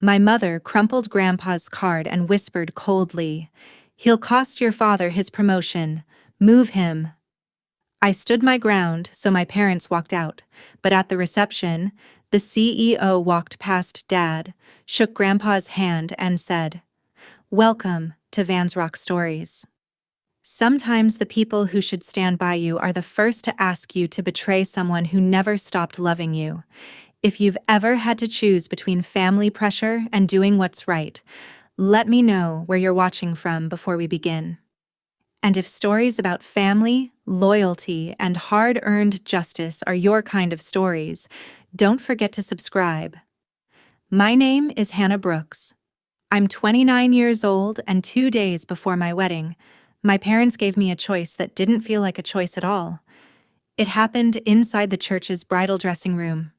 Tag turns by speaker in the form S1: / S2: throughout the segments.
S1: My mother crumpled Grandpa's card and whispered coldly, "He'll cost your father his promotion. Move him." I stood my ground, so my parents walked out, but at the reception, the CEO walked past Dad, shook Grandpa's hand, and said, "Welcome to Van's Rock Stories." Sometimes the people who should stand by you are the first to ask you to betray someone who never stopped loving you. If you've ever had to choose between family pressure and doing what's right, let me know where you're watching from before we begin. And if stories about family, loyalty, and hard-earned justice are your kind of stories, don't forget to subscribe. My name is Hannah Brooks. I'm 29 years old, and 2 days before my wedding, my parents gave me a choice that didn't feel like a choice at all. It happened inside the church's bridal dressing room.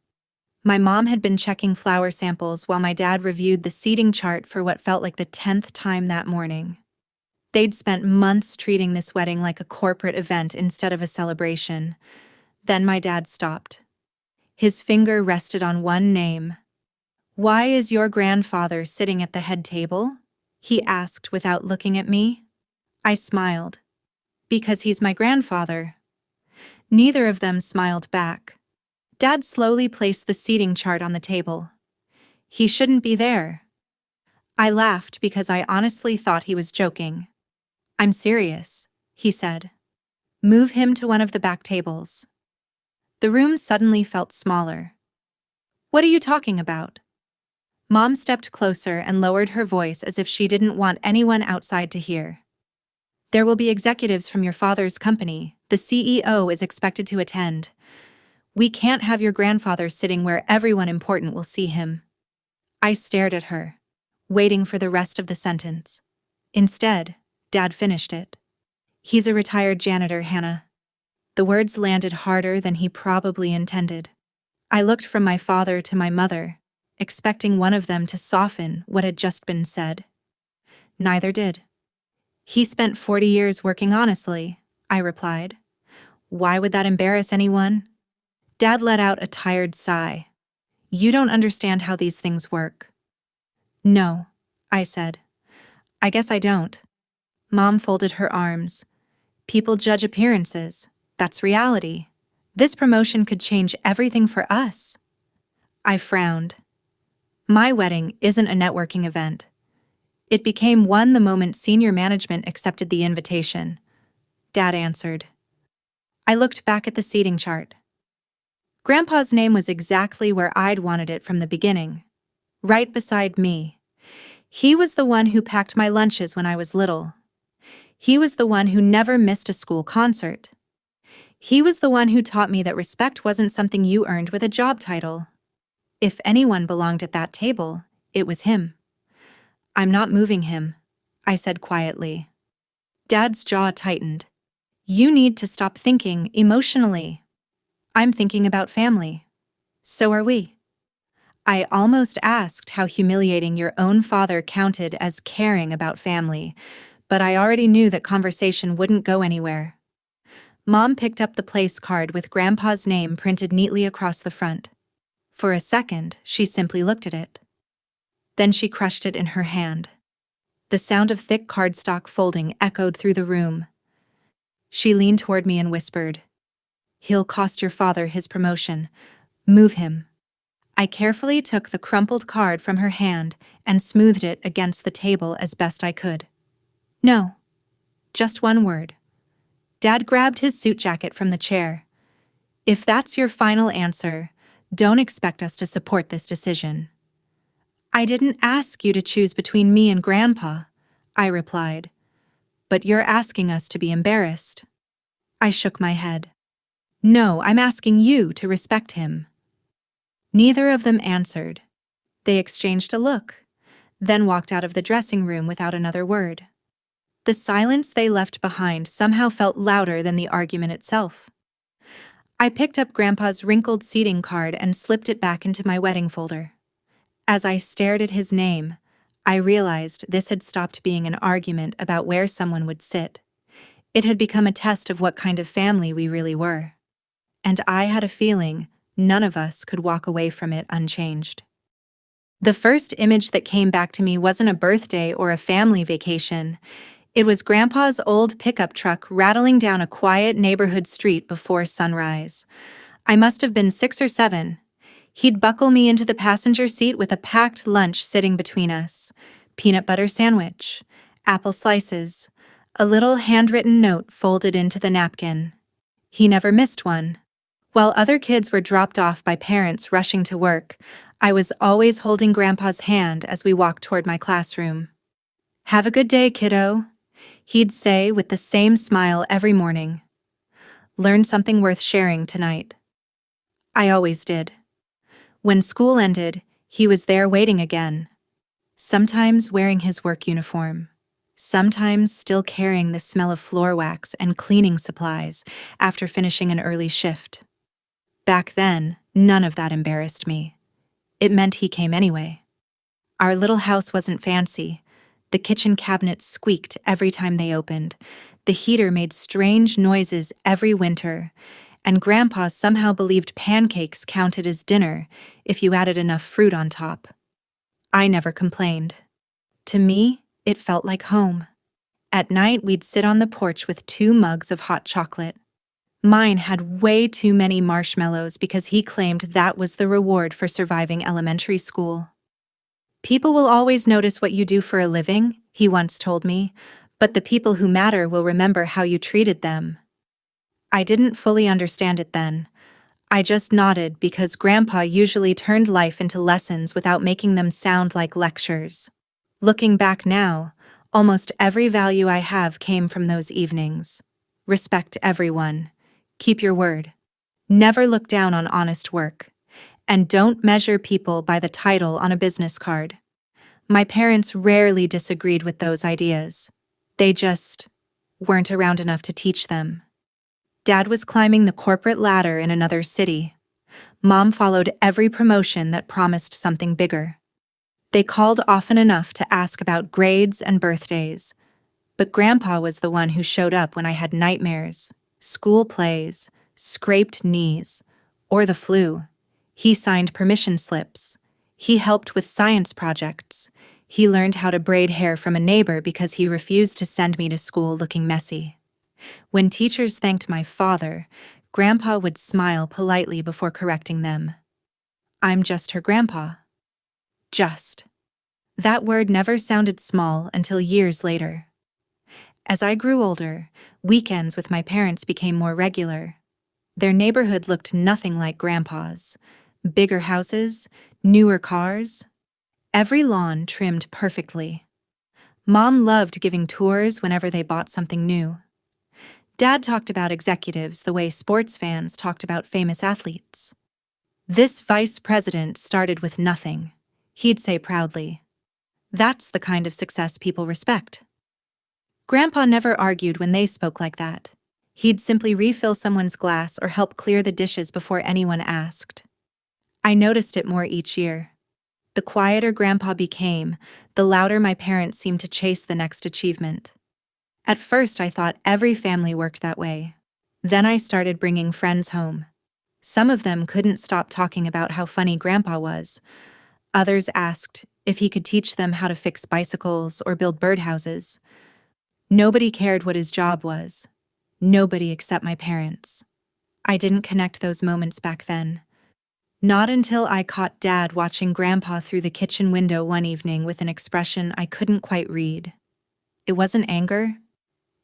S1: My mom had been checking flower samples while my dad reviewed the seating chart for what felt like the 10th time that morning. They'd spent months treating this wedding like a corporate event instead of a celebration. Then my dad stopped. His finger rested on one name. "Why is your grandfather sitting at the head table?" he asked without looking at me. I smiled. "Because he's my grandfather." Neither of them smiled back. Dad slowly placed the seating chart on the table. "He shouldn't be there." I laughed because I honestly thought he was joking. "I'm serious," he said. "Move him to one of the back tables." The room suddenly felt smaller. "What are you talking about?" Mom stepped closer and lowered her voice as if she didn't want anyone outside to hear. "There will be executives from your father's company. The CEO is expected to attend. We can't have your grandfather sitting where everyone important will see him." I stared at her, waiting for the rest of the sentence. Instead, Dad finished it. "He's a retired janitor, Hannah." The words landed harder than he probably intended. I looked from my father to my mother, expecting one of them to soften what had just been said. Neither did. "He spent 40 years working honestly," I replied. "Why would that embarrass anyone?" Dad let out a tired sigh. "You don't understand how these things work." "No," I said. "I guess I don't." Mom folded her arms. "People judge appearances. That's reality. This promotion could change everything for us." I frowned. My wedding isn't a networking event. It became one the moment senior management accepted the invitation. Dad answered. I looked back at the seating chart. Grandpa's name was exactly where I'd wanted it from the beginning, right beside me. He was the one who packed my lunches when I was little. He was the one who never missed a school concert. He was the one who taught me that respect wasn't something you earned with a job title. If anyone belonged at that table, it was him. "I'm not moving him," I said quietly. Dad's jaw tightened. "You need to stop thinking emotionally." "I'm thinking about family." "So are we." I almost asked how humiliating your own father counted as caring about family, but I already knew that conversation wouldn't go anywhere. Mom picked up the place card with Grandpa's name printed neatly across the front. For a second, she simply looked at it. Then she crushed it in her hand. The sound of thick cardstock folding echoed through the room. She leaned toward me and whispered, "He'll cost your father his promotion. Move him." I carefully took the crumpled card from her hand and smoothed it against the table as best I could. "No." Just one word. Dad grabbed his suit jacket from the chair. "If that's your final answer, don't expect us to support this decision." "I didn't ask you to choose between me and Grandpa," I replied. "But you're asking us to be embarrassed." I shook my head. "No, I'm asking you to respect him." Neither of them answered. They exchanged a look, then walked out of the dressing room without another word. The silence they left behind somehow felt louder than the argument itself. I picked up Grandpa's wrinkled seating card and slipped it back into my wedding folder. As I stared at his name, I realized this had stopped being an argument about where someone would sit. It had become a test of what kind of family we really were. And I had a feeling none of us could walk away from it unchanged. The first image that came back to me wasn't a birthday or a family vacation. It was Grandpa's old pickup truck rattling down a quiet neighborhood street before sunrise. I must have been 6 or 7. He'd buckle me into the passenger seat with a packed lunch sitting between us: peanut butter sandwich, apple slices, a little handwritten note folded into the napkin. He never missed one. While other kids were dropped off by parents rushing to work, I was always holding Grandpa's hand as we walked toward my classroom. "Have a good day, kiddo," he'd say with the same smile every morning. "Learn something worth sharing tonight." I always did. When school ended, he was there waiting again. Sometimes wearing his work uniform. Sometimes still carrying the smell of floor wax and cleaning supplies after finishing an early shift. Back then, none of that embarrassed me. It meant he came anyway. Our little house wasn't fancy. The kitchen cabinets squeaked every time they opened. The heater made strange noises every winter, and Grandpa somehow believed pancakes counted as dinner if you added enough fruit on top. I never complained. To me, it felt like home. At night, we'd sit on the porch with 2 mugs of hot chocolate. Mine had way too many marshmallows because he claimed that was the reward for surviving elementary school. "People will always notice what you do for a living," he once told me, "but the people who matter will remember how you treated them." I didn't fully understand it then. I just nodded because Grandpa usually turned life into lessons without making them sound like lectures. Looking back now, almost every value I have came from those evenings. Respect everyone. Keep your word. Never look down on honest work. And don't measure people by the title on a business card. My parents rarely disagreed with those ideas. They just weren't around enough to teach them. Dad was climbing the corporate ladder in another city. Mom followed every promotion that promised something bigger. They called often enough to ask about grades and birthdays. But Grandpa was the one who showed up when I had nightmares, school plays, scraped knees, or the flu. He signed permission slips. He helped with science projects. He learned how to braid hair from a neighbor because he refused to send me to school looking messy. When teachers thanked my father, Grandpa would smile politely before correcting them. "I'm just her grandpa." Just. That word never sounded small until years later. As I grew older, weekends with my parents became more regular. Their neighborhood looked nothing like Grandpa's. Bigger houses, newer cars. Every lawn trimmed perfectly. Mom loved giving tours whenever they bought something new. Dad talked about executives the way sports fans talked about famous athletes. "This vice president started with nothing," he'd say proudly. That's the kind of success people respect. Grandpa never argued when they spoke like that. He'd simply refill someone's glass or help clear the dishes before anyone asked. I noticed it more each year. The quieter Grandpa became, the louder my parents seemed to chase the next achievement. At first, I thought every family worked that way. Then I started bringing friends home. Some of them couldn't stop talking about how funny Grandpa was. Others asked if he could teach them how to fix bicycles or build birdhouses. Nobody cared what his job was. Nobody except my parents. I didn't connect those moments back then. Not until I caught Dad watching Grandpa through the kitchen window one evening with an expression I couldn't quite read. It wasn't anger.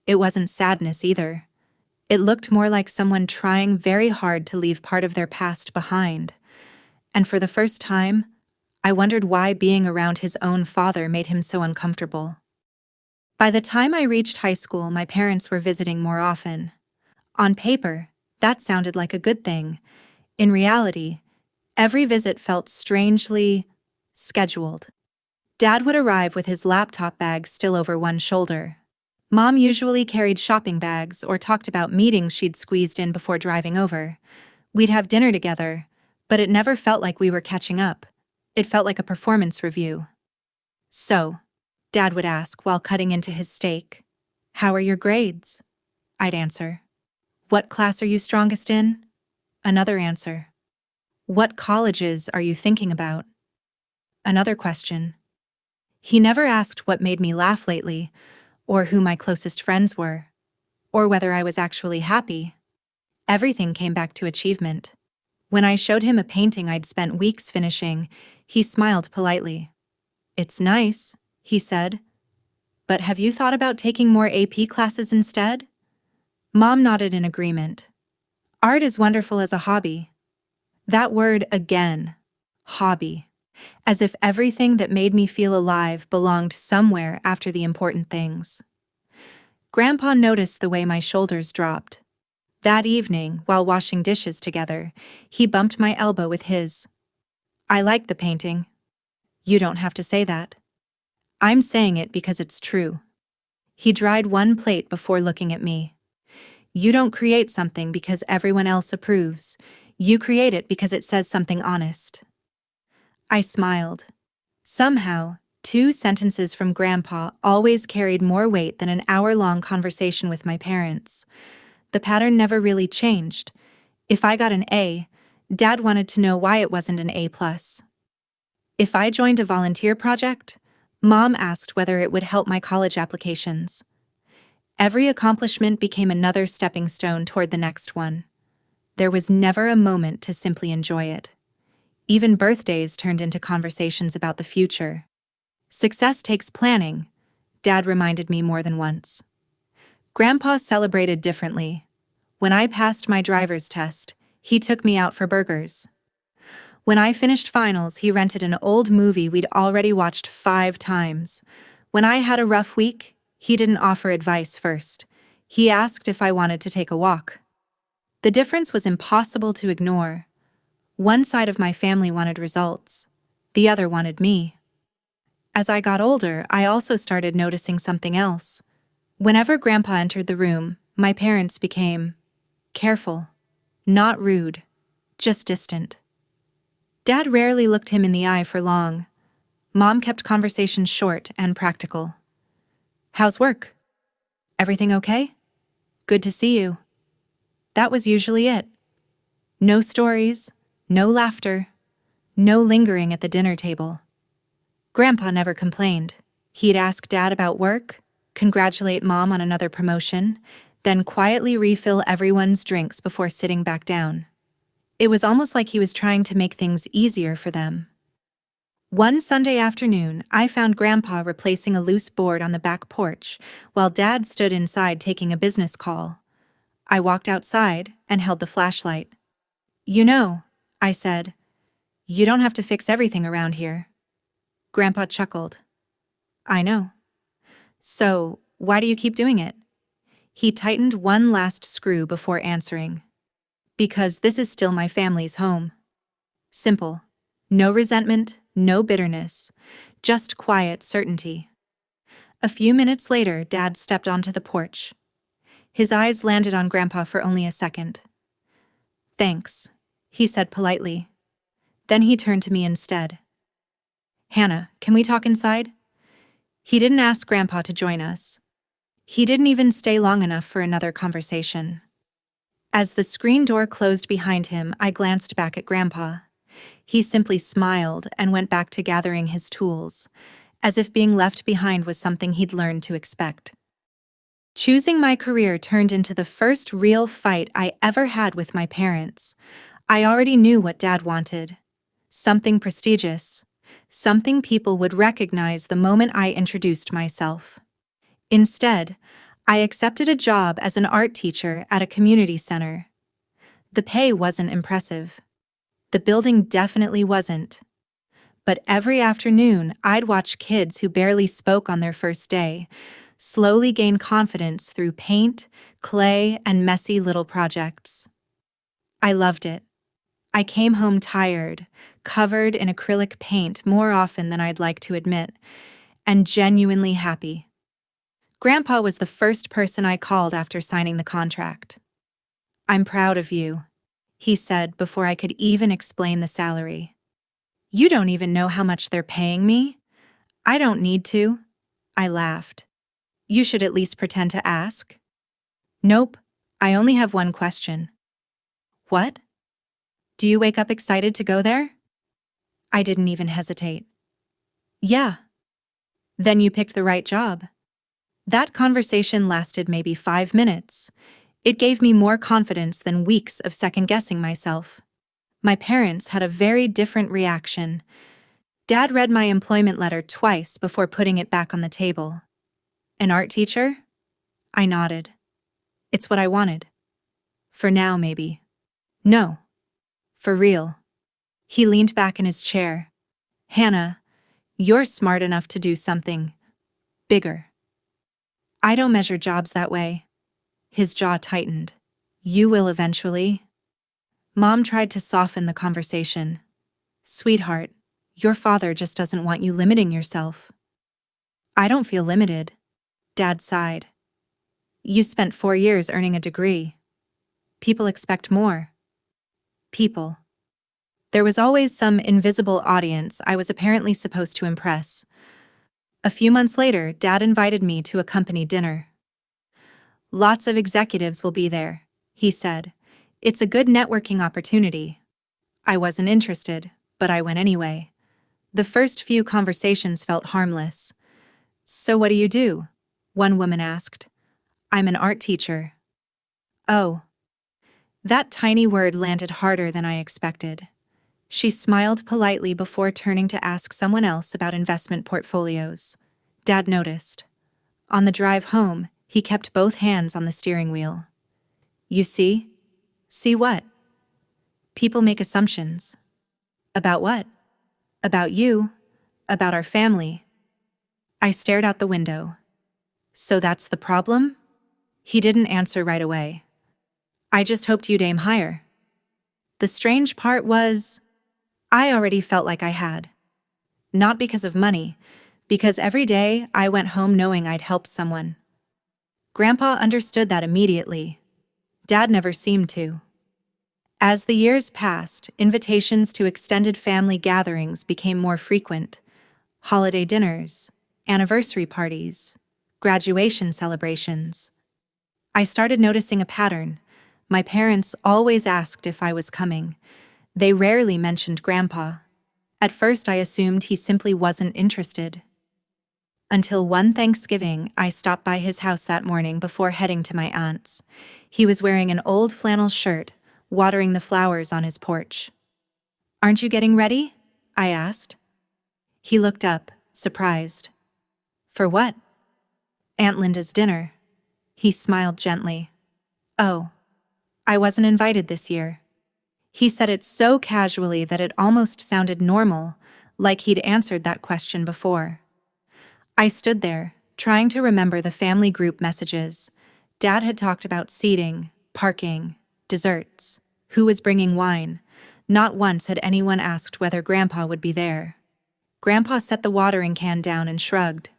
S1: It wasn't sadness either. It looked more like someone trying very hard to leave part of their past behind. And for the first time, I wondered why being around his own father made him so uncomfortable. By the time I reached high school, my parents were visiting more often. On paper, that sounded like a good thing. In reality, every visit felt strangely scheduled. Dad would arrive with his laptop bag still over one shoulder. Mom usually carried shopping bags or talked about meetings she'd squeezed in before driving over. We'd have dinner together, but it never felt like we were catching up. It felt like a performance review. "So," Dad would ask while cutting into his steak, "how are your grades?" I'd answer. "What class are you strongest in?" Another answer. "What colleges are you thinking about?" another question. He never asked what made me laugh lately, or who my closest friends were, or whether I was actually happy. Everything came back to achievement. When I showed him a painting I'd spent weeks finishing, he smiled politely. "It's nice," he said. "But have you thought about taking more AP classes instead?" Mom nodded in agreement. Art is wonderful as a hobby. That word again. Hobby. As if everything that made me feel alive belonged somewhere after the important things. Grandpa noticed the way my shoulders dropped. That evening, while washing dishes together, he bumped my elbow with his. "I like the painting." "You don't have to say that." "I'm saying it because it's true." He dried one plate before looking at me. "You don't create something because everyone else approves. You create it because it says something honest." I smiled. Somehow, 2 sentences from Grandpa always carried more weight than an hour-long conversation with my parents. The pattern never really changed. If I got an A, Dad wanted to know why it wasn't an A+. If I joined a volunteer project, Mom asked whether it would help my college applications. Every accomplishment became another stepping stone toward the next one. There was never a moment to simply enjoy it. Even birthdays turned into conversations about the future. "Success takes planning," Dad reminded me more than once. Grandpa celebrated differently. When I passed my driver's test, he took me out for burgers. When I finished finals, he rented an old movie we'd already watched 5 times. When I had a rough week, he didn't offer advice first. He asked if I wanted to take a walk. The difference was impossible to ignore. One side of my family wanted results. The other wanted me. As I got older, I also started noticing something else. Whenever Grandpa entered the room, my parents became careful, not rude, just distant. Dad rarely looked him in the eye for long. Mom kept conversations short and practical. "How's work? Everything okay? Good to see you." That was usually it. No stories, no laughter, no lingering at the dinner table. Grandpa never complained. He'd ask Dad about work, congratulate Mom on another promotion, then quietly refill everyone's drinks before sitting back down. It was almost like he was trying to make things easier for them. One Sunday afternoon, I found Grandpa replacing a loose board on the back porch, while Dad stood inside taking a business call. I walked outside and held the flashlight. "You know," I said, "you don't have to fix everything around here." Grandpa chuckled. "I know." "So, why do you keep doing it?" He tightened one last screw before answering. "Because this is still my family's home." Simple. No resentment, no bitterness, just quiet certainty. A few minutes later, Dad stepped onto the porch. His eyes landed on Grandpa for only a second. "Thanks," he said politely. Then he turned to me instead. "Hannah, can we talk inside?" He didn't ask Grandpa to join us. He didn't even stay long enough for another conversation. As the screen door closed behind him, I glanced back at Grandpa. He simply smiled and went back to gathering his tools, as if being left behind was something he'd learned to expect. Choosing my career turned into the first real fight I ever had with my parents. I already knew what Dad wanted. Something prestigious. Something people would recognize the moment I introduced myself. Instead, I accepted a job as an art teacher at a community center. The pay wasn't impressive. The building definitely wasn't. But every afternoon, I'd watch kids who barely spoke on their first day slowly gain confidence through paint, clay, and messy little projects. I loved it. I came home tired, covered in acrylic paint more often than I'd like to admit, and genuinely happy. Grandpa was the first person I called after signing the contract. "I'm proud of you," he said before I could even explain the salary. "You don't even know how much they're paying me?" "I don't need to," I laughed. "You should at least pretend to ask." "Nope, I only have one question." "What?" "Do you wake up excited to go there?" I didn't even hesitate. Yeah. Then you picked the right job. That conversation lasted maybe 5 minutes. It gave me more confidence than weeks of second-guessing myself. My parents had a very different reaction. Dad read my employment letter twice before putting it back on the table. An art teacher? I nodded. It's what I wanted. For now, maybe. No. For real. He leaned back in his chair. Hannah, you're smart enough to do something bigger. I don't measure jobs that way. His jaw tightened. You will eventually. Mom tried to soften the conversation. Sweetheart, your father just doesn't want you limiting yourself. I don't feel limited. Dad sighed. You spent 4 years earning a degree. People expect more. People. There was always some invisible audience I was apparently supposed to impress. A few months later, Dad invited me to a company dinner. Lots of executives will be there, he said. It's a good networking opportunity. I wasn't interested, but I went anyway. The first few conversations felt harmless. So what do you do? One woman asked. I'm an art teacher. Oh. That tiny word landed harder than I expected. She smiled politely before turning to ask someone else about investment portfolios. Dad noticed. On the drive home, he kept both hands on the steering wheel. You see? See what? People make assumptions. About what? About you. About our family. I stared out the window. So that's the problem? He didn't answer right away. I just hoped you'd aim higher. The strange part was, I already felt like I had. Not because of money, because every day I went home knowing I'd helped someone. Grandpa understood that immediately. Dad never seemed to. As the years passed, invitations to extended family gatherings became more frequent. Holiday dinners, anniversary parties, graduation celebrations. I started noticing a pattern. My parents always asked if I was coming. They rarely mentioned Grandpa. At first I assumed he simply wasn't interested. Until one Thanksgiving, I stopped by his house that morning before heading to my aunt's. He was wearing an old flannel shirt, watering the flowers on his porch. Aren't you getting ready? I asked. He looked up, surprised. For what? Aunt Linda's dinner. He smiled gently. Oh. I wasn't invited this year. He said it so casually that it almost sounded normal, like he'd answered that question before. I stood there, trying to remember the family group messages. Dad had talked about seating, parking, desserts, who was bringing wine. Not once had anyone asked whether Grandpa would be there. Grandpa set the watering can down and shrugged.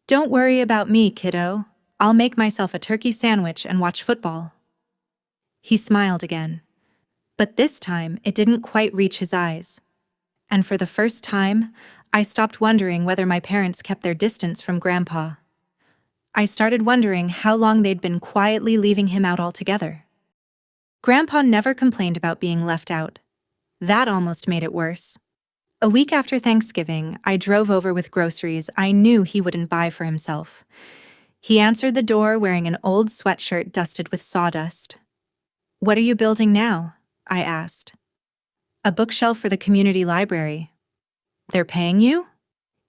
S1: Don't worry about me, kiddo. I'll make myself a turkey sandwich and watch football. He smiled again. But this time, it didn't quite reach his eyes. And for the first time, I stopped wondering whether my parents kept their distance from Grandpa. I started wondering how long they'd been quietly leaving him out altogether. Grandpa never complained about being left out. That almost made it worse. A week after Thanksgiving, I drove over with groceries I knew he wouldn't buy for himself. He answered the door wearing an old sweatshirt dusted with sawdust. What are you building now? I asked. A bookshelf for the community library. They're paying you?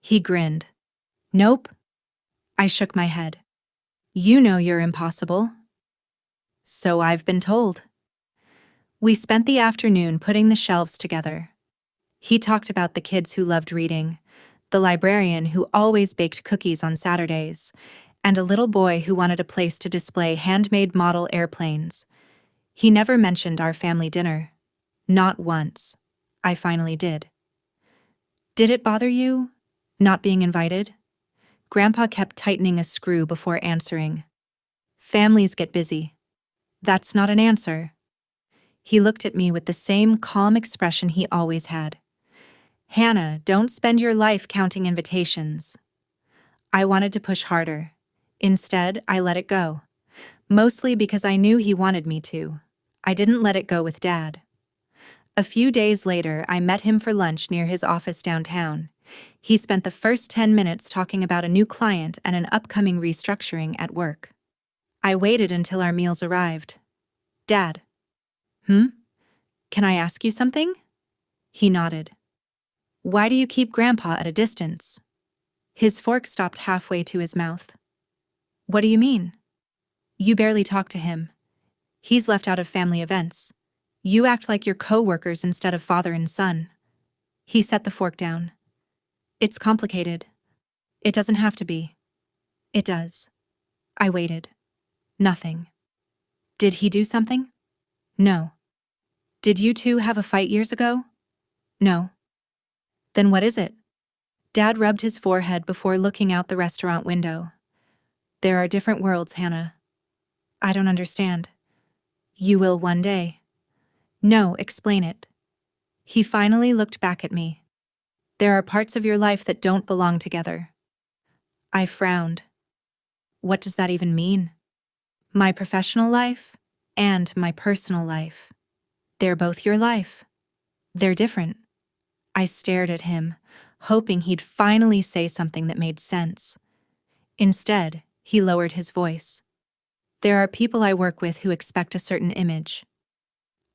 S1: He grinned. Nope. I shook my head. You know you're impossible. So I've been told. We spent the afternoon putting the shelves together. He talked about the kids who loved reading, the librarian who always baked cookies on Saturdays, and a little boy who wanted a place to display handmade model airplanes. He never mentioned our family dinner. Not once. I finally did. Did it bother you, not being invited? Grandpa kept tightening a screw before answering. Families get busy. That's not an answer. He looked at me with the same calm expression he always had. Hannah, don't spend your life counting invitations. I wanted to push harder. Instead, I let it go. Mostly because I knew he wanted me to. I didn't let it go with Dad. A few days later, I met him for lunch near his office downtown. He spent the first 10 minutes talking about a new client and an upcoming restructuring at work. I waited until our meals arrived. Dad. Can I ask you something? He nodded. Why do you keep Grandpa at a distance? His fork stopped halfway to his mouth. What do you mean? You barely talk to him. He's left out of family events. You act like you're co-workers instead of father and son. He set the fork down. It's complicated. It doesn't have to be. It does. I waited. Nothing. Did he do something? No. Did you two have a fight years ago? No. Then what is it? Dad rubbed his forehead before looking out the restaurant window. There are different worlds, Hannah. I don't understand. You will one day. No, explain it. He finally looked back at me. There are parts of your life that don't belong together. I frowned. What does that even mean? My professional life and my personal life. They're both your life. They're different. I stared at him, hoping he'd finally say something that made sense. Instead, he lowered his voice. There are people I work with who expect a certain image.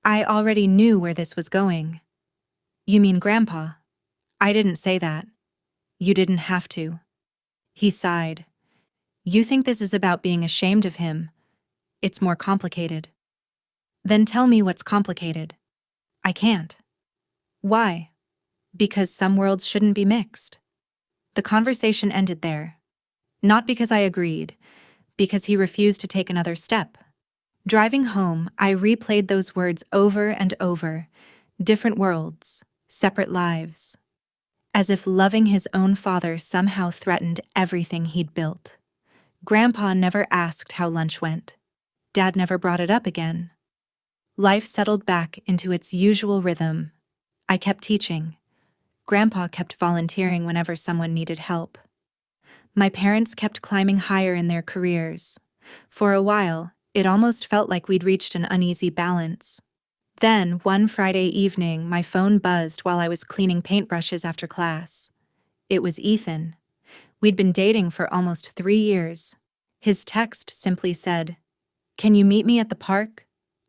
S1: I already knew where this was going. You mean Grandpa? I didn't say that. You didn't have to. He sighed. You think this is about being ashamed of him. It's more complicated. Then tell me what's complicated. I can't. Why? Because some worlds shouldn't be mixed. The conversation ended there. Not because I agreed, because he refused to take another step. Driving home, I replayed those words over and over. Different worlds, separate lives. As if loving his own father somehow threatened everything he'd built. Grandpa never asked how lunch went. Dad never brought it up again. Life settled back into its usual rhythm. I kept teaching. Grandpa kept volunteering whenever someone needed help. My parents kept climbing higher in their careers. For a while, it almost felt like we'd reached an uneasy balance. Then, one Friday evening, my phone buzzed while I was cleaning paintbrushes after class. It was Ethan. We'd been dating for almost 3 years. His text simply said, "Can you meet me at the park?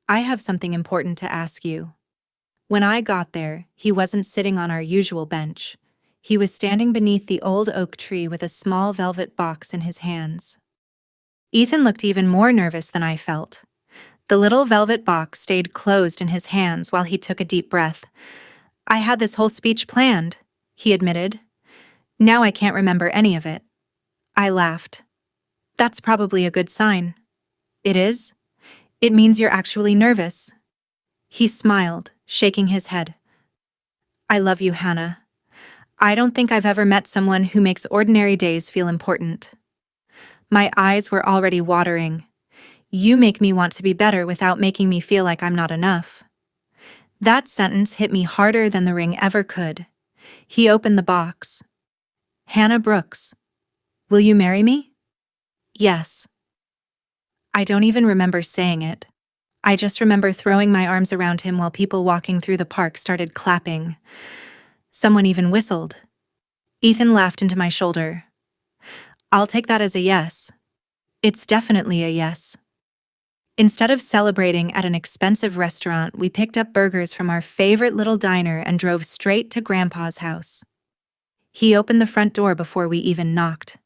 S1: I have something important to ask you." When I got there, he wasn't sitting on our usual bench. He was standing beneath the old oak tree with a small velvet box in his hands. Ethan looked even more nervous than I felt. The little velvet box stayed closed in his hands while he took a deep breath. I had this whole speech planned, he admitted. Now I can't remember any of it. I laughed. That's probably a good sign. It is? It means you're actually nervous. He smiled, shaking his head. I love you, Hannah. I don't think I've ever met someone who makes ordinary days feel important. My eyes were already watering. You make me want to be better without making me feel like I'm not enough. That sentence hit me harder than the ring ever could. He opened the box. Hannah Brooks, will you marry me? Yes. I don't even remember saying it. I just remember throwing my arms around him while people walking through the park started clapping. Someone even whistled. Ethan laughed into my shoulder. I'll take that as a yes. It's definitely a yes. Instead of celebrating at an expensive restaurant, we picked up burgers from our favorite little diner and drove straight to Grandpa's house. He opened the front door before we even knocked.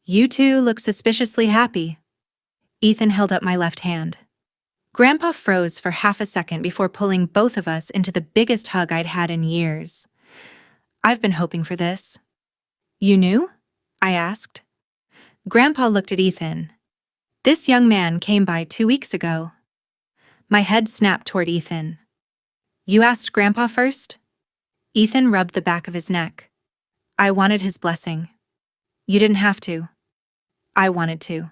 S1: You two look suspiciously happy. Ethan held up my left hand. Grandpa froze for half a second before pulling both of us into the biggest hug I'd had in years. I've been hoping for this. You knew? I asked. Grandpa looked at Ethan. This young man came by 2 weeks ago. My head snapped toward Ethan. You asked Grandpa first? Ethan rubbed the back of his neck. I wanted his blessing. You didn't have to. I wanted to.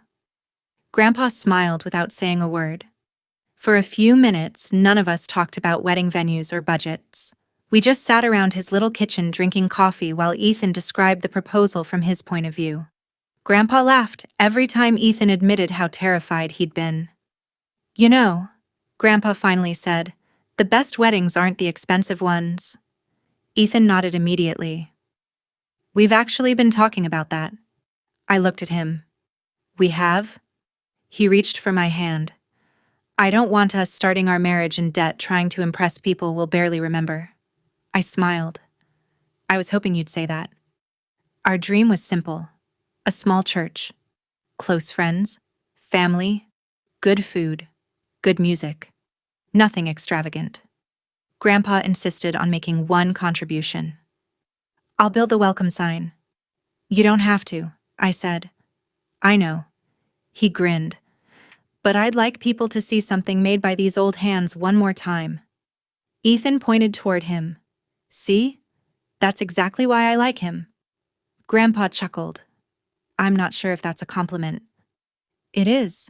S1: Grandpa smiled without saying a word. For a few minutes, none of us talked about wedding venues or budgets. We just sat around his little kitchen drinking coffee while Ethan described the proposal from his point of view. Grandpa laughed every time Ethan admitted how terrified he'd been. You know, Grandpa finally said, the best weddings aren't the expensive ones. Ethan nodded immediately. We've actually been talking about that. I looked at him. We have? He reached for my hand. I don't want us starting our marriage in debt trying to impress people we'll barely remember. I smiled. I was hoping you'd say that. Our dream was simple. A small church. Close friends. Family. Good food. Good music. Nothing extravagant. Grandpa insisted on making one contribution. I'll build the welcome sign. You don't have to, I said. I know. He grinned. But I'd like people to see something made by these old hands one more time. Ethan pointed toward him. See? That's exactly why I like him. Grandpa chuckled. I'm not sure if that's a compliment. It is.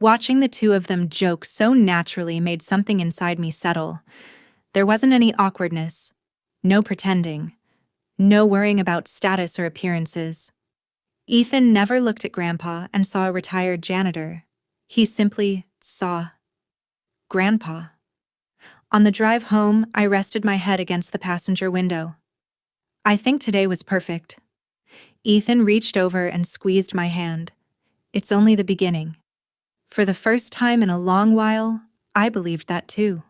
S1: Watching the two of them joke so naturally made something inside me settle. There wasn't any awkwardness. No pretending. No worrying about status or appearances. Ethan never looked at Grandpa and saw a retired janitor. He simply saw Grandpa. On the drive home, I rested my head against the passenger window. I think today was perfect. Ethan reached over and squeezed my hand. It's only the beginning. For the first time in a long while, I believed that too.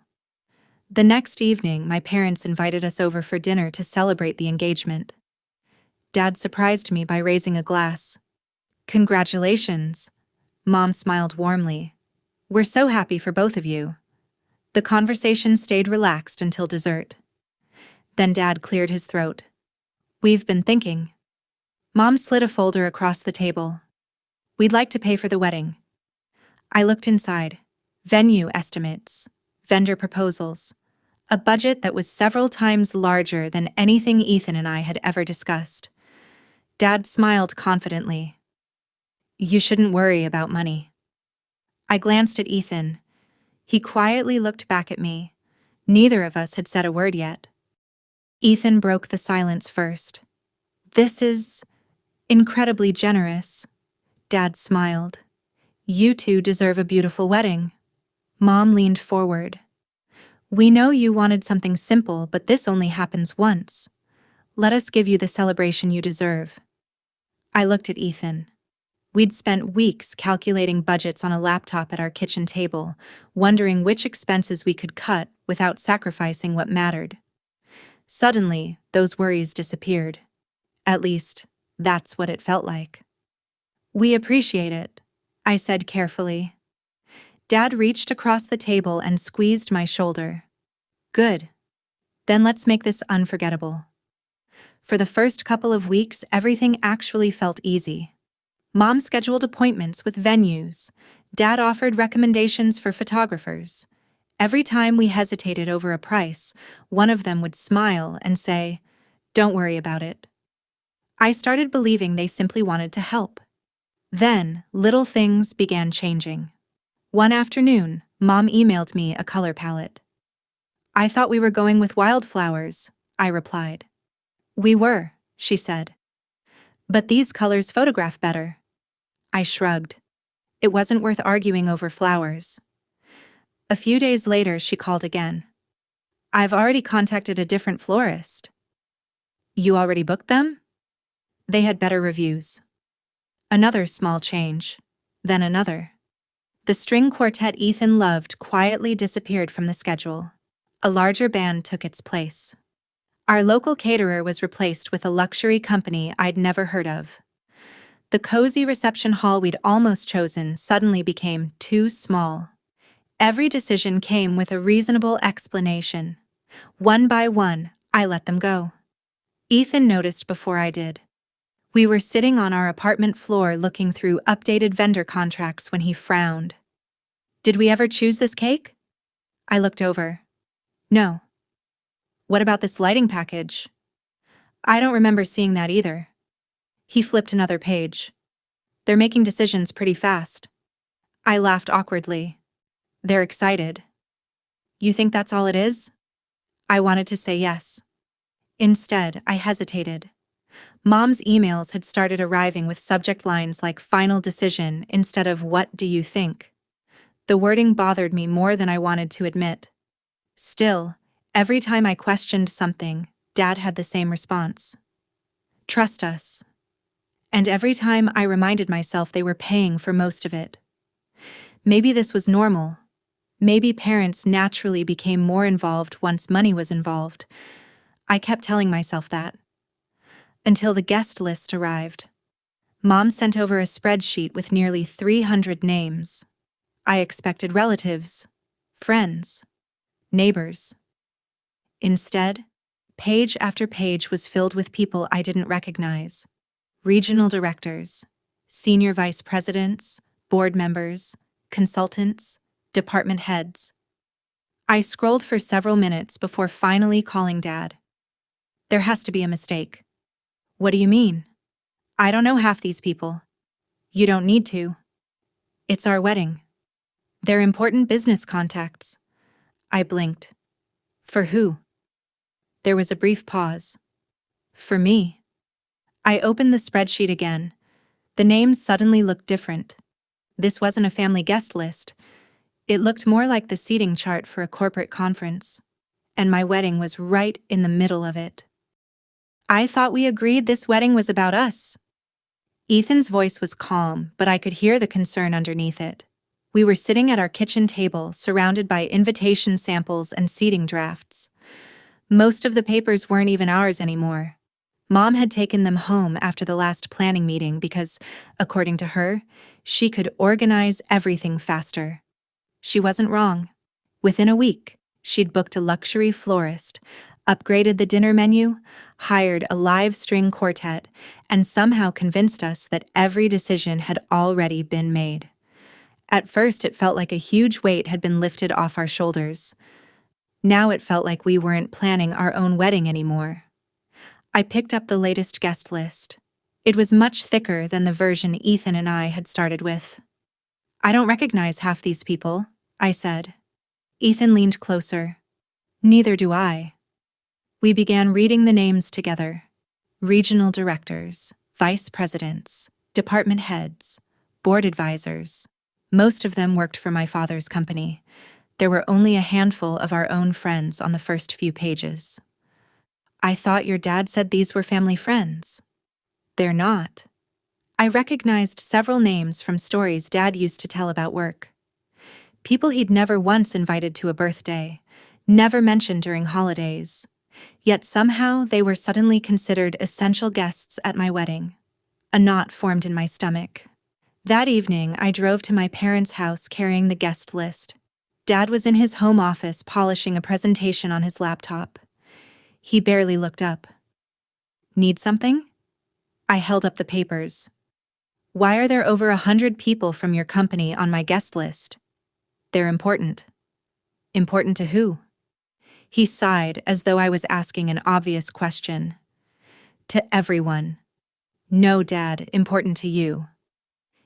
S1: The next evening, my parents invited us over for dinner to celebrate the engagement. Dad surprised me by raising a glass. Congratulations. Mom smiled warmly. We're so happy for both of you. The conversation stayed relaxed until dessert. Then Dad cleared his throat. We've been thinking. Mom slid a folder across the table. We'd like to pay for the wedding. I looked inside. Venue estimates. Vendor proposals. A budget that was several times larger than anything Ethan and I had ever discussed. Dad smiled confidently. You shouldn't worry about money. I glanced at Ethan. He quietly looked back at me. Neither of us had said a word yet. Ethan broke the silence first. This is incredibly generous. Dad smiled. You two deserve a beautiful wedding. Mom leaned forward. We know you wanted something simple, but this only happens once. Let us give you the celebration you deserve. I looked at Ethan. We'd spent weeks calculating budgets on a laptop at our kitchen table, wondering which expenses we could cut without sacrificing what mattered. Suddenly, those worries disappeared. At least, that's what it felt like. We appreciate it, I said carefully. Dad reached across the table and squeezed my shoulder. Good. Then let's make this unforgettable. For the first couple of weeks, everything actually felt easy. Mom scheduled appointments with venues. Dad offered recommendations for photographers. Every time we hesitated over a price, one of them would smile and say, "Don't worry about it." I started believing they simply wanted to help. Then, little things began changing. One afternoon, Mom emailed me a color palette. I thought we were going with wildflowers, I replied. We were, she said. But these colors photograph better. I shrugged. It wasn't worth arguing over flowers. A few days later, she called again. I've already contacted a different florist. You already booked them? They had better reviews. Another small change. Then another. The string quartet Ethan loved quietly disappeared from the schedule. A larger band took its place. Our local caterer was replaced with a luxury company I'd never heard of. The cozy reception hall we'd almost chosen suddenly became too small. Every decision came with a reasonable explanation. One by one, I let them go. Ethan noticed before I did. We were sitting on our apartment floor looking through updated vendor contracts when he frowned. Did we ever choose this cake? I looked over. No. What about this lighting package? I don't remember seeing that either. He flipped another page. They're making decisions pretty fast. I laughed awkwardly. They're excited. You think that's all it is? I wanted to say yes. Instead, I hesitated. Mom's emails had started arriving with subject lines like final decision instead of what do you think. The wording bothered me more than I wanted to admit. Still, every time I questioned something, Dad had the same response. Trust us. And every time I reminded myself they were paying for most of it. Maybe this was normal. Maybe parents naturally became more involved once money was involved. I kept telling myself that. Until the guest list arrived. Mom sent over a spreadsheet with nearly 300 names. I expected relatives, friends, neighbors. Instead, page after page was filled with people I didn't recognize. Regional directors, senior vice presidents, board members, consultants, department heads. I scrolled for several minutes before finally calling Dad. There has to be a mistake. What do you mean? I don't know half these people. You don't need to. It's our wedding. They're important business contacts. I blinked. For who? There was a brief pause. For me. I opened the spreadsheet again. The names suddenly looked different. This wasn't a family guest list. It looked more like the seating chart for a corporate conference. And my wedding was right in the middle of it. I thought we agreed this wedding was about us. Ethan's voice was calm, but I could hear the concern underneath it. We were sitting at our kitchen table, surrounded by invitation samples and seating drafts. Most of the papers weren't even ours anymore. Mom had taken them home after the last planning meeting because, according to her, she could organize everything faster. She wasn't wrong. Within a week, she'd booked a luxury florist, upgraded the dinner menu, hired a live string quartet, and somehow convinced us that every decision had already been made. At first, it felt like a huge weight had been lifted off our shoulders. Now it felt like we weren't planning our own wedding anymore. I picked up the latest guest list. It was much thicker than the version Ethan and I had started with. I don't recognize half these people, I said. Ethan leaned closer. Neither do I. We began reading the names together. Regional directors, vice presidents, department heads, board advisors. Most of them worked for my father's company. There were only a handful of our own friends on the first few pages. I thought your dad said these were family friends. They're not. I recognized several names from stories Dad used to tell about work. People he'd never once invited to a birthday, never mentioned during holidays. Yet somehow they were suddenly considered essential guests at my wedding. A knot formed in my stomach. That evening, I drove to my parents' house carrying the guest list. Dad was in his home office polishing a presentation on his laptop. He barely looked up. Need something? I held up the papers. Why are there over 100 people from your company on my guest list? They're important. Important to who? He sighed as though I was asking an obvious question. To everyone. No, Dad, important to you.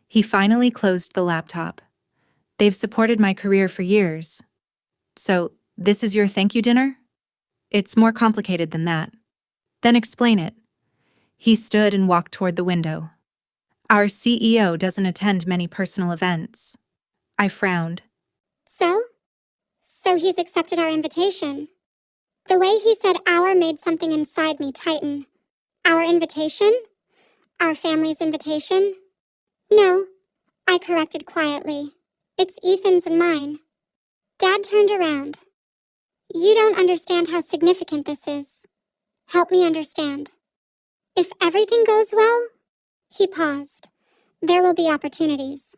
S1: He finally closed the laptop. They've supported my career for years. So, this is your thank you dinner? It's more complicated than that. Then explain it. He stood and walked toward the window. Our CEO doesn't attend many personal events. I frowned.
S2: So he's accepted our invitation. The way he said our made something inside me tighten. Our invitation? Our family's invitation? No, I corrected quietly. It's Ethan's and mine. Dad turned around. You don't understand how significant this is. Help me understand. If everything goes well, he paused. There will be opportunities.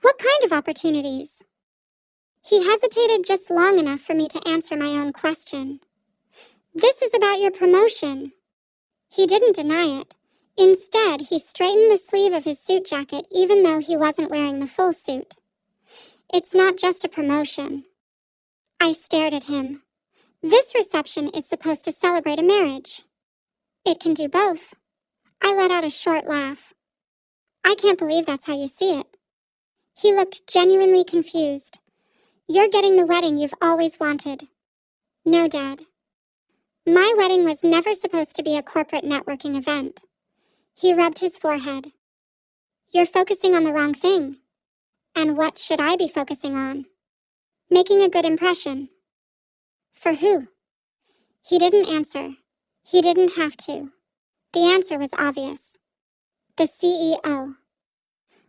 S2: What kind of opportunities? He hesitated just long enough for me to answer my own question. This is about your promotion. He didn't deny it. Instead, he straightened the sleeve of his suit jacket even though he wasn't wearing the full suit. It's not just a promotion. I stared at him. This reception is supposed to celebrate a marriage. It can do both. I let out a short laugh. I can't believe that's how you see it. He looked genuinely confused. You're getting the wedding you've always wanted. No, Dad. My wedding was never supposed to be a corporate networking event. He rubbed his forehead. You're focusing on the wrong thing. And what should I be focusing on? Making a good impression. For who? He didn't answer. He didn't have to. The answer was obvious. The CEO.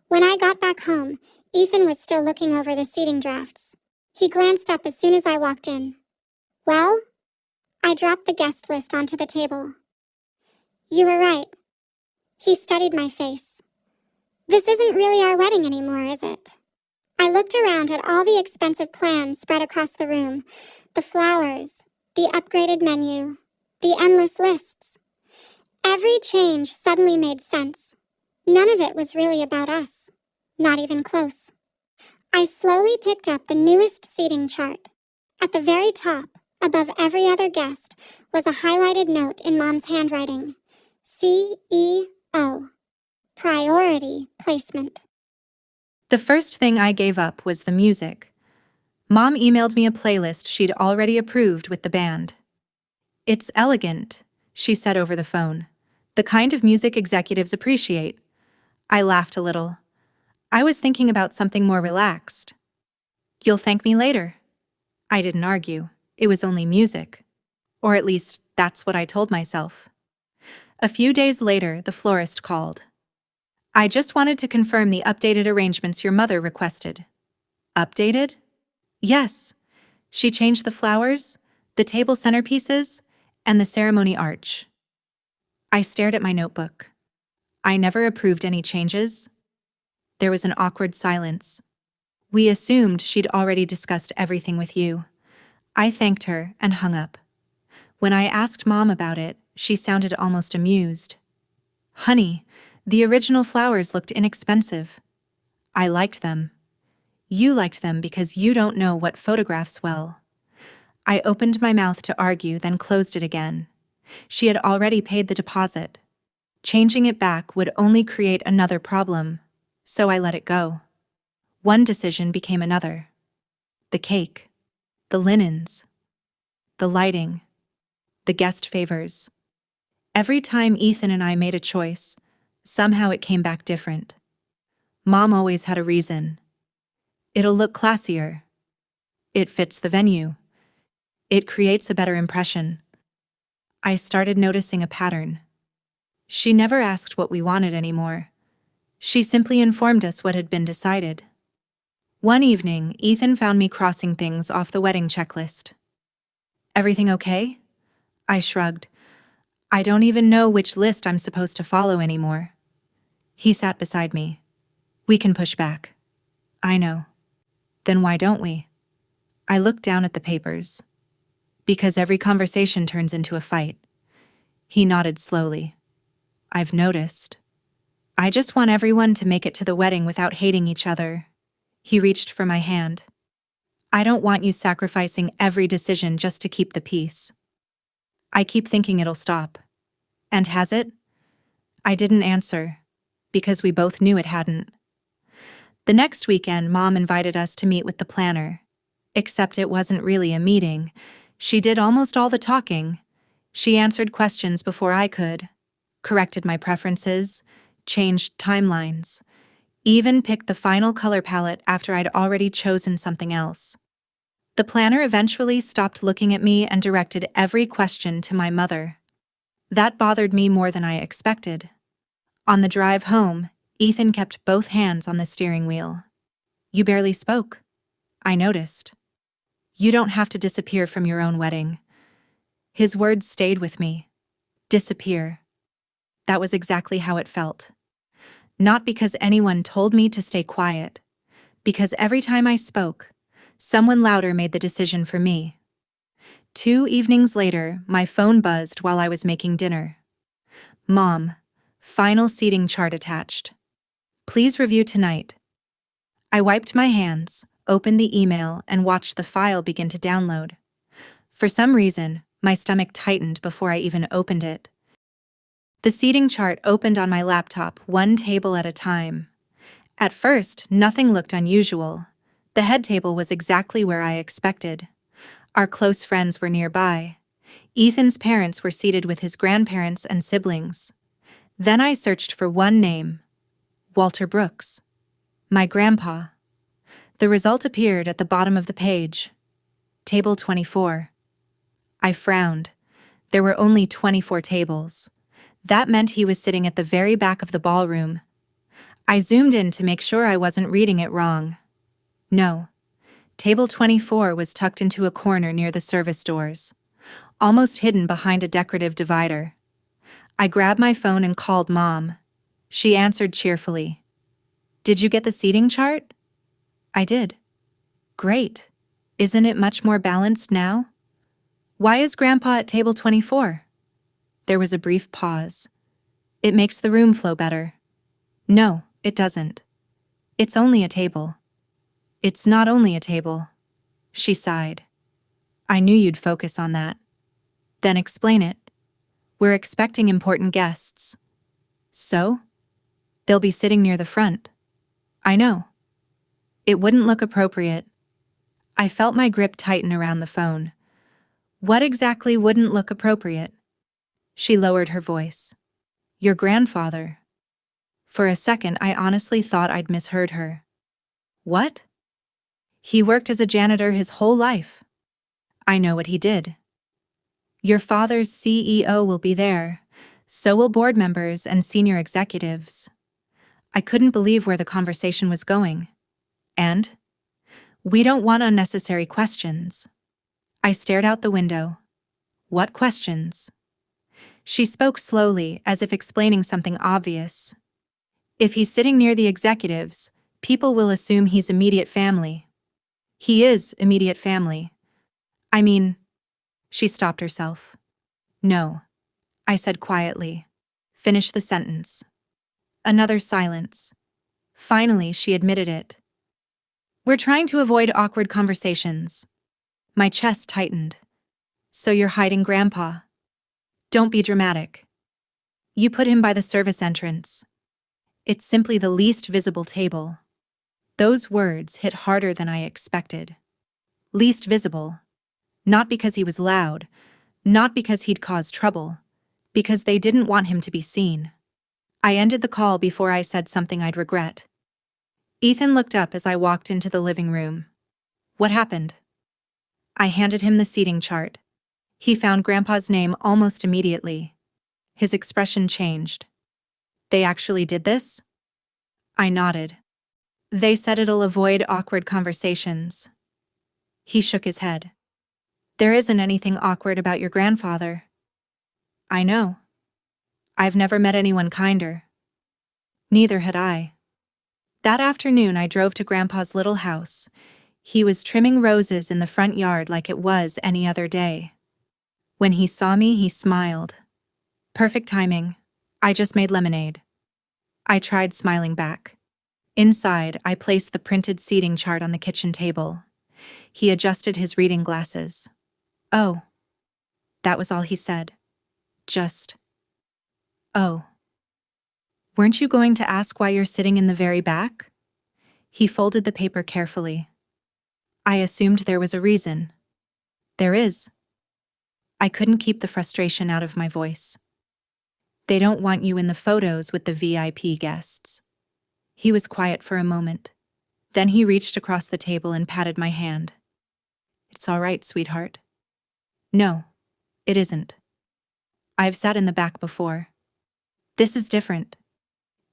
S2: When I got back home, Ethan was still looking over the seating drafts. He glanced up as soon as I walked in. Well? I dropped the guest list onto the table. You were right. He studied my face. This isn't really our wedding anymore, is it? I looked around at all the expensive plans spread across the room, the flowers, the upgraded menu, the endless lists. Every change suddenly made sense. None of it was really about us, not even close. I slowly picked up the newest seating chart. At the very top, above every other guest, was a highlighted note in Mom's handwriting. CEO. Priority placement.
S1: The first thing I gave up was the music. Mom emailed me a playlist she'd already approved with the band. It's elegant, she said over the phone. The kind of music executives appreciate. I laughed a little. I was thinking about something more relaxed. You'll thank me later. I didn't argue. It was only music. Or at least, that's what I told myself. A few days later, the florist called. I just wanted to confirm the updated arrangements your mother requested. Updated? Yes. She changed the flowers, the table centerpieces, and the ceremony arch. I stared at my notebook. I never approved any changes. There was an awkward silence. We assumed she'd already discussed everything with you. I thanked her and hung up. When I asked Mom about it, she sounded almost amused. Honey, the original flowers looked inexpensive. I liked them. You liked them because you don't know what photographs well. I opened my mouth to argue, then closed it again. She had already paid the deposit. Changing it back would only create another problem, so I let it go. One decision became another. The cake, the linens, the lighting, the guest favors. Every time Ethan and I made a choice, somehow it came back different. Mom always had a reason. It'll look classier. It fits the venue. It creates a better impression. I started noticing a pattern. She never asked what we wanted anymore. She simply informed us what had been decided. One evening, Ethan found me crossing things off the wedding checklist. Everything okay? I shrugged. I don't even know which list I'm supposed to follow anymore. He sat beside me. We can push back. I know. Then why don't we? I looked down at the papers. Because every conversation turns into a fight. He nodded slowly. I've noticed. I just want everyone to make it to the wedding without hating each other. He reached for my hand. I don't want you sacrificing every decision just to keep the peace. I keep thinking it'll stop. And has it? I didn't answer, because we both knew it hadn't. The next weekend, Mom invited us to meet with the planner. Except it wasn't really a meeting. She did almost all the talking. She answered questions before I could, corrected my preferences, changed timelines, even picked the final color palette after I'd already chosen something else. The planner eventually stopped looking at me and directed every question to my mother. That bothered me more than I expected. On the drive home, Ethan kept both hands on the steering wheel. You barely spoke. I noticed. You don't have to disappear from your own wedding. His words stayed with me. Disappear. That was exactly how it felt. Not because anyone told me to stay quiet, because every time I spoke, someone louder made the decision for me. 2 evenings later, my phone buzzed while I was making dinner. Mom, final seating chart attached. Please review tonight. I wiped my hands, opened the email, and watched the file begin to download. For some reason, my stomach tightened before I even opened it. The seating chart opened on my laptop, one table at a time. At first, nothing looked unusual. The head table was exactly where I expected. Our close friends were nearby. Ethan's parents were seated with his grandparents and siblings. Then I searched for one name, Walter Brooks. My grandpa. The result appeared at the bottom of the page. Table 24. I frowned. There were only 24 tables. That meant he was sitting at the very back of the ballroom. I zoomed in to make sure I wasn't reading it wrong. No. Table 24 was tucked into a corner near the service doors, almost hidden behind a decorative divider. I grabbed my phone and called Mom. She answered cheerfully. "Did you get the seating chart?" "I did." "Great. Isn't it much more balanced now?" "Why is Grandpa at table 24? There was a brief pause. "It makes the room flow better." "No, it doesn't. It's only a table." "It's not only a table." She sighed. "I knew you'd focus on that." "Then explain it." "We're expecting important guests." "So?" "They'll be sitting near the front." "I know." "It wouldn't look appropriate." I felt my grip tighten around the phone. "What exactly wouldn't look appropriate?" She lowered her voice. "Your grandfather." For a second, I honestly thought I'd misheard her. "What?" "He worked as a janitor his whole life." "I know what he did." "Your father's CEO will be there. So will board members and senior executives." I couldn't believe where the conversation was going. "And?" "We don't want unnecessary questions." I stared out the window. "What questions?" She spoke slowly, as if explaining something obvious. "If he's sitting near the executives, people will assume he's immediate family." "He is immediate family." "I mean..." She stopped herself. "No," I said quietly. "Finish the sentence." Another silence. Finally, she admitted it. "We're trying to avoid awkward conversations." My chest tightened. "So you're hiding Grandpa?" "Don't be dramatic." "You put him by the service entrance." "It's simply the least visible table." Those words hit harder than I expected. Least visible. Not because he was loud, not because he'd caused trouble, because they didn't want him to be seen. I ended the call before I said something I'd regret. Ethan looked up as I walked into the living room. "What happened?" I handed him the seating chart. He found Grandpa's name almost immediately. His expression changed. "They actually did this?" I nodded. "They said it'll avoid awkward conversations." He shook his head. "There isn't anything awkward about your grandfather." "I know. I've never met anyone kinder." Neither had I. That afternoon I drove to Grandpa's little house. He was trimming roses in the front yard like it was any other day. When he saw me, he smiled. "Perfect timing. I just made lemonade." I tried smiling back. Inside, I placed the printed seating chart on the kitchen table. He adjusted his reading glasses. "Oh." That was all he said. Just, "Oh." "Weren't you going to ask why you're sitting in the very back?" He folded the paper carefully. "I assumed there was a reason." "There is." I couldn't keep the frustration out of my voice. "They don't want you in the photos with the VIP guests." He was quiet for a moment. Then he reached across the table and patted my hand. "It's all right, sweetheart." "No, it isn't. I've sat in the back before. This is different."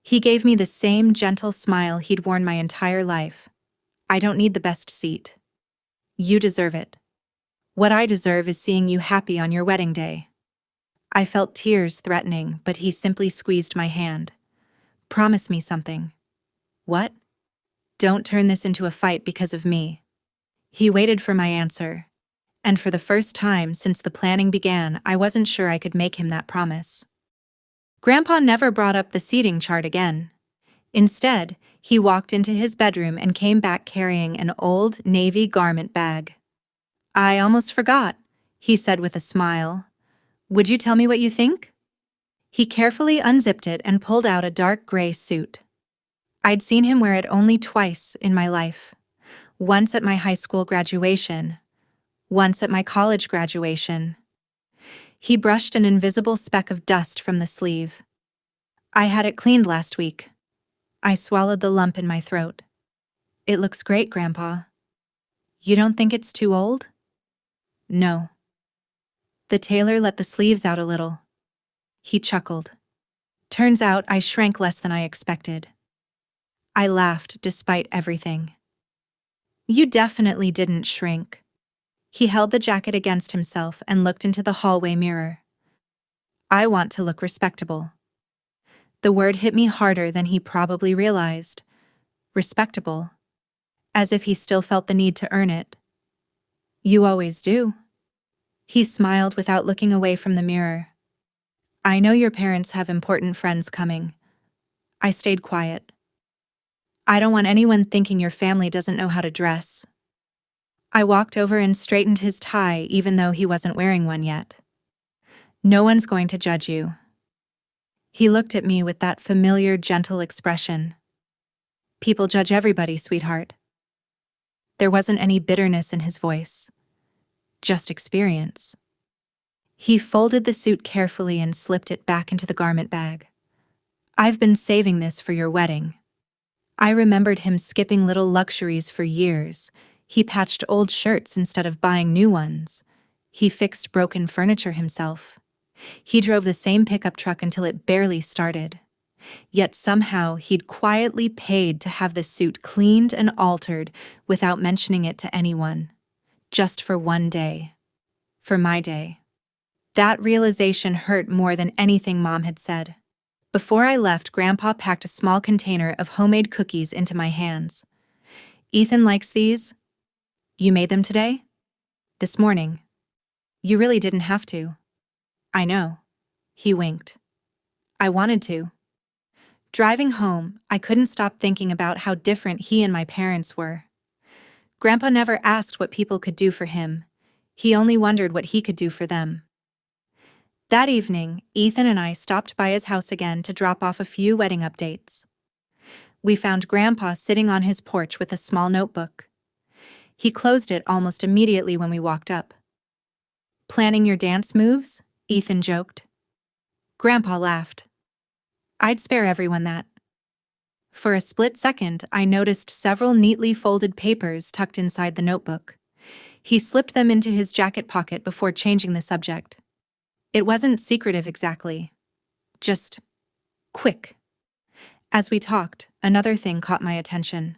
S1: He gave me the same gentle smile he'd worn my entire life. "I don't need the best seat. You deserve it. What I deserve is seeing you happy on your wedding day." I felt tears threatening, but he simply squeezed my hand. "Promise me something." "What?" "Don't turn this into a fight because of me." He waited for my answer. And for the first time since the planning began, I wasn't sure I could make him that promise. Grandpa never brought up the seating chart again. Instead, he walked into his bedroom and came back carrying an old navy garment bag. "I almost forgot," he said with a smile. "Would you tell me what you think?" He carefully unzipped it and pulled out a dark gray suit. I'd seen him wear it only twice in my life. Once at my high school graduation, once at my college graduation. He brushed an invisible speck of dust from the sleeve. "I had it cleaned last week." I swallowed the lump in my throat. "It looks great, Grandpa." "You don't think it's too old?" "No." The tailor let the sleeves out a little. He chuckled. Turns out I shrank less than I expected. I laughed despite everything. You definitely didn't shrink. He held the jacket against himself and looked into the hallway mirror. I want to look respectable. The word hit me harder than he probably realized. Respectable. As if he still felt the need to earn it. You always do. He smiled without looking away from the mirror. I know your parents have important friends coming. I stayed quiet. I don't want anyone thinking your family doesn't know how to dress. I walked over and straightened his tie even though he wasn't wearing one yet. No one's going to judge you. He looked at me with that familiar, gentle expression. People judge everybody, sweetheart. There wasn't any bitterness in his voice. Just experience. He folded the suit carefully and slipped it back into the garment bag. I've been saving this for your wedding. I remembered him skipping little luxuries for years. He patched old shirts instead of buying new ones. He fixed broken furniture himself. He drove the same pickup truck until it barely started. Yet somehow he'd quietly paid to have the suit cleaned and altered without mentioning it to anyone. Just for one day. For my day. That realization hurt more than anything Mom had said. Before I left, Grandpa packed a small container of homemade cookies into my hands. Ethan likes these. You made them today? This morning. You really didn't have to. I know. He winked. I wanted to. Driving home, I couldn't stop thinking about how different he and my parents were. Grandpa never asked what people could do for him. He only wondered what he could do for them. That evening, Ethan and I stopped by his house again to drop off a few wedding updates. We found Grandpa sitting on his porch with a small notebook. He closed it almost immediately when we walked up. Planning your dance moves? Ethan joked. Grandpa laughed. I'd spare everyone that. For a split second, I noticed several neatly folded papers tucked inside the notebook. He slipped them into his jacket pocket before changing the subject. It wasn't secretive exactly. Just quick. As we talked, another thing caught my attention.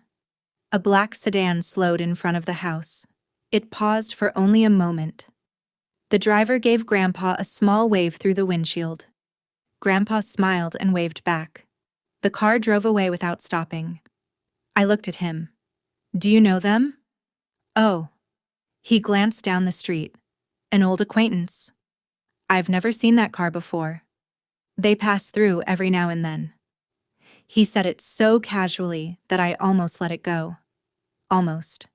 S1: A black sedan slowed in front of the house. It paused for only a moment. The driver gave Grandpa a small wave through the windshield. Grandpa smiled and waved back. The car drove away without stopping. I looked at him. Do you know them? Oh. He glanced down the street. An old acquaintance. I've never seen that car before. They pass through every now and then. He said it so casually that I almost let it go. Almost.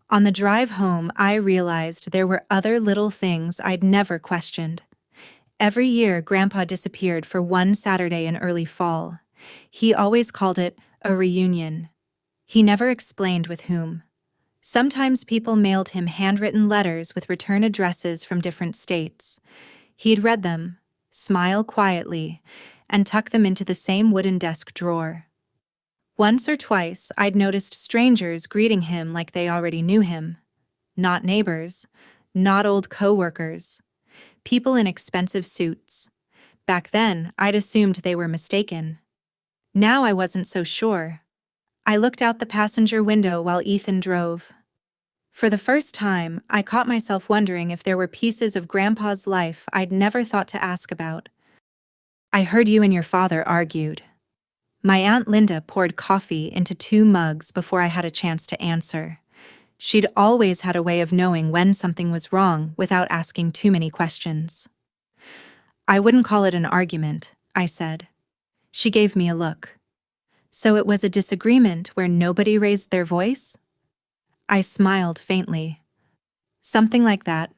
S1: On the drive home, I realized there were other little things I'd never questioned. Every year, Grandpa disappeared for one Saturday in early fall. He always called it a reunion. He never explained with whom. Sometimes people mailed him handwritten letters with return addresses from different states. He'd read them, smile quietly, and tuck them into the same wooden desk drawer. Once or twice, I'd noticed strangers greeting him like they already knew him. Not neighbors, not old co-workers. People in expensive suits. Back then, I'd assumed they were mistaken. Now I wasn't so sure. I looked out the passenger window while Ethan drove. For the first time, I caught myself wondering if there were pieces of Grandpa's life I'd never thought to ask about. I heard you and your father argued. My Aunt Linda poured coffee into 2 mugs before I had a chance to answer. She'd always had a way of knowing when something was wrong without asking too many questions. I wouldn't call it an argument, I said. She gave me a look. So it was a disagreement where nobody raised their voice? I smiled faintly. Something like that.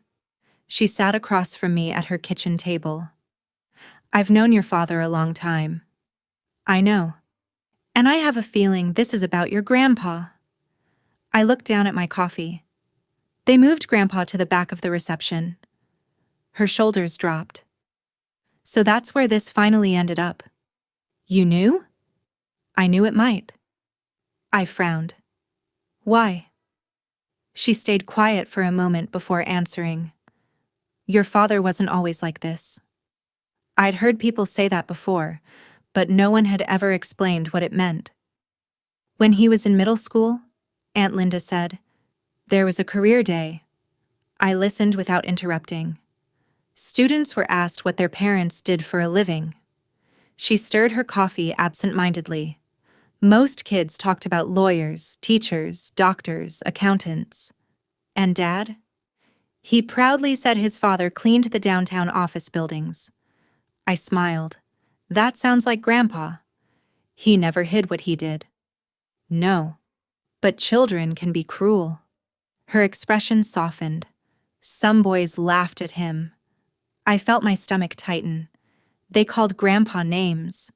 S1: She sat across from me at her kitchen table. I've known your father a long time. I know. And I have a feeling this is about your grandpa. I looked down at my coffee. They moved Grandpa to the back of the reception. Her shoulders dropped. So that's where this finally ended up. You knew? I knew it might. I frowned. Why? She stayed quiet for a moment before answering. Your father wasn't always like this. I'd heard people say that before, but no one had ever explained what it meant. When he was in middle school, Aunt Linda said, there was a career day. I listened without interrupting. Students were asked what their parents did for a living. She stirred her coffee absent-mindedly. Most kids talked about lawyers, teachers, doctors, accountants. And Dad? He proudly said his father cleaned the downtown office buildings. I smiled. That sounds like Grandpa. He never hid what he did. No. But children can be cruel. Her expression softened. Some boys laughed at him. I felt my stomach tighten. They called Grandpa names.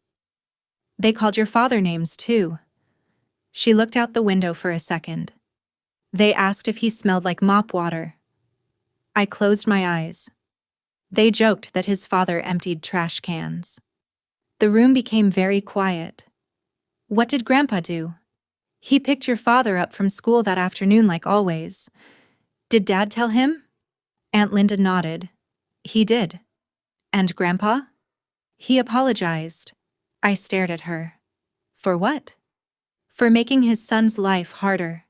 S1: They called your father names too. She looked out the window for a second. They asked if he smelled like mop water. I closed my eyes. They joked that his father emptied trash cans. The room became very quiet. What did Grandpa do? He picked your father up from school that afternoon like always. Did Dad tell him? Aunt Linda nodded. He did. And Grandpa? He apologized. I stared at her. For what? For making his son's life harder.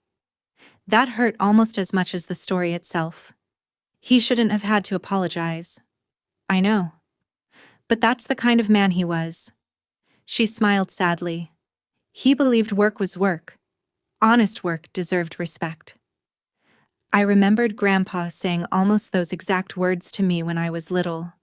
S1: That hurt almost as much as the story itself. He shouldn't have had to apologize. I know. But that's the kind of man he was. She smiled sadly. He believed work was work. Honest work deserved respect. I remembered Grandpa saying almost those exact words to me when I was little.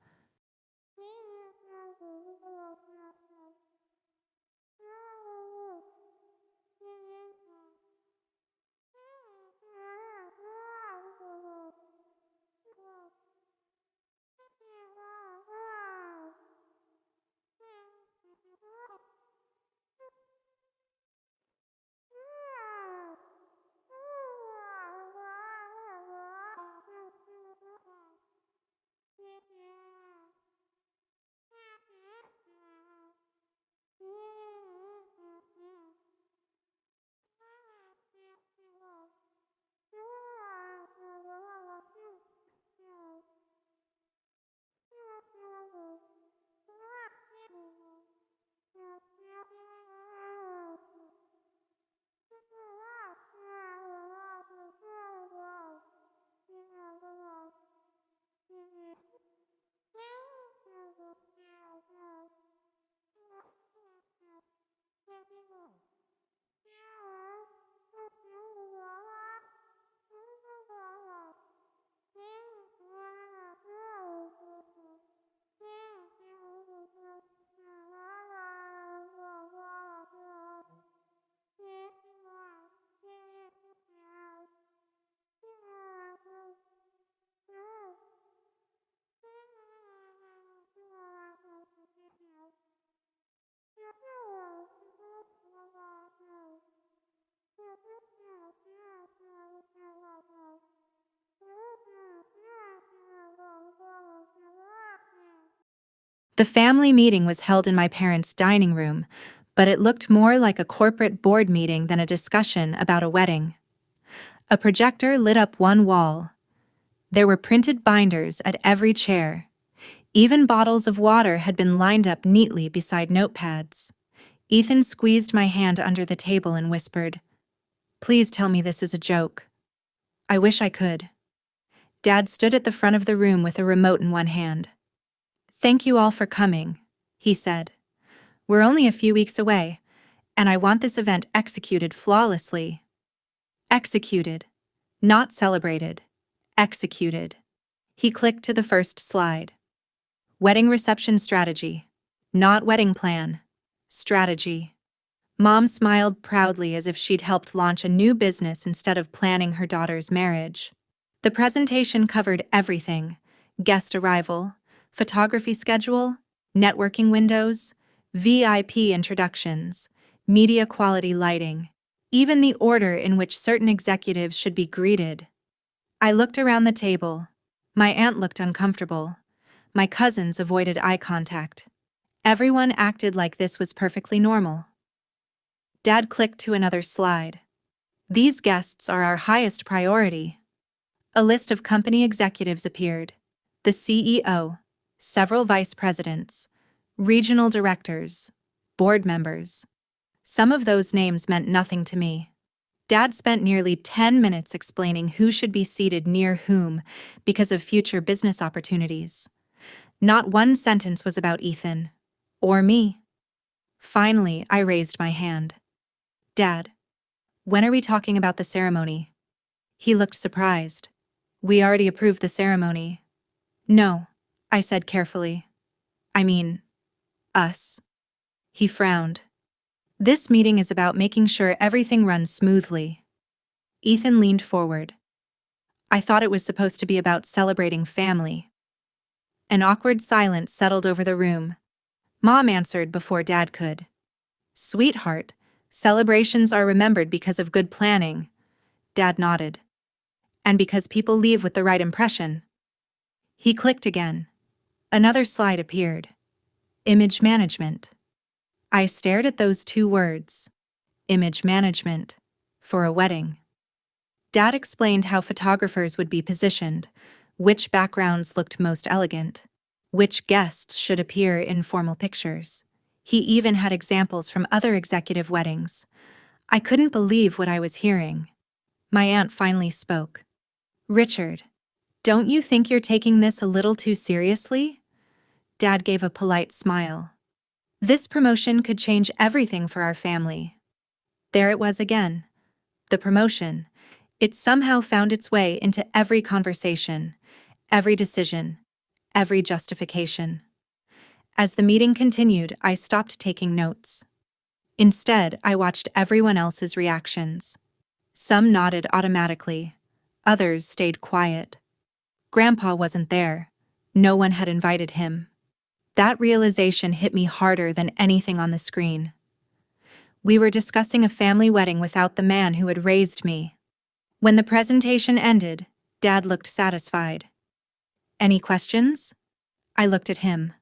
S1: The family meeting was held in my parents' dining room, but it looked more like a corporate board meeting than a discussion about a wedding. A projector lit up one wall. There were printed binders at every chair. Even bottles of water had been lined up neatly beside notepads. Ethan squeezed my hand under the table and whispered, "Please tell me this is a joke." I wish I could. Dad stood at the front of the room with a remote in one hand. "Thank you all for coming," he said. "We're only a few weeks away, and I want this event executed flawlessly." Executed. Not celebrated. Executed. He clicked to the first slide. Wedding reception strategy. Not wedding plan. Strategy. Mom smiled proudly as if she'd helped launch a new business instead of planning her daughter's marriage. The presentation covered everything: guest arrival, photography schedule, networking windows, VIP introductions, media quality lighting, even the order in which certain executives should be greeted. I looked around the table. My aunt looked uncomfortable. My cousins avoided eye contact. Everyone acted like this was perfectly normal. Dad clicked to another slide. "These guests are our highest priority." A list of company executives appeared. The CEO, several vice presidents, regional directors, board members. Some of those names meant nothing to me. Dad spent nearly 10 minutes explaining who should be seated near whom because of future business opportunities. Not one sentence was about Ethan. Or me. Finally, I raised my hand. Dad, when are we talking about the ceremony? He looked surprised. We already approved the ceremony. No, I said carefully. I mean, us. He frowned. This meeting is about making sure everything runs smoothly. Ethan leaned forward. I thought it was supposed to be about celebrating family. An awkward silence settled over the room. Mom answered before Dad could. Sweetheart, celebrations are remembered because of good planning. Dad nodded. And because people leave with the right impression. He clicked again. Another slide appeared. Image management. I stared at those two words. Image management. For a wedding. Dad explained how photographers would be positioned, which backgrounds looked most elegant, which guests should appear in formal pictures. He even had examples from other executive weddings. I couldn't believe what I was hearing. My aunt finally spoke. Richard, don't you think you're taking this a little too seriously? Dad gave a polite smile. This promotion could change everything for our family. There it was again. The promotion. It somehow found its way into every conversation, every decision, every justification. As the meeting continued, I stopped taking notes. Instead, I watched everyone else's reactions. Some nodded automatically. Others stayed quiet. Grandpa wasn't there. No one had invited him. That realization hit me harder than anything on the screen. We were discussing a family wedding without the man who had raised me. When the presentation ended, Dad looked satisfied. Any questions? I looked at him.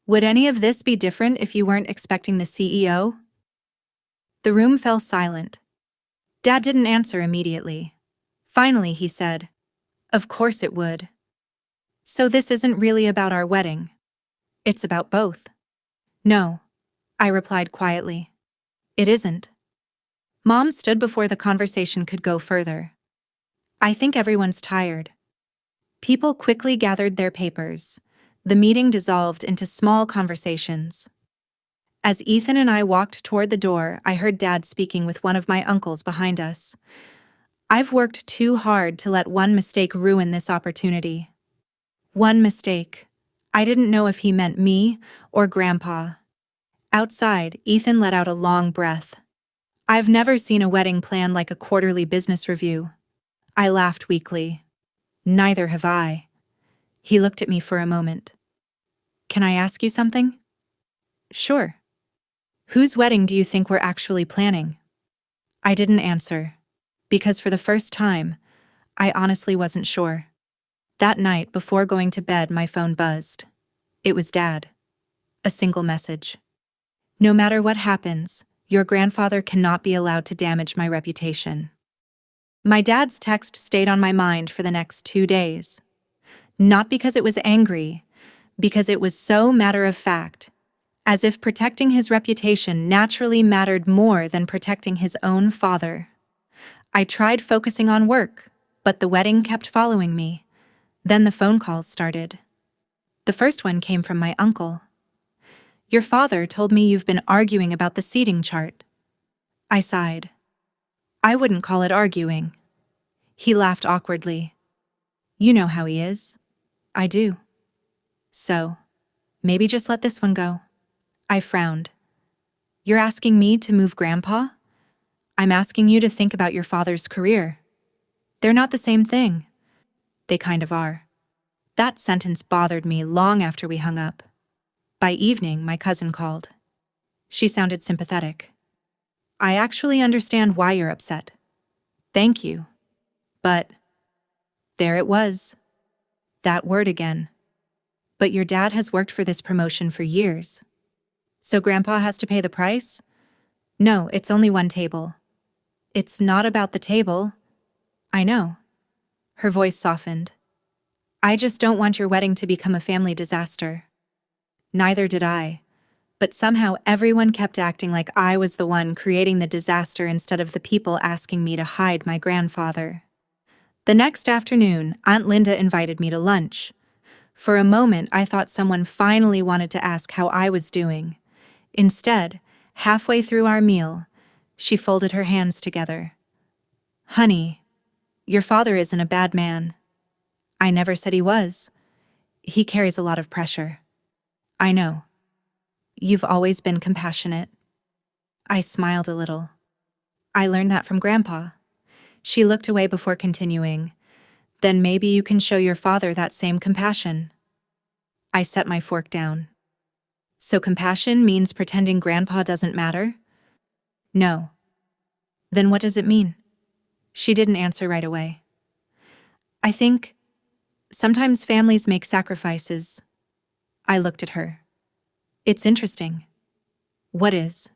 S1: Would any of this be different if you weren't expecting the CEO? The room fell silent. Dad didn't answer immediately. Finally, he said, Of course it would. So this isn't really about our wedding. It's about both. No, I replied quietly. It isn't. Mom stood before the conversation could go further. I think everyone's tired. People quickly gathered their papers. The meeting dissolved into small conversations. As Ethan and I walked toward the door, I heard Dad speaking with one of my uncles behind us. I've worked too hard to let one mistake ruin this opportunity. One mistake. I didn't know if he meant me or Grandpa. Outside, Ethan let out a long breath. I've never seen a wedding plan like a quarterly business review. I laughed weakly. Neither have I. He looked at me for a moment. Can I ask you something? Sure. Whose wedding do you think we're actually planning? I didn't answer, because for the first time, I honestly wasn't sure. That night, before going to bed, my phone buzzed. It was Dad. A single message. No matter what happens, your grandfather cannot be allowed to damage my reputation. My dad's text stayed on my mind for the next 2 days. Not because it was angry, because it was so matter-of-fact, as if protecting his reputation naturally mattered more than protecting his own father. I tried focusing on work, but the wedding kept following me. Then the phone calls started. The first one came from my uncle. Your father told me you've been arguing about the seating chart. I sighed. I wouldn't call it arguing. He laughed awkwardly. You know how he is. I do. So, maybe just let this one go. I frowned. You're asking me to move Grandpa? I'm asking you to think about your father's career. They're not the same thing. They kind of are. That sentence bothered me long after we hung up. By evening, my cousin called. She sounded sympathetic. I actually understand why you're upset. Thank you. But there it was. That word again. But your dad has worked for this promotion for years. So Grandpa has to pay the price? No, it's only one table. It's not about the table. I know. Her voice softened. I just don't want your wedding to become a family disaster. Neither did I. But somehow everyone kept acting like I was the one creating the disaster instead of the people asking me to hide my grandfather. The next afternoon, Aunt Linda invited me to lunch. For a moment, I thought someone finally wanted to ask how I was doing. Instead, halfway through our meal, she folded her hands together. "Honey, your father isn't a bad man. I never said he was. He carries a lot of pressure. I know. You've always been compassionate." I smiled a little. "I learned that from Grandpa." She looked away before continuing. "Then maybe you can show your father that same compassion." I set my fork down. "So compassion means pretending Grandpa doesn't matter?" "No." "Then what does it mean?" She didn't answer right away. "I think sometimes families make sacrifices." I looked at her. "It's interesting." "What is?"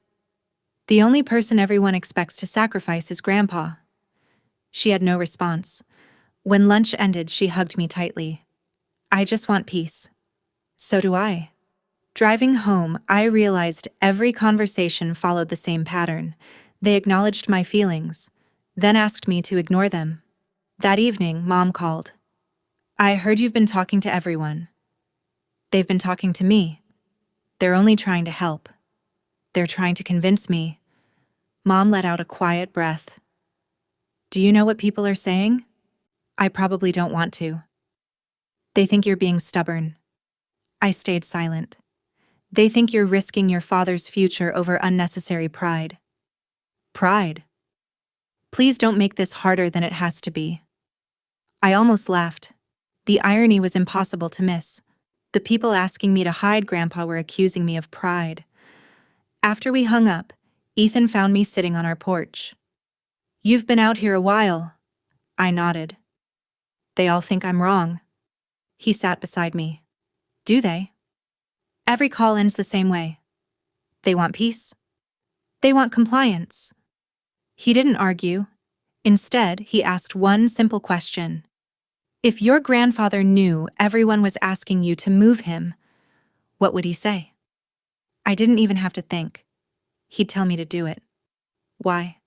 S1: "The only person everyone expects to sacrifice is Grandpa." She had no response. When lunch ended, she hugged me tightly. "I just want peace." "So do I." Driving home, I realized every conversation followed the same pattern. They acknowledged my feelings, then asked me to ignore them. That evening, Mom called. "I heard you've been talking to everyone." "They've been talking to me. They're only trying to help. They're trying to convince me." Mom let out a quiet breath. "Do you know what people are saying?" "I probably don't want to." "They think you're being stubborn." I stayed silent. "They think you're risking your father's future over unnecessary pride." "Pride? Please don't make this harder than it has to be." I almost laughed. The irony was impossible to miss. The people asking me to hide Grandpa were accusing me of pride. After we hung up, Ethan found me sitting on our porch. "You've been out here a while." I nodded. "They all think I'm wrong." He sat beside me. "Do they?" "Every call ends the same way. They want peace. They want compliance." He didn't argue. Instead, he asked one simple question. "If your grandfather knew everyone was asking you to move him, what would he say?" I didn't even have to think. He'd tell me to do it. Why?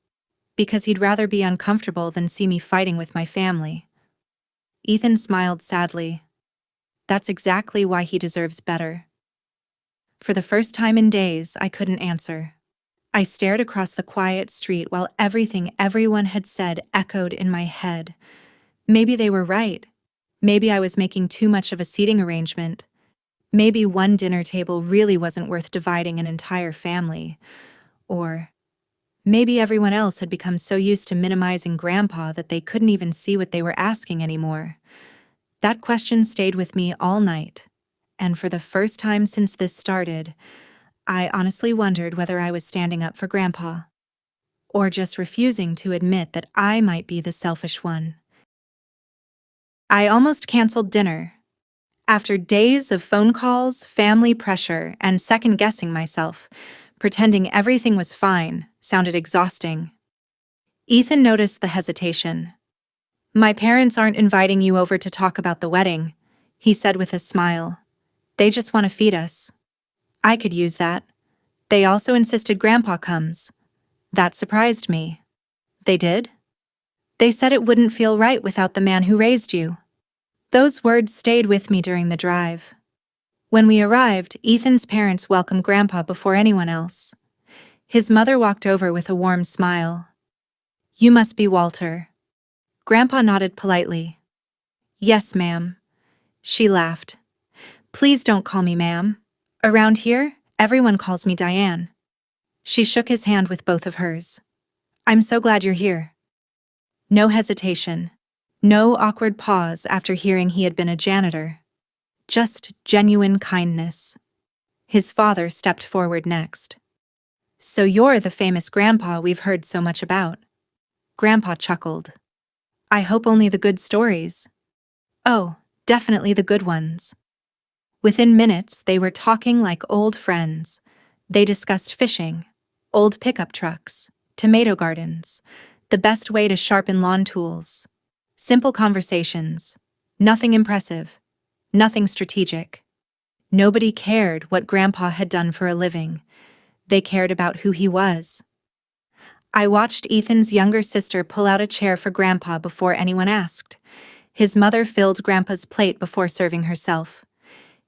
S1: Because he'd rather be uncomfortable than see me fighting with my family. Ethan smiled sadly. "That's exactly why he deserves better." For the first time in days, I couldn't answer. I stared across the quiet street while everything everyone had said echoed in my head. Maybe they were right. Maybe I was making too much of a seating arrangement. Maybe one dinner table really wasn't worth dividing an entire family. Or maybe everyone else had become so used to minimizing Grandpa that they couldn't even see what they were asking anymore. That question stayed with me all night. And for the first time since this started, I honestly wondered whether I was standing up for Grandpa, or just refusing to admit that I might be the selfish one. I almost canceled dinner. After days of phone calls, family pressure, and second-guessing myself, pretending everything was fine sounded exhausting. Ethan noticed the hesitation. "My parents aren't inviting you over to talk about the wedding," he said with a smile. "They just want to feed us." I could use that. They also insisted Grandpa comes. That surprised me. "They did?" "They said it wouldn't feel right without the man who raised you." Those words stayed with me during the drive. When we arrived, Ethan's parents welcomed Grandpa before anyone else. His mother walked over with a warm smile. "You must be Walter." Grandpa nodded politely. "Yes, ma'am." She laughed. "Please don't call me ma'am. Around here, everyone calls me Diane." She shook his hand with both of hers. "I'm so glad you're here." No hesitation. No awkward pause after hearing he had been a janitor. Just genuine kindness. His father stepped forward next. "So you're the famous Grandpa we've heard so much about." Grandpa chuckled. "I hope only the good stories." "Oh, definitely the good ones." Within minutes, they were talking like old friends. They discussed fishing, old pickup trucks, tomato gardens, the best way to sharpen lawn tools. Simple conversations, Nothing impressive. Nothing strategic. Nobody cared what Grandpa had done for a living. They cared about who he was. I watched Ethan's younger sister pull out a chair for Grandpa before anyone asked. His mother filled Grandpa's plate before serving herself.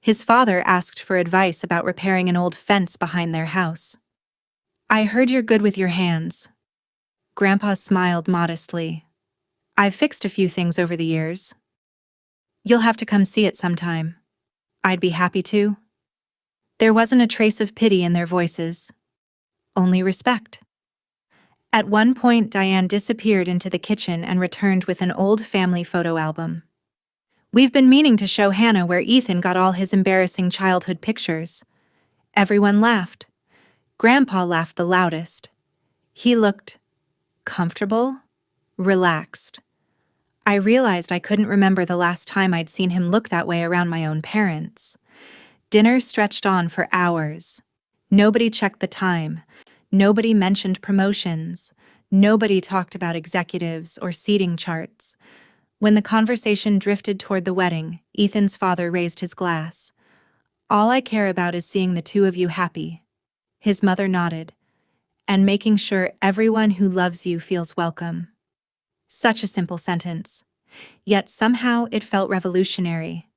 S1: His father asked for advice about repairing an old fence behind their house. "I heard you're good with your hands." Grandpa smiled modestly. "I've fixed a few things over the years." "You'll have to come see it sometime." "I'd be happy to." There wasn't a trace of pity in their voices. Only respect. At one point, Diane disappeared into the kitchen and returned with an old family photo album. "We've been meaning to show Hannah where Ethan got all his embarrassing childhood pictures." Everyone laughed. Grandpa laughed the loudest. He looked comfortable, relaxed. I realized I couldn't remember the last time I'd seen him look that way around my own parents. Dinner stretched on for hours. Nobody checked the time. Nobody mentioned promotions. Nobody talked about executives or seating charts. When the conversation drifted toward the wedding, Ethan's father raised his glass. "All I care about is seeing the two of you happy." His mother nodded. "And making sure everyone who loves you feels welcome." Such a simple sentence. Yet somehow it felt revolutionary.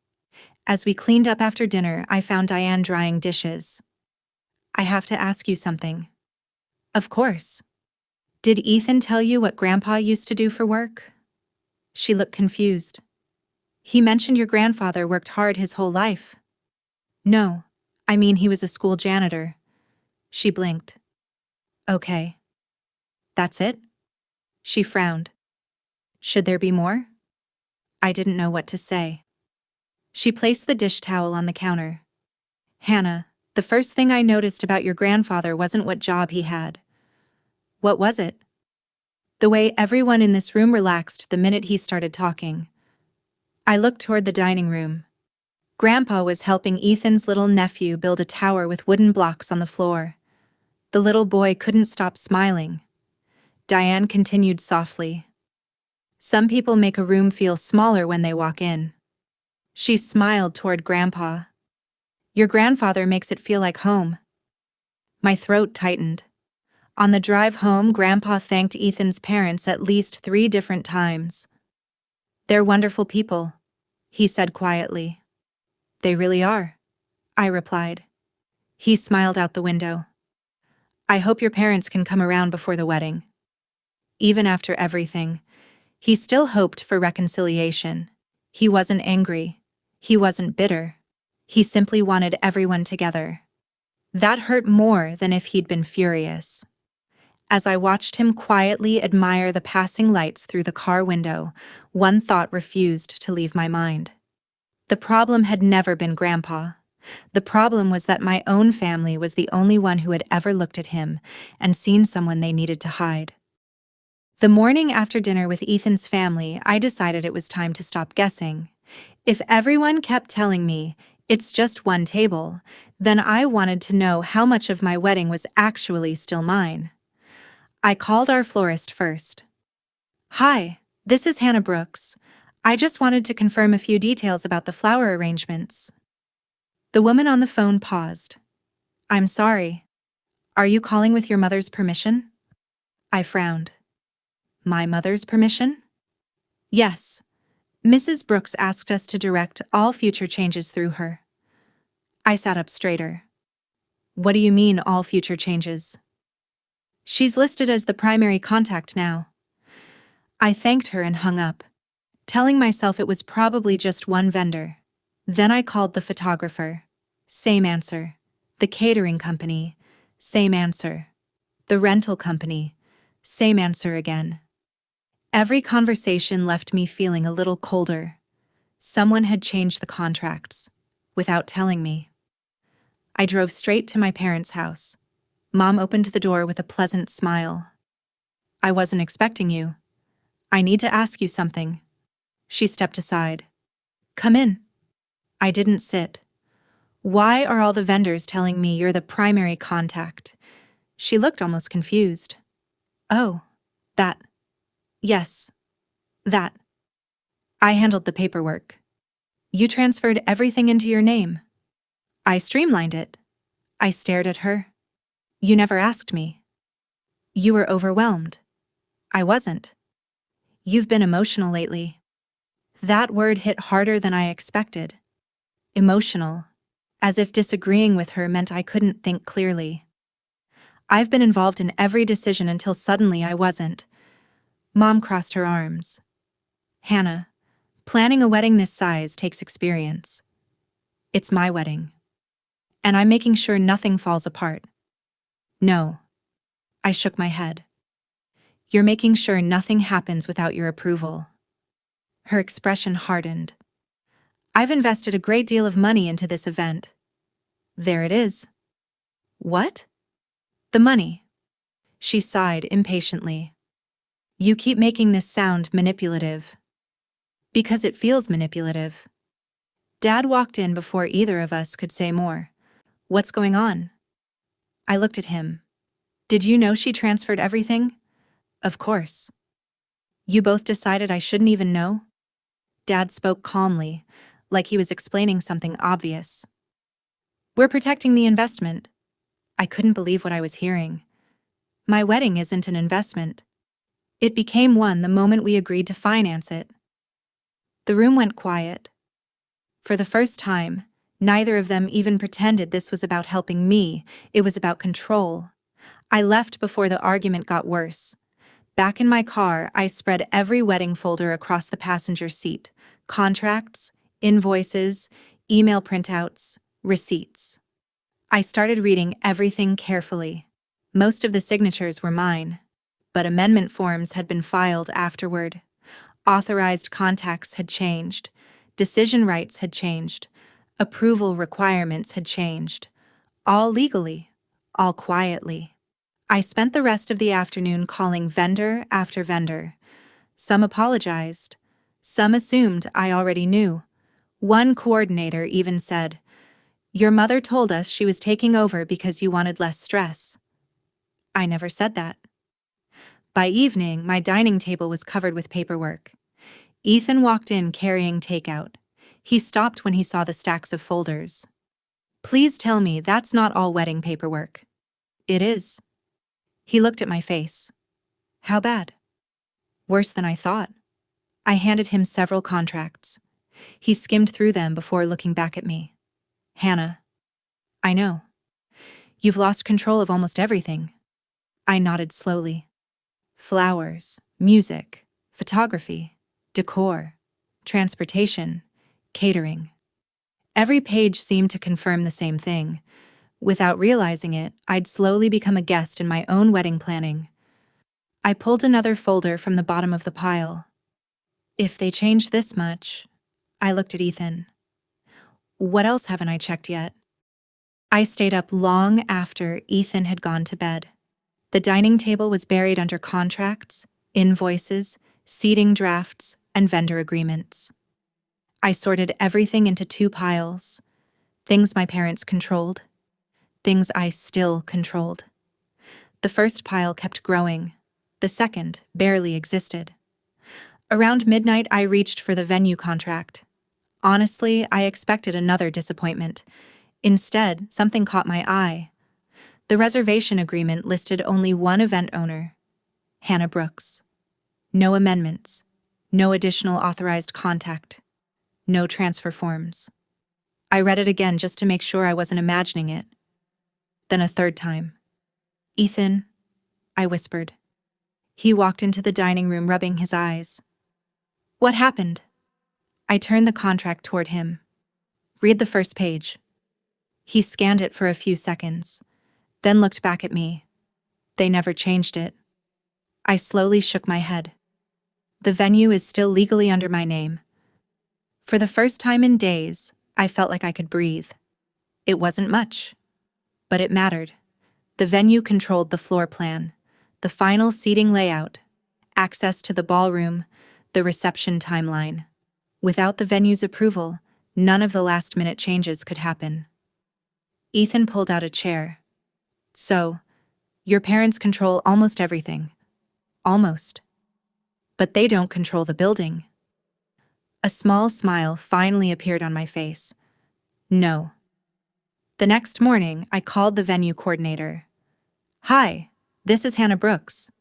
S1: As we cleaned up after dinner, I found Diane drying dishes. "I have to ask you something." "Of course." "Did Ethan tell you what Grandpa used to do for work?" She looked confused. "He mentioned your grandfather worked hard his whole life." "No, I mean he was a school janitor." She blinked. "Okay. That's it?" She frowned. "Should there be more?" I didn't know what to say. She placed the dish towel on the counter. "Hannah, the first thing I noticed about your grandfather wasn't what job he had." "What was it?" "The way everyone in this room relaxed the minute he started talking." I looked toward the dining room. Grandpa was helping Ethan's little nephew build a tower with wooden blocks on the floor. The little boy couldn't stop smiling. Diane continued softly. "Some people make a room feel smaller when they walk in." She smiled toward Grandpa. "Your grandfather makes it feel like home." My throat tightened. On the drive home, Grandpa thanked Ethan's parents at least 3 different times. "They're wonderful people," he said quietly. "They really are," I replied. He smiled out the window. "I hope your parents can come around before the wedding." Even after everything, he still hoped for reconciliation. He wasn't angry. He wasn't bitter. He simply wanted everyone together. That hurt more than if he'd been furious. As I watched him quietly admire the passing lights through the car window, one thought refused to leave my mind. The problem had never been Grandpa. The problem was that my own family was the only one who had ever looked at him and seen someone they needed to hide. The morning after dinner with Ethan's family, I decided it was time to stop guessing. If everyone kept telling me, "It's just one table," then I wanted to know how much of my wedding was actually still mine. I called our florist first. "Hi, this is Hannah Brooks. I just wanted to confirm a few details about the flower arrangements." The woman on the phone paused. "I'm sorry. Are you calling with your mother's permission?" I frowned. "My mother's permission?" "Yes. Mrs. Brooks asked us to direct all future changes through her." I sat up straighter. "What do you mean, all future changes?" "She's listed as the primary contact now." I thanked her and hung up, telling myself it was probably just one vendor. Then I called the photographer. Same answer. The catering company. Same answer. The rental company. Same answer again. Every conversation left me feeling a little colder. Someone had changed the contracts, without telling me. I drove straight to my parents' house. Mom opened the door with a pleasant smile. "I wasn't expecting you. I need to ask you something." She stepped aside. "Come in." I didn't sit. "Why are all the vendors telling me you're the primary contact?" She looked almost confused. "Oh, that. Yes. That." I handled the paperwork. You transferred everything into your name. I streamlined it. I stared at her. You never asked me. You were overwhelmed. I wasn't. You've been emotional lately. That word hit harder than I expected. Emotional. As if disagreeing with her meant I couldn't think clearly. I've been involved in every decision until suddenly I wasn't. Mom crossed her arms. Hannah, planning a wedding this size takes experience. It's my wedding. And I'm making sure nothing falls apart. No. I shook my head. You're making sure nothing happens without your approval. Her expression hardened. I've invested a great deal of money into this event. There it is. What? The money. She sighed impatiently. You keep making this sound manipulative. Because it feels manipulative. Dad walked in before either of us could say more. What's going on? I looked at him. Did you know she transferred everything? Of course. You both decided I shouldn't even know? Dad spoke calmly, like he was explaining something obvious. We're protecting the investment. I couldn't believe what I was hearing. My wedding isn't an investment. It became one the moment we agreed to finance it. The room went quiet. For the first time, neither of them even pretended this was about helping me, it was about control. I left before the argument got worse. Back in my car, I spread every wedding folder across the passenger seat. Contracts, invoices, email printouts, receipts. I started reading everything carefully. Most of the signatures were mine, but amendment forms had been filed afterward. Authorized contacts had changed. Decision rights had changed. Approval requirements had changed. All legally, all quietly. I spent the rest of the afternoon calling vendor after vendor. Some apologized. Some assumed I already knew. One coordinator even said, "Your mother told us she was taking over because you wanted less stress." I never said that. By evening, my dining table was covered with paperwork. Ethan walked in carrying takeout. He stopped when he saw the stacks of folders. Please tell me that's not all wedding paperwork. It is. He looked at my face. How bad? Worse than I thought. I handed him several contracts. He skimmed through them before looking back at me. Hannah. I know. You've lost control of almost everything. I nodded slowly. Flowers, music, photography, decor, transportation, catering. Every page seemed to confirm the same thing. Without realizing it, I'd slowly become a guest in my own wedding planning. I pulled another folder from the bottom of the pile. If they change this much, I looked at Ethan. What else haven't I checked yet? I stayed up long after Ethan had gone to bed. The dining table was buried under contracts, invoices, seating drafts, and vendor agreements. I sorted everything into two piles. Things my parents controlled. Things I still controlled. The first pile kept growing. The second barely existed. Around midnight, I reached for the venue contract. Honestly, I expected another disappointment. Instead, something caught my eye. The reservation agreement listed only one event owner, Hannah Brooks. No amendments, no additional authorized contact, no transfer forms. I read it again just to make sure I wasn't imagining it. Then a third time. Ethan, I whispered. He walked into the dining room rubbing his eyes. What happened? I turned the contract toward him. Read the first page. He scanned it for a few seconds, then looked back at me. They never changed it. I slowly shook my head. The venue is still legally under my name. For the first time in days, I felt like I could breathe. It wasn't much, but it mattered. The venue controlled the floor plan, the final seating layout, access to the ballroom, the reception timeline. Without the venue's approval, none of the last-minute changes could happen. Ethan pulled out a chair. So, your parents control almost everything. Almost. But they don't control the building. A small smile finally appeared on my face. No. The next morning, I called the venue coordinator. Hi, this is Hannah Brooks.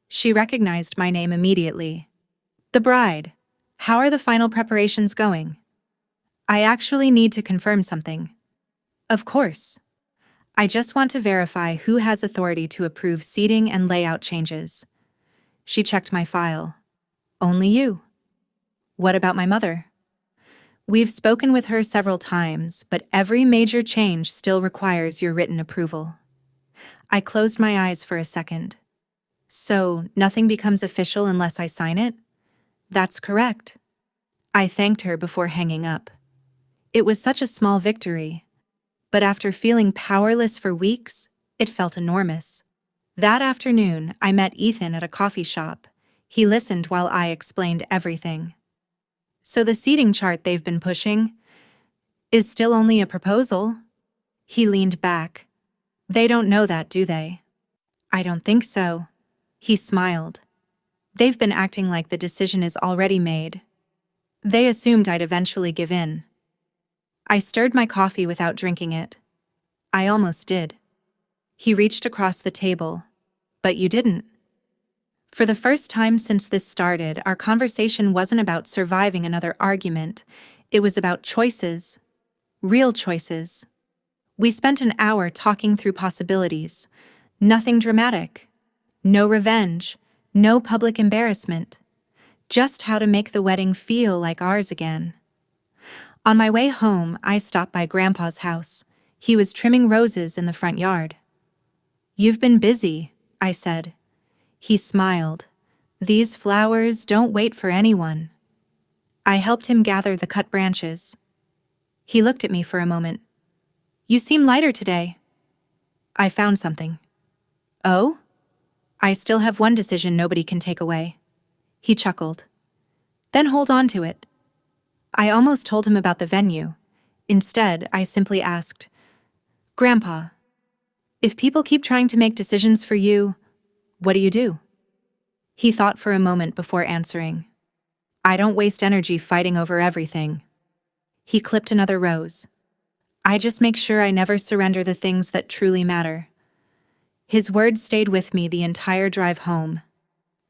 S1: She recognized my name immediately. The bride. How are the final preparations going? I actually need to confirm something. Of course. I just want to verify who has authority to approve seating and layout changes. She checked my file. Only you. What about my mother? We've spoken with her several times, but every major change still requires your written approval. I closed my eyes for a second. So, nothing becomes official unless I sign it? That's correct. I thanked her before hanging up. It was such a small victory, but after feeling powerless for weeks, it felt enormous. That afternoon, I met Ethan at a coffee shop. He listened while I explained everything. So the seating chart they've been pushing is still only a proposal? He leaned back. They don't know that, do they? I don't think so. He smiled. They've been acting like the decision is already made. They assumed I'd eventually give in. I stirred my coffee without drinking it. I almost did. He reached across the table. But you didn't. For the first time since this started, our conversation wasn't about surviving another argument. It was about choices. Real choices. We spent an hour talking through possibilities. Nothing dramatic. No revenge. No public embarrassment. Just how to make the wedding feel like ours again. On my way home, I stopped by Grandpa's house. He was trimming roses in the front yard. You've been busy, I said. He smiled. These flowers don't wait for anyone. I helped him gather the cut branches. He looked at me for a moment. You seem lighter today. I found something. Oh? I still have one decision nobody can take away. He chuckled. Then hold on to it. I almost told him about the venue. Instead, I simply asked, Grandpa, if people keep trying to make decisions for you, what do? He thought for a moment before answering. I don't waste energy fighting over everything. He clipped another rose. I just make sure I never surrender the things that truly matter. His words stayed with me the entire drive home.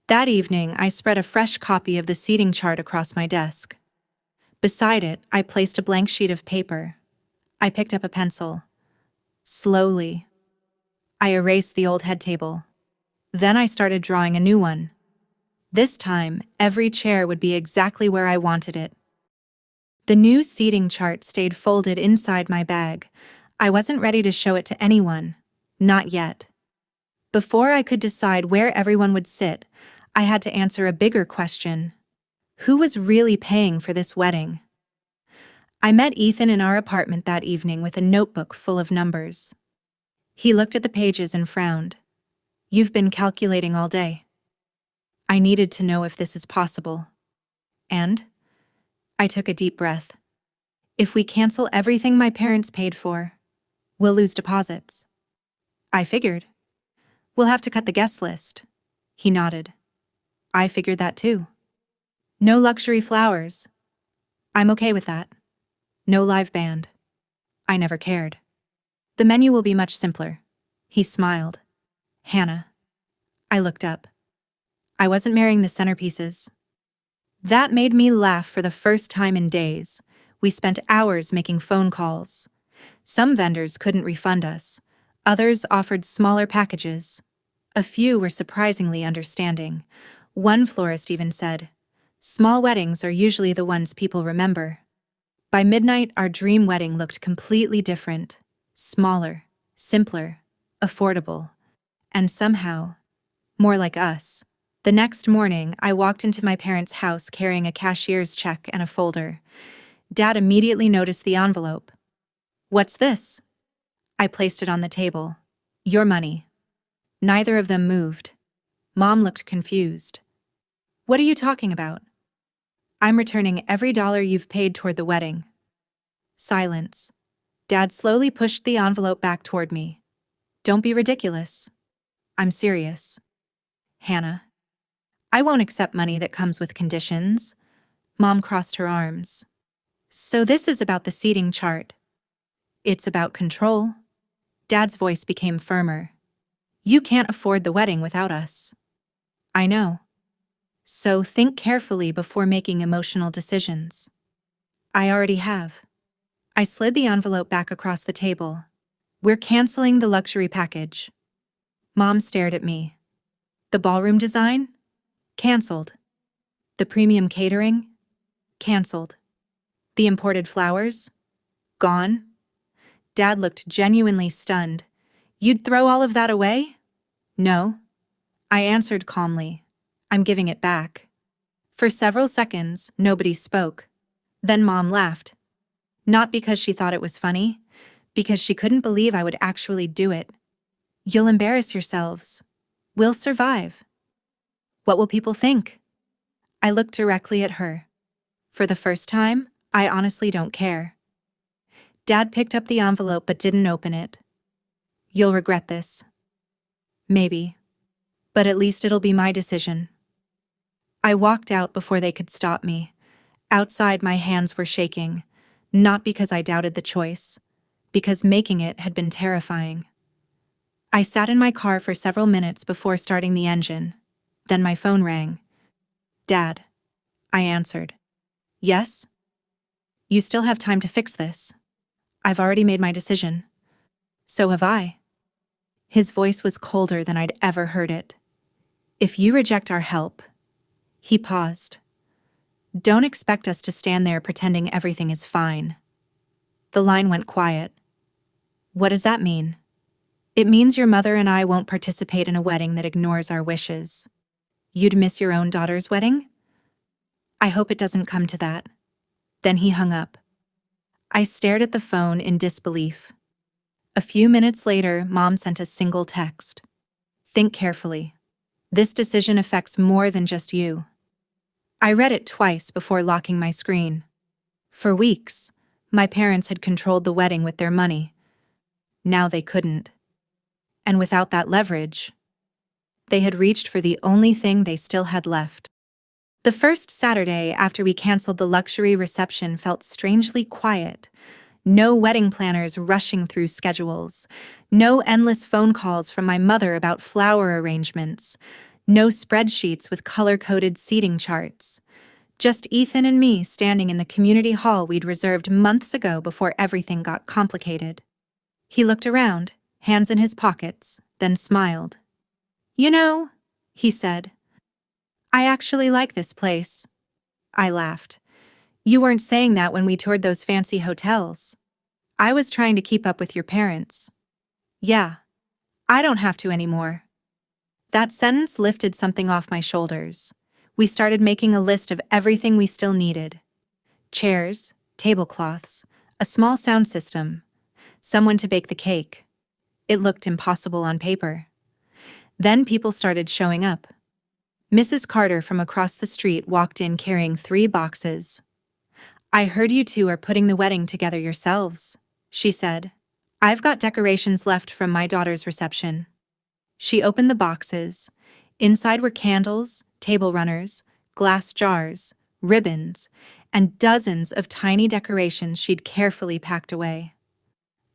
S1: That evening, I spread a fresh copy of the seating chart across my desk. Beside it, I placed a blank sheet of paper. I picked up a pencil. Slowly, I erased the old head table. Then I started drawing a new one. This time, every chair would be exactly where I wanted it. The new seating chart stayed folded inside my bag. I wasn't ready to show it to anyone. Not yet. Before I could decide where everyone would sit, I had to answer a bigger question. Who was really paying for this wedding? I met Ethan in our apartment that evening with a notebook full of numbers. He looked at the pages and frowned. You've been calculating all day. I needed to know if this is possible. And? I took a deep breath. If we cancel everything my parents paid for, we'll lose deposits. I figured. We'll have to cut the guest list. He nodded. I figured that too. No luxury flowers. I'm okay with that. No live band. I never cared. The menu will be much simpler. He smiled. Hannah. I looked up. I wasn't marrying the centerpieces. That made me laugh for the first time in days. We spent hours making phone calls. Some vendors couldn't refund us. Others offered smaller packages. A few were surprisingly understanding. One florist even said, "Small weddings are usually the ones people remember." By midnight, our dream wedding looked completely different. Smaller, simpler, affordable, and somehow, more like us. The next morning, I walked into my parents' house carrying a cashier's check and a folder. Dad immediately noticed the envelope. What's this? I placed it on the table. Your money. Neither of them moved. Mom looked confused. What are you talking about? I'm returning every dollar you've paid toward the wedding. Silence. Dad slowly pushed the envelope back toward me. Don't be ridiculous. I'm serious. Hannah. I won't accept money that comes with conditions. Mom crossed her arms. So this is about the seating chart. It's about control. Dad's voice became firmer. You can't afford the wedding without us. I know. So think carefully before making emotional decisions. I already have. I slid the envelope back across the table. We're canceling the luxury package. Mom stared at me. The ballroom design? Cancelled. The premium catering? Cancelled. The imported flowers? Gone. Dad looked genuinely stunned. You'd throw all of that away? No. I answered calmly. I'm giving it back. For several seconds, nobody spoke. Then Mom laughed. Not because she thought it was funny, because she couldn't believe I would actually do it. You'll embarrass yourselves. We'll survive. What will people think? I looked directly at her. For the first time, I honestly don't care. Dad picked up the envelope but didn't open it. You'll regret this. Maybe. But at least it'll be my decision. I walked out before they could stop me. Outside, my hands were shaking, not because I doubted the choice, because making it had been terrifying. I sat in my car for several minutes before starting the engine. Then my phone rang. Dad. I answered. Yes? You still have time to fix this. I've already made my decision. So have I. His voice was colder than I'd ever heard it. If you reject our help... He paused. Don't expect us to stand there pretending everything is fine. The line went quiet. What does that mean? It means your mother and I won't participate in a wedding that ignores our wishes. You'd miss your own daughter's wedding? I hope it doesn't come to that. Then he hung up. I stared at the phone in disbelief. A few minutes later, Mom sent a single text. Think carefully. This decision affects more than just you. I read it twice before locking my screen. For weeks, my parents had controlled the wedding with their money. Now they couldn't. And without that leverage, they had reached for the only thing they still had left. The first Saturday after we canceled the luxury reception felt strangely quiet. No wedding planners rushing through schedules. No endless phone calls from my mother about flower arrangements. No spreadsheets with color-coded seating charts. Just Ethan and me standing in the community hall we'd reserved months ago before everything got complicated. He looked around, hands in his pockets, then smiled. You know, he said, I actually like this place. I laughed. You weren't saying that when we toured those fancy hotels. I was trying to keep up with your parents. Yeah, I don't have to anymore. That sentence lifted something off my shoulders. We started making a list of everything we still needed. Chairs, tablecloths, a small sound system, someone to bake the cake. It looked impossible on paper. Then people started showing up. Mrs. Carter from across the street walked in carrying 3 boxes. I heard you two are putting the wedding together yourselves, she said. I've got decorations left from my daughter's reception. She opened the boxes. Inside were candles, table runners, glass jars, ribbons, and dozens of tiny decorations she'd carefully packed away.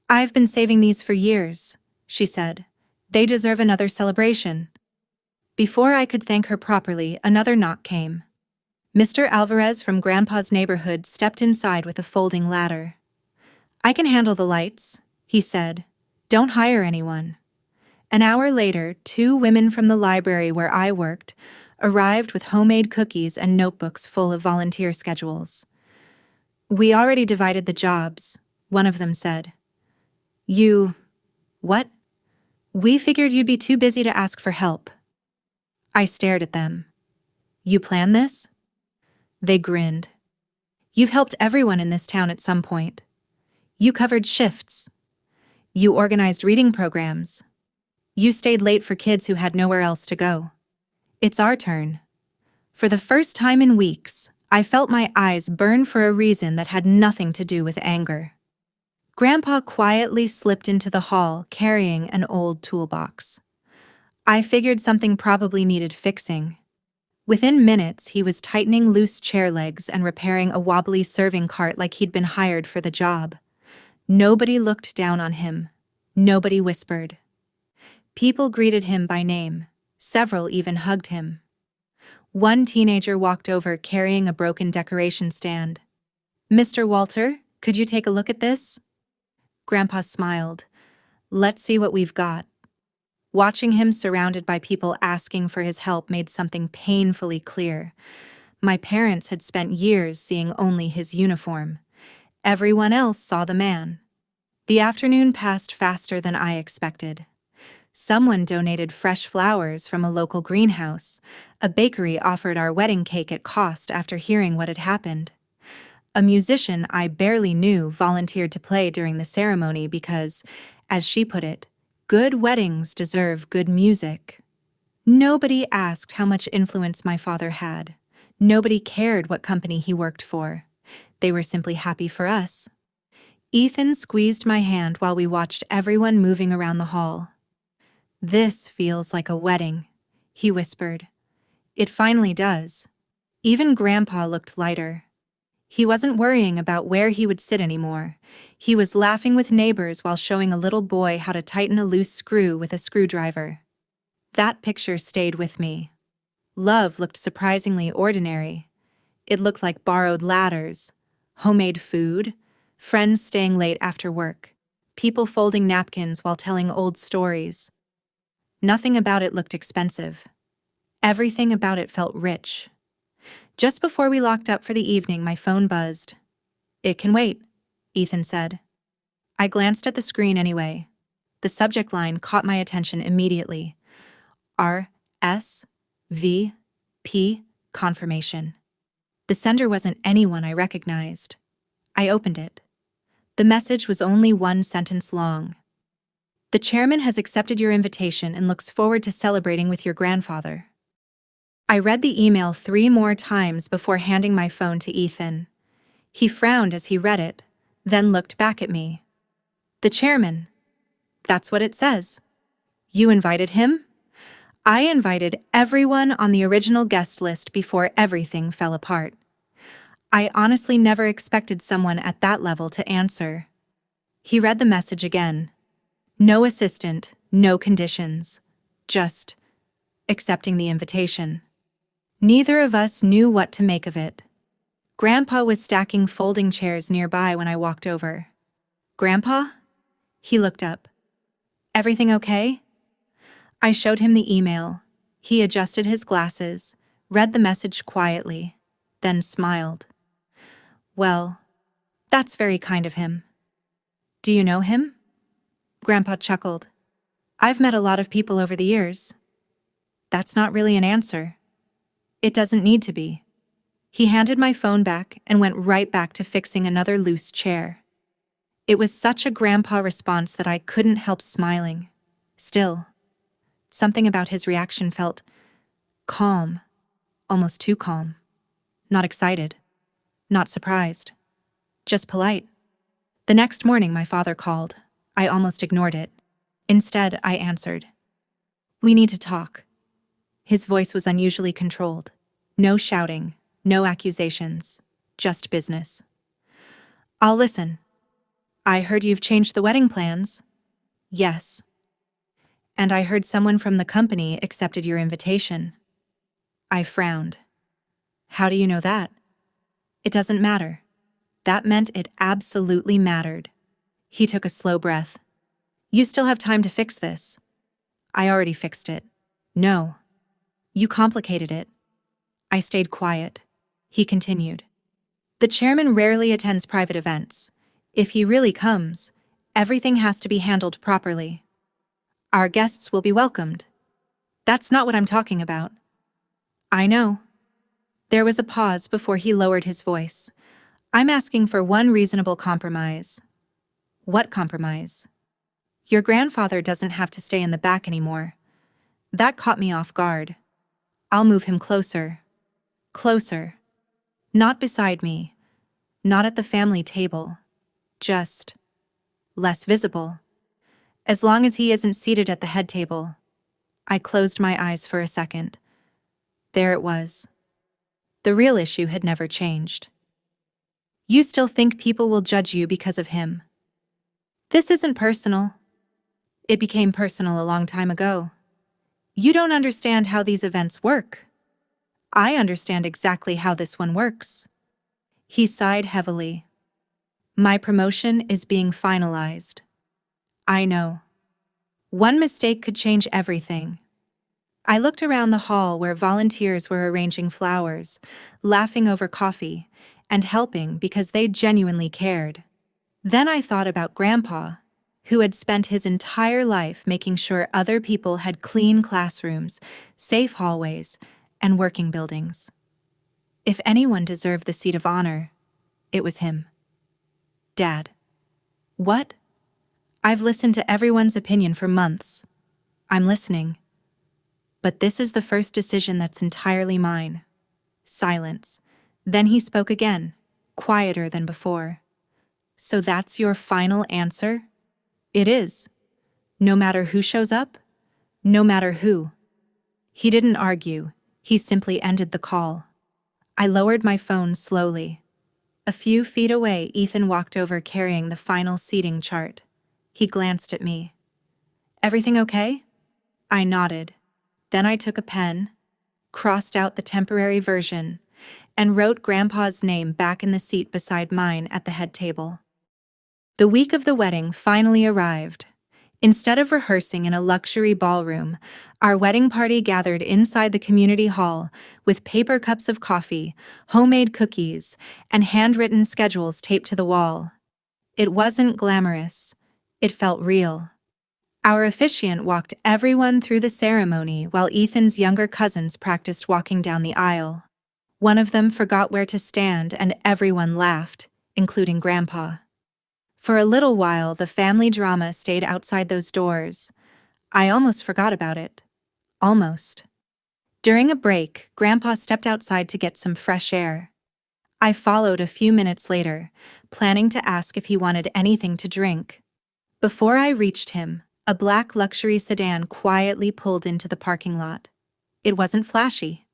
S1: I've been saving these for years, she said. They deserve another celebration. Before I could thank her properly, another knock came. Mr. Alvarez from Grandpa's neighborhood stepped inside with a folding ladder. I can handle the lights, he said. Don't hire anyone. An hour later, 2 women from the library where I worked arrived with homemade cookies and notebooks full of volunteer schedules. We already divided the jobs, one of them said. You... what? We figured you'd be too busy to ask for help. I stared at them. You planned this? They grinned. You've helped everyone in this town at some point. You covered shifts. You organized reading programs. You stayed late for kids who had nowhere else to go. It's our turn. For the first time in weeks, I felt my eyes burn for a reason that had nothing to do with anger. Grandpa quietly slipped into the hall carrying an old toolbox. I figured something probably needed fixing. Within minutes, he was tightening loose chair legs and repairing a wobbly serving cart like he'd been hired for the job. Nobody looked down on him. Nobody whispered. People greeted him by name. Several even hugged him. One teenager walked over carrying a broken decoration stand. "Mr. Walter, could you take a look at this?" Grandpa smiled. "Let's see what we've got." Watching him surrounded by people asking for his help made something painfully clear. My parents had spent years seeing only his uniform. Everyone else saw the man. The afternoon passed faster than I expected. Someone donated fresh flowers from a local greenhouse. A bakery offered our wedding cake at cost after hearing what had happened. A musician I barely knew volunteered to play during the ceremony because, as she put it, good weddings deserve good music. Nobody asked how much influence my father had. Nobody cared what company he worked for. They were simply happy for us. Ethan squeezed my hand while we watched everyone moving around the hall. "This feels like a wedding," he whispered. "It finally does." Even Grandpa looked lighter. He wasn't worrying about where he would sit anymore. He was laughing with neighbors while showing a little boy how to tighten a loose screw with a screwdriver. That picture stayed with me. Love looked surprisingly ordinary. It looked like borrowed ladders, homemade food, friends staying late after work, people folding napkins while telling old stories. Nothing about it looked expensive. Everything about it felt rich. Just before we locked up for the evening, my phone buzzed. "It can wait," Ethan said. I glanced at the screen anyway. The subject line caught my attention immediately. RSVP confirmation. The sender wasn't anyone I recognized. I opened it. The message was only one sentence long. "The chairman has accepted your invitation and looks forward to celebrating with your grandfather." I read the email 3 more times before handing my phone to Ethan. He frowned as he read it, then looked back at me. "The chairman. That's what it says. You invited him?" I invited everyone on the original guest list before everything fell apart. I honestly never expected someone at that level to answer. He read the message again. No assistant, no conditions. Just accepting the invitation. Neither of us knew what to make of it. Grandpa was stacking folding chairs nearby when I walked over. "Grandpa?" He looked up. "Everything okay?" I showed him the email. He adjusted his glasses, read the message quietly, then smiled. "Well, that's very kind of him." "Do you know him?" Grandpa chuckled. "I've met a lot of people over the years." That's not really an answer. It doesn't need to be. He handed my phone back and went right back to fixing another loose chair. It was such a grandpa response that I couldn't help smiling. Still, something about his reaction felt calm, almost too calm. Not excited, not surprised, just polite. The next morning my father called. I almost ignored it. Instead, I answered. "We need to talk." His voice was unusually controlled. No shouting, no accusations, just business. "I'll listen. I heard you've changed the wedding plans." "Yes." "And I heard someone from the company accepted your invitation." I frowned. "How do you know that?" "It doesn't matter." That meant it absolutely mattered. He took a slow breath. "You still have time to fix this." "I already fixed it." "No. You complicated it." I stayed quiet. He continued. "The chairman rarely attends private events. If he really comes, everything has to be handled properly. Our guests will be welcomed." "That's not what I'm talking about." "I know." There was a pause before he lowered his voice. "I'm asking for one reasonable compromise." "What compromise?" "Your grandfather doesn't have to stay in the back anymore." That caught me off guard. "I'll move him closer." Closer. Not beside me. Not at the family table. Just less visible. As long as he isn't seated at the head table. I closed my eyes for a second. There it was. The real issue had never changed. You still think people will judge you because of him. This isn't personal. It became personal a long time ago. You don't understand how these events work. I understand exactly how this one works. He sighed heavily. My promotion is being finalized. I know. One mistake could change everything. I looked around the hall where volunteers were arranging flowers, laughing over coffee, and helping because they genuinely cared. Then I thought about Grandpa, who had spent his entire life making sure other people had clean classrooms, safe hallways, and working buildings. If anyone deserved the seat of honor, it was him. Dad. What? I've listened to everyone's opinion for months. I'm listening. But this is the first decision that's entirely mine. Silence. Then he spoke again, quieter than before. So that's your final answer? It is. No matter who shows up? No matter who. He didn't argue. He simply ended the call. I lowered my phone slowly. A few feet away, Ethan walked over carrying the final seating chart. He glanced at me. Everything okay? I nodded. Then I took a pen, crossed out the temporary version, and wrote Grandpa's name back in the seat beside mine at the head table. The week of the wedding finally arrived. Instead of rehearsing in a luxury ballroom, our wedding party gathered inside the community hall with paper cups of coffee, homemade cookies, and handwritten schedules taped to the wall. It wasn't glamorous. It felt real. Our officiant walked everyone through the ceremony while Ethan's younger cousins practiced walking down the aisle. One of them forgot where to stand and everyone laughed, including Grandpa. For a little while, the family drama stayed outside those doors. I almost forgot about it. Almost. During a break, Grandpa stepped outside to get some fresh air. I followed a few minutes later, planning to ask if he wanted anything to drink. Before I reached him, a black luxury sedan quietly pulled into the parking lot. It wasn't flashy,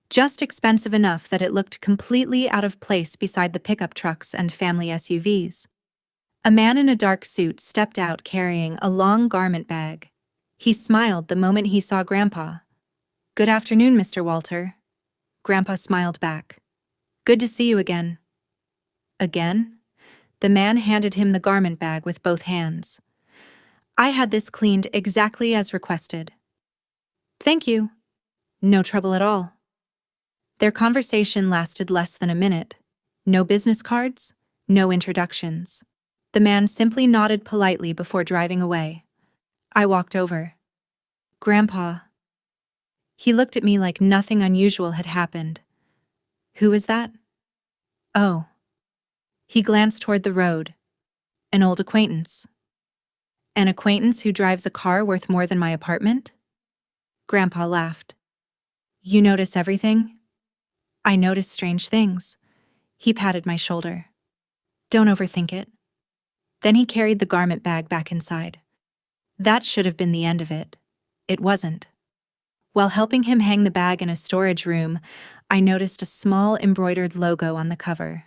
S1: just expensive enough that it looked completely out of place beside the pickup trucks and family SUVs. A man in a dark suit stepped out carrying a long garment bag. He smiled the moment he saw Grandpa. "Good afternoon, Mr. Walter." Grandpa smiled back. "Good to see you again." Again? The man handed him the garment bag with both hands. "I had this cleaned exactly as requested." "Thank you." "No trouble at all." Their conversation lasted less than a minute. No business cards, no introductions. The man simply nodded politely before driving away. I walked over. "Grandpa." He looked at me like nothing unusual had happened. "Who is that?" "Oh." He glanced toward the road. "An old acquaintance." "An acquaintance who drives a car worth more than my apartment?" Grandpa laughed. "You notice everything?" "I notice strange things." He patted my shoulder. "Don't overthink it." Then he carried the garment bag back inside. That should have been the end of it. It wasn't. While helping him hang the bag in a storage room, I noticed a small embroidered logo on the cover.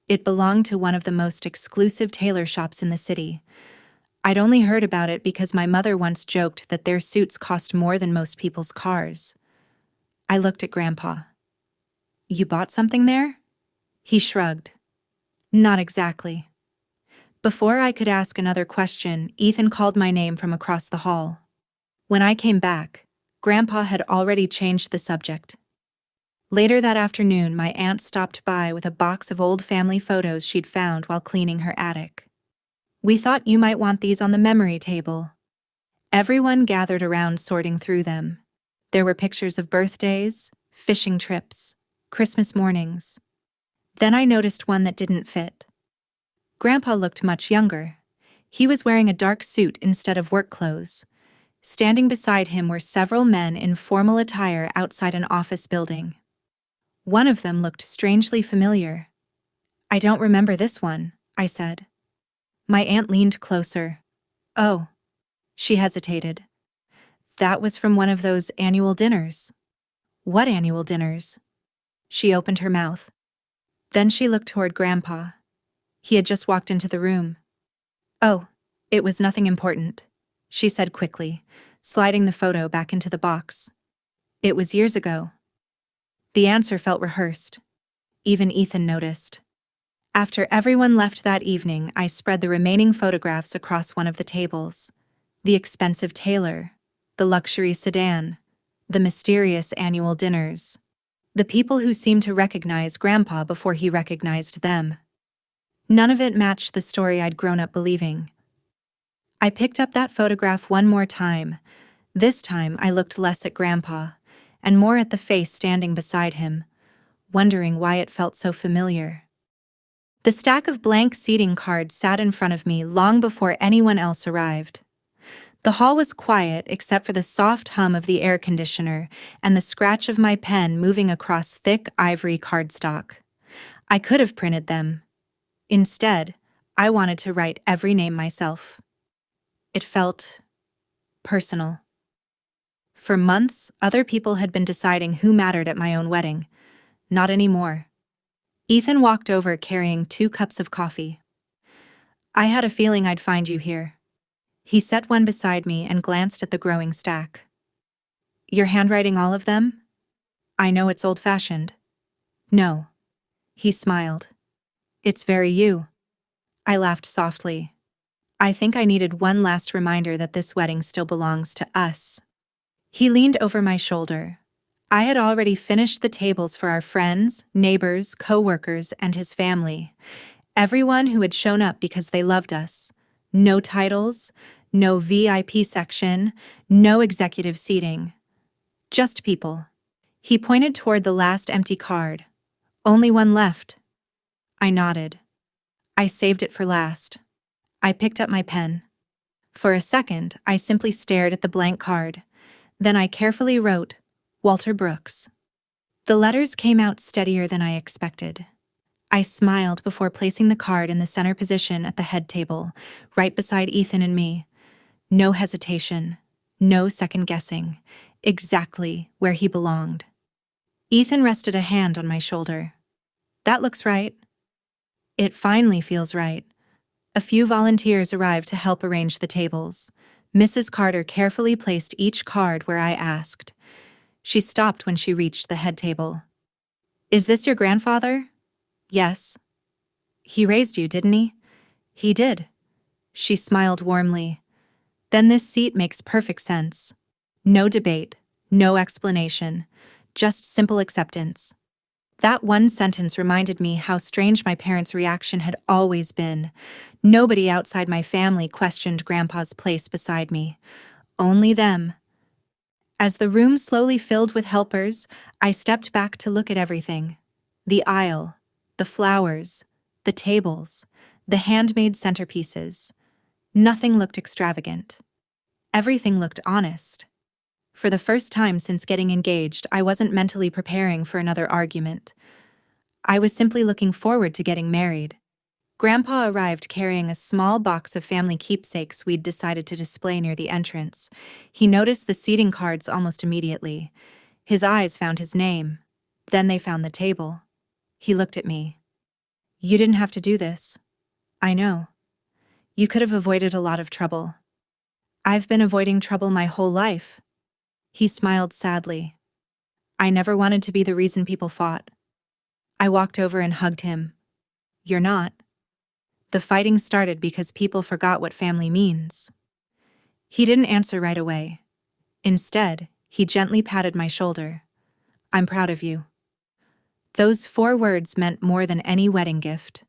S1: It belonged to one of the most exclusive tailor shops in the city. I'd only heard about it because my mother once joked that their suits cost more than most people's cars. I looked at Grandpa. "You bought something there?" He shrugged. "Not exactly." Before I could ask another question, Ethan called my name from across the hall. When I came back, Grandpa had already changed the subject. Later that afternoon, my aunt stopped by with a box of old family photos she'd found while cleaning her attic. "We thought you might want these on the memory table." Everyone gathered around sorting through them. There were pictures of birthdays, fishing trips, Christmas mornings. Then I noticed one that didn't fit. Grandpa looked much younger. He was wearing a dark suit instead of work clothes. Standing beside him were several men in formal attire outside an office building. One of them looked strangely familiar. "I don't remember this one," I said. My aunt leaned closer. "Oh." She hesitated. "That was from one of those annual dinners." What annual dinners? She opened her mouth. Then she looked toward Grandpa. He had just walked into the room. Oh, it was nothing important, she said quickly, sliding the photo back into the box. It was years ago. The answer felt rehearsed. Even Ethan noticed. After everyone left that evening, I spread the remaining photographs across one of the tables. The expensive tailor, the luxury sedan, the mysterious annual dinners. The people who seemed to recognize Grandpa before he recognized them. None of it matched the story I'd grown up believing. I picked up that photograph one more time. This time I looked less at Grandpa, and more at the face standing beside him, wondering why it felt so familiar. The stack of blank seating cards sat in front of me long before anyone else arrived. The hall was quiet except for the soft hum of the air conditioner and the scratch of my pen moving across thick ivory cardstock. I could have printed them. Instead, I wanted to write every name myself. It felt personal. For months, other people had been deciding who mattered at my own wedding. Not anymore. Ethan walked over carrying 2 cups of coffee. I had a feeling I'd find you here. He set one beside me and glanced at the growing stack. You're handwriting all of them? I know it's old-fashioned. No. He smiled. It's very you. I laughed softly. I think I needed one last reminder that this wedding still belongs to us. He leaned over my shoulder. I had already finished the tables for our friends, neighbors, co-workers, and his family. Everyone who had shown up because they loved us. No titles, no VIP section, no executive seating. Just people. He pointed toward the last empty card. Only one left. I nodded. I saved it for last. I picked up my pen. For a second, I simply stared at the blank card. Then I carefully wrote, Walter Brooks. The letters came out steadier than I expected. I smiled before placing the card in the center position at the head table, right beside Ethan and me. No hesitation, no second guessing, exactly where he belonged. Ethan rested a hand on my shoulder. That looks right. It finally feels right. A few volunteers arrived to help arrange the tables. Mrs. Carter carefully placed each card where I asked. She stopped when she reached the head table. Is this your grandfather? Yes. He raised you, didn't he? He did. She smiled warmly. Then this seat makes perfect sense. No debate, no explanation, just simple acceptance. That one sentence reminded me how strange my parents' reaction had always been. Nobody outside my family questioned Grandpa's place beside me. Only them. As the room slowly filled with helpers, I stepped back to look at everything. The aisle, the flowers, the tables, the handmade centerpieces. Nothing looked extravagant. Everything looked honest. For the first time since getting engaged, I wasn't mentally preparing for another argument. I was simply looking forward to getting married. Grandpa arrived carrying a small box of family keepsakes we'd decided to display near the entrance. He noticed the seating cards almost immediately. His eyes found his name. Then they found the table. He looked at me. You didn't have to do this. I know. You could have avoided a lot of trouble. I've been avoiding trouble my whole life. He smiled sadly. I never wanted to be the reason people fought. I walked over and hugged him. You're not. The fighting started because people forgot what family means. He didn't answer right away. Instead, he gently patted my shoulder. I'm proud of you. Those 4 words meant more than any wedding gift.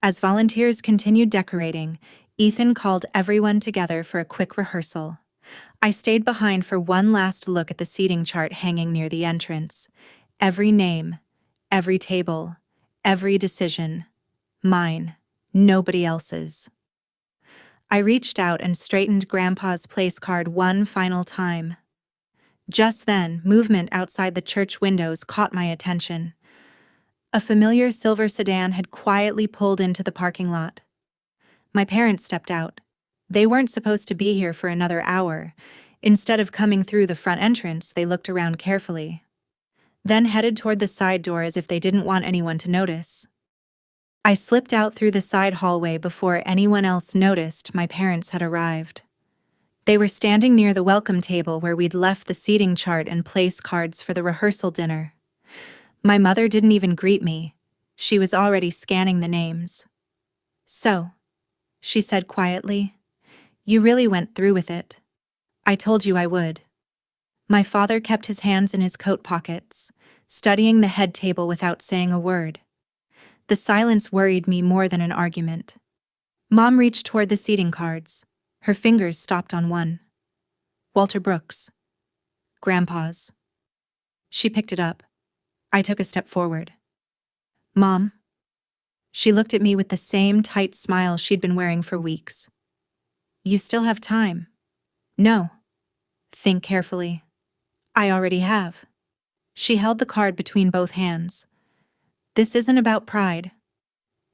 S1: As volunteers continued decorating, Ethan called everyone together for a quick rehearsal. I stayed behind for one last look at the seating chart hanging near the entrance. Every name, every table, every decision. Mine, nobody else's. I reached out and straightened Grandpa's place card one final time. Just then, movement outside the church windows caught my attention. A familiar silver sedan had quietly pulled into the parking lot. My parents stepped out. They weren't supposed to be here for another hour. Instead of coming through the front entrance, they looked around carefully. then headed toward the side door as if they didn't want anyone to notice. I slipped out through the side hallway before anyone else noticed my parents had arrived. They were standing near the welcome table where we'd left the seating chart and place cards for the rehearsal dinner. My mother didn't even greet me. She was already scanning the names. "So," she said quietly, "you really went through with it. I told you I would." My father kept his hands in his coat pockets, studying the head table without saying a word. The silence worried me more than an argument. Mom reached toward the seating cards. Her fingers stopped on one. Walter Brooks. Grandpa's. She picked it up. I took a step forward. "Mom?" She looked at me with the same tight smile she'd been wearing for weeks. "You still have time." "No." "Think carefully." "I already have." She held the card between both hands. "This isn't about pride.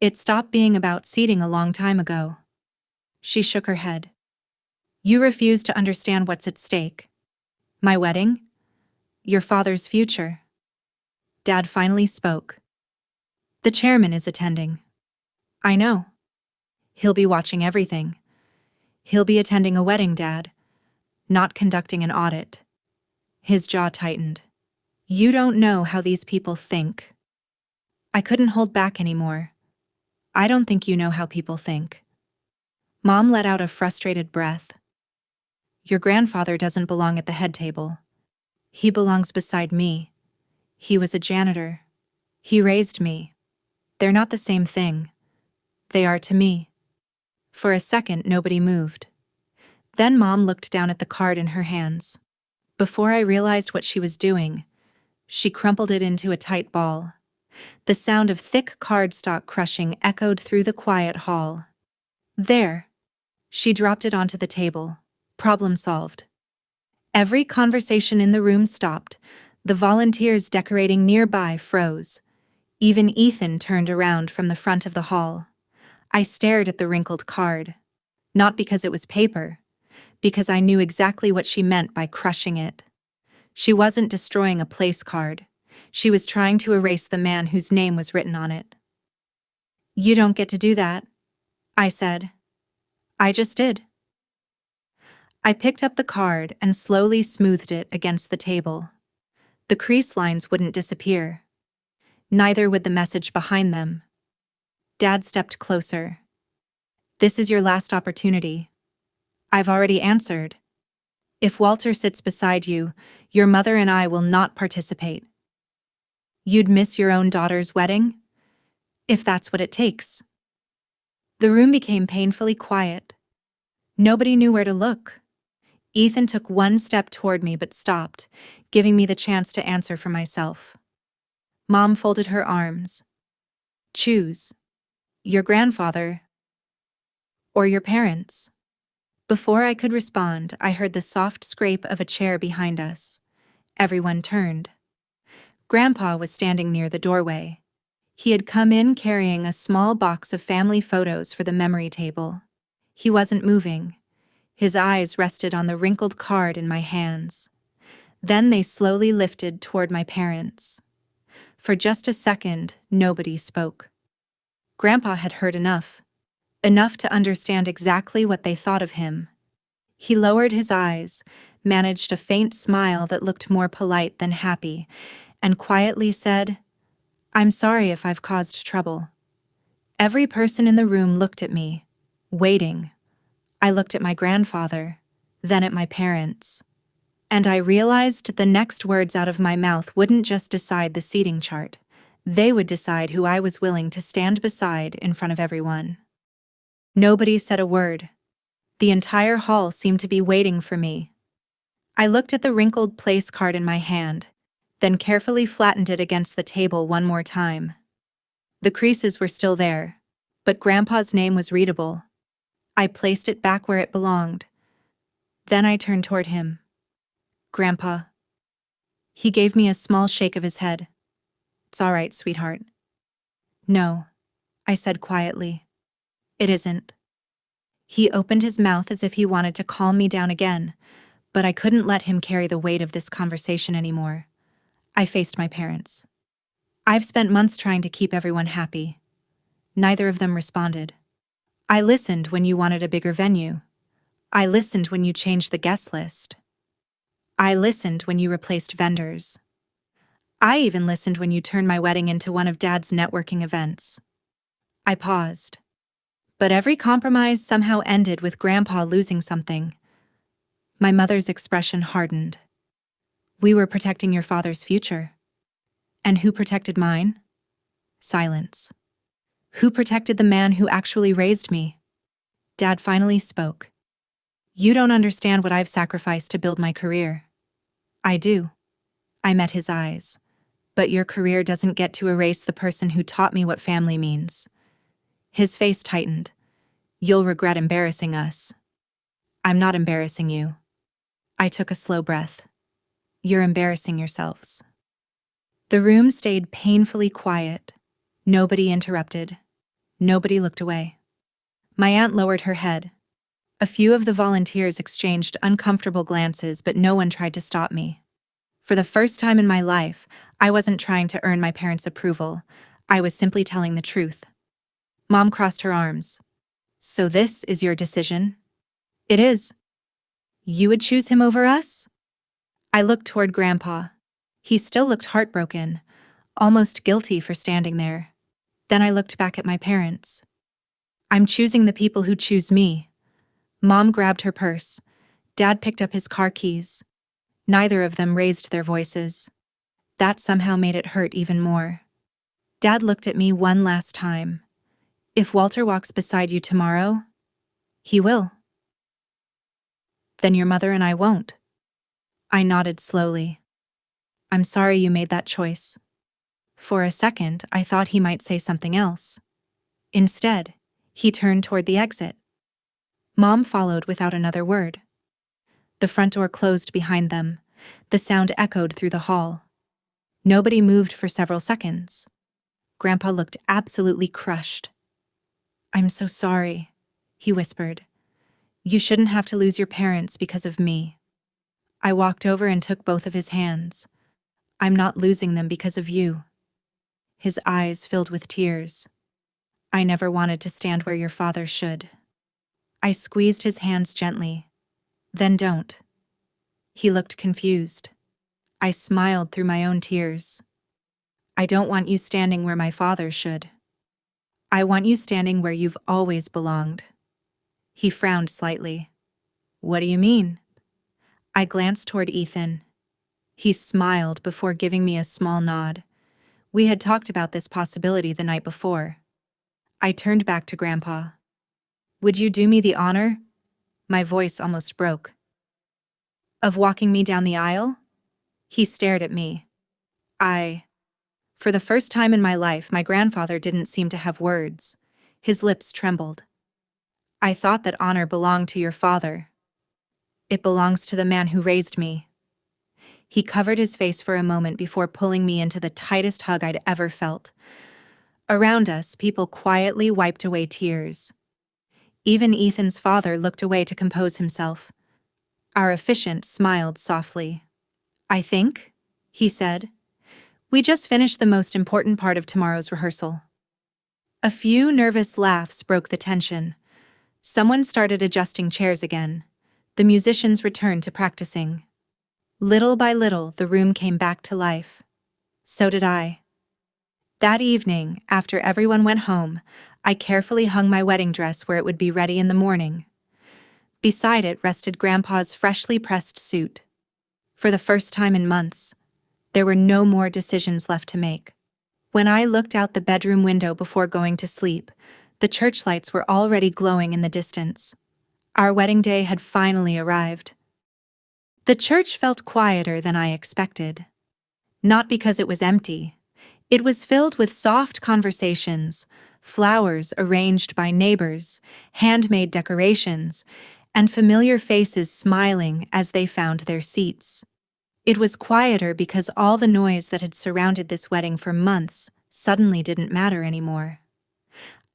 S1: It stopped being about seating a long time ago." She shook her head. "You refuse to understand what's at stake. My wedding? Your father's future." Dad finally spoke. "The chairman is attending." "I know. He'll be watching everything. He'll be attending a wedding, Dad, not conducting an audit." His jaw tightened. "You don't know how these people think." I couldn't hold back anymore. "I don't think you know how people think." Mom let out a frustrated breath. "Your grandfather doesn't belong at the head table. He belongs beside me. He was a janitor. He raised me. They're not the same thing. They are to me." For a second, nobody moved. Then Mom looked down at the card in her hands. Before I realized what she was doing, she crumpled it into a tight ball. The sound of thick cardstock crushing echoed through the quiet hall. "There." She dropped it onto the table. Problem solved. Every conversation in the room stopped. The volunteers decorating nearby froze. Even Ethan turned around from the front of the hall. I stared at the wrinkled card. Not because it was paper, because I knew exactly what she meant by crushing it. She wasn't destroying a place card. She was trying to erase the man whose name was written on it. "You don't get to do that," I said. "I just did." I picked up the card and slowly smoothed it against the table. The crease lines wouldn't disappear. Neither would the message behind them. Dad stepped closer. "This is your last opportunity." "I've already answered. If Walter sits beside you, your mother and I will not participate." "You'd miss your own daughter's wedding?" "If that's what it takes." The room became painfully quiet. Nobody knew where to look. Ethan took one step toward me but stopped, giving me the chance to answer for myself. Mom folded her arms. "Choose. Your grandfather or your parents." Before I could respond, I heard the soft scrape of a chair behind us. Everyone turned. Grandpa was standing near the doorway. He had come in carrying a small box of family photos for the memory table. He wasn't moving. His eyes rested on the wrinkled card in my hands. Then they slowly lifted toward my parents. For just a second, nobody spoke. Grandpa had heard enough. Enough to understand exactly what they thought of him. He lowered his eyes, managed a faint smile that looked more polite than happy, and quietly said, "I'm sorry if I've caused trouble." Every person in the room looked at me, waiting. I looked at my grandfather, then at my parents. And I realized the next words out of my mouth wouldn't just decide the seating chart. They would decide who I was willing to stand beside in front of everyone. Nobody said a word. The entire hall seemed to be waiting for me. I looked at the wrinkled place card in my hand, then carefully flattened it against the table one more time. The creases were still there, but Grandpa's name was readable. I placed it back where it belonged. Then I turned toward him. "Grandpa." He gave me a small shake of his head. "It's all right, sweetheart." "No," I said quietly. "It isn't." He opened his mouth as if he wanted to calm me down again, but I couldn't let him carry the weight of this conversation anymore. I faced my parents. I've spent months trying to keep everyone happy. Neither of them responded. I listened when you wanted a bigger venue. I listened when you changed the guest list. I listened when you replaced vendors. I even listened when you turned my wedding into one of Dad's networking events. I paused. But every compromise somehow ended with Grandpa losing something. My mother's expression hardened. We were protecting your father's future. And who protected mine? Silence. Who protected the man who actually raised me? Dad finally spoke. You don't understand what I've sacrificed to build my career. I do. I met his eyes. But your career doesn't get to erase the person who taught me what family means. His face tightened. You'll regret embarrassing us. I'm not embarrassing you. I took a slow breath. You're embarrassing yourselves. The room stayed painfully quiet. Nobody interrupted. Nobody looked away. My aunt lowered her head. A few of the volunteers exchanged uncomfortable glances, but no one tried to stop me. For the first time in my life, I wasn't trying to earn my parents' approval. I was simply telling the truth. Mom crossed her arms. So this is your decision? It is. You would choose him over us? I looked toward Grandpa. He still looked heartbroken, almost guilty for standing there. Then I looked back at my parents. I'm choosing the people who choose me. Mom grabbed her purse. Dad picked up his car keys. Neither of them raised their voices. That somehow made it hurt even more. Dad looked at me one last time. If Walter walks beside you tomorrow, he will. Then your mother and I won't. I nodded slowly. I'm sorry you made that choice. For a second, I thought he might say something else. Instead, he turned toward the exit. Mom followed without another word. The front door closed behind them. The sound echoed through the hall. Nobody moved for several seconds. Grandpa looked absolutely crushed. I'm so sorry, he whispered. You shouldn't have to lose your parents because of me. I walked over and took both of his hands. I'm not losing them because of you. His eyes filled with tears. I never wanted to stand where your father should. I squeezed his hands gently. Then don't. He looked confused. I smiled through my own tears. I don't want you standing where my father should. I want you standing where you've always belonged. He frowned slightly. What do you mean? I glanced toward Ethan. He smiled before giving me a small nod. We had talked about this possibility the night before. I turned back to Grandpa. Would you do me the honor? My voice almost broke. Of walking me down the aisle? He stared at me. For the first time in my life, my grandfather didn't seem to have words. His lips trembled. I thought that honor belonged to your father. It belongs to the man who raised me. He covered his face for a moment before pulling me into the tightest hug I'd ever felt. Around us, people quietly wiped away tears. Even Ethan's father looked away to compose himself. Our officiant smiled softly. I think, he said, we just finished the most important part of tomorrow's rehearsal. A few nervous laughs broke the tension. Someone started adjusting chairs again. The musicians returned to practicing. Little by little, the room came back to life. So did I. That evening, after everyone went home, I carefully hung my wedding dress where it would be ready in the morning. Beside it rested Grandpa's freshly pressed suit. For the first time in months, there were no more decisions left to make. When I looked out the bedroom window before going to sleep, the church lights were already glowing in the distance. Our wedding day had finally arrived. The church felt quieter than I expected. Not because it was empty. It was filled with soft conversations, flowers arranged by neighbors, handmade decorations, and familiar faces smiling as they found their seats. It was quieter because all the noise that had surrounded this wedding for months suddenly didn't matter anymore.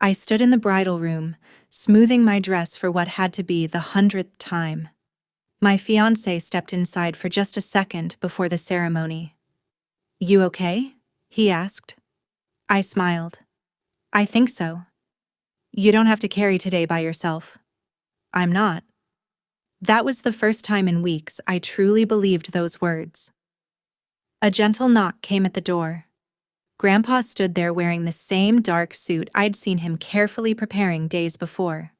S1: I stood in the bridal room, smoothing my dress for what had to be the 100th time. My fiancé stepped inside for just a second before the ceremony. You okay? He asked. I smiled. I think so. You don't have to carry today by yourself. I'm not. That was the first time in weeks I truly believed those words. A gentle knock came at the door. Grandpa stood there wearing the same dark suit I'd seen him carefully preparing days before.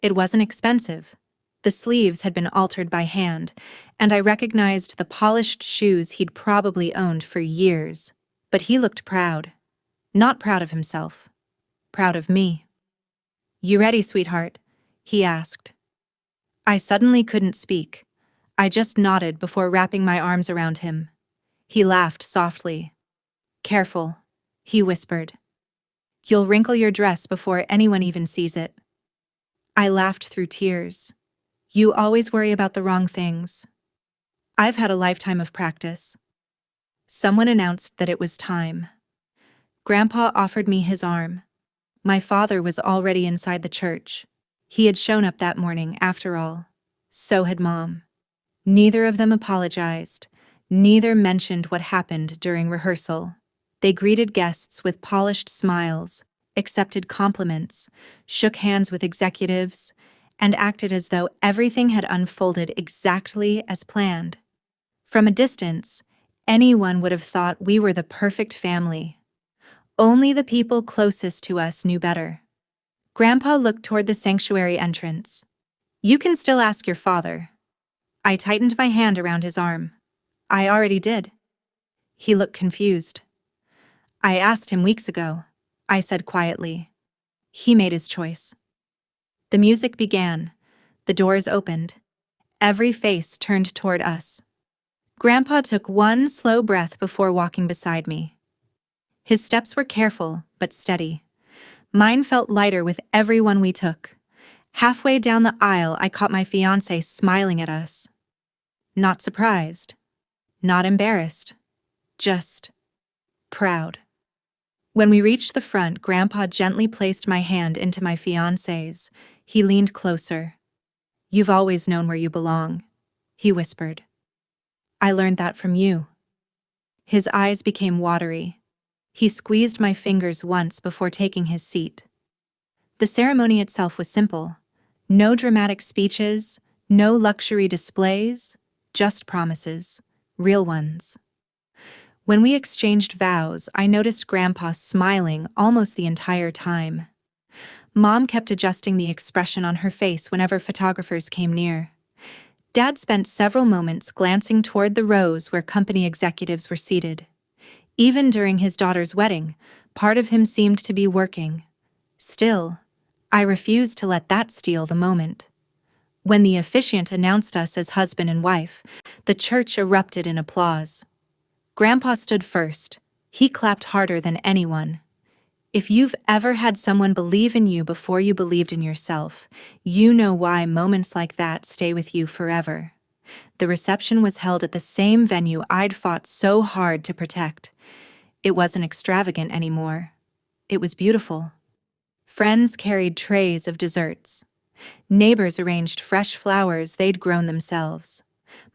S1: It wasn't expensive. The sleeves had been altered by hand, and I recognized the polished shoes he'd probably owned for years. But he looked proud. Not proud of himself. Proud of me. You ready, sweetheart? He asked. I suddenly couldn't speak. I just nodded before wrapping my arms around him. He laughed softly. Careful, he whispered. You'll wrinkle your dress before anyone even sees it. I laughed through tears. You always worry about the wrong things. I've had a lifetime of practice. Someone announced that it was time. Grandpa offered me his arm. My father was already inside the church. He had shown up that morning, after all. So had Mom. Neither of them apologized. Neither mentioned what happened during rehearsal. They greeted guests with polished smiles, accepted compliments, shook hands with executives, and acted as though everything had unfolded exactly as planned. From a distance, anyone would have thought we were the perfect family. Only the people closest to us knew better. Grandpa looked toward the sanctuary entrance. You can still ask your father. I tightened my hand around his arm. I already did. He looked confused. I asked him weeks ago, I said quietly. He made his choice. The music began. The doors opened. Every face turned toward us. Grandpa took one slow breath before walking beside me. His steps were careful, but steady. Mine felt lighter with every one we took. Halfway down the aisle, I caught my fiancé smiling at us. Not surprised. Not embarrassed. Just proud. When we reached the front, Grandpa gently placed my hand into my fiancé's. He leaned closer. You've always known where you belong, he whispered. I learned that from you. His eyes became watery. He squeezed my fingers once before taking his seat. The ceremony itself was simple. No dramatic speeches, no luxury displays, just promises, real ones. When we exchanged vows, I noticed Grandpa smiling almost the entire time. Mom kept adjusting the expression on her face whenever photographers came near. Dad spent several moments glancing toward the rows where company executives were seated. Even during his daughter's wedding, part of him seemed to be working. Still, I refused to let that steal the moment. When the officiant announced us as husband and wife, the church erupted in applause. Grandpa stood first. He clapped harder than anyone. If you've ever had someone believe in you before you believed in yourself, you know why moments like that stay with you forever. The reception was held at the same venue I'd fought so hard to protect. It wasn't extravagant anymore. It was beautiful. Friends carried trays of desserts. Neighbors arranged fresh flowers they'd grown themselves.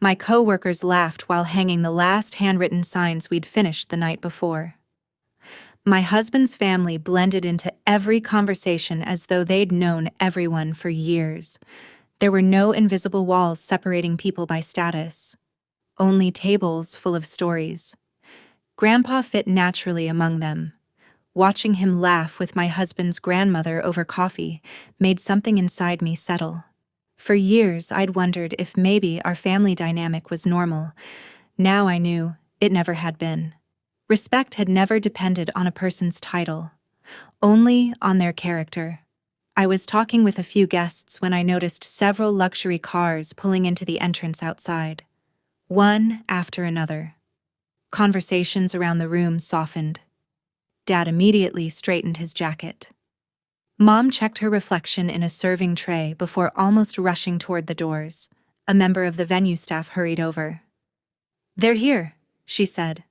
S1: My co-workers laughed while hanging the last handwritten signs we'd finished the night before. My husband's family blended into every conversation as though they'd known everyone for years. There were no invisible walls separating people by status. Only tables full of stories. Grandpa fit naturally among them. Watching him laugh with my husband's grandmother over coffee made something inside me settle. For years, I'd wondered if maybe our family dynamic was normal. Now I knew it never had been. Respect had never depended on a person's title, only on their character. I was talking with a few guests when I noticed several luxury cars pulling into the entrance outside, one after another. Conversations around the room softened. Dad immediately straightened his jacket. Mom checked her reflection in a serving tray before almost rushing toward the doors. A member of the venue staff hurried over. They're here, she said.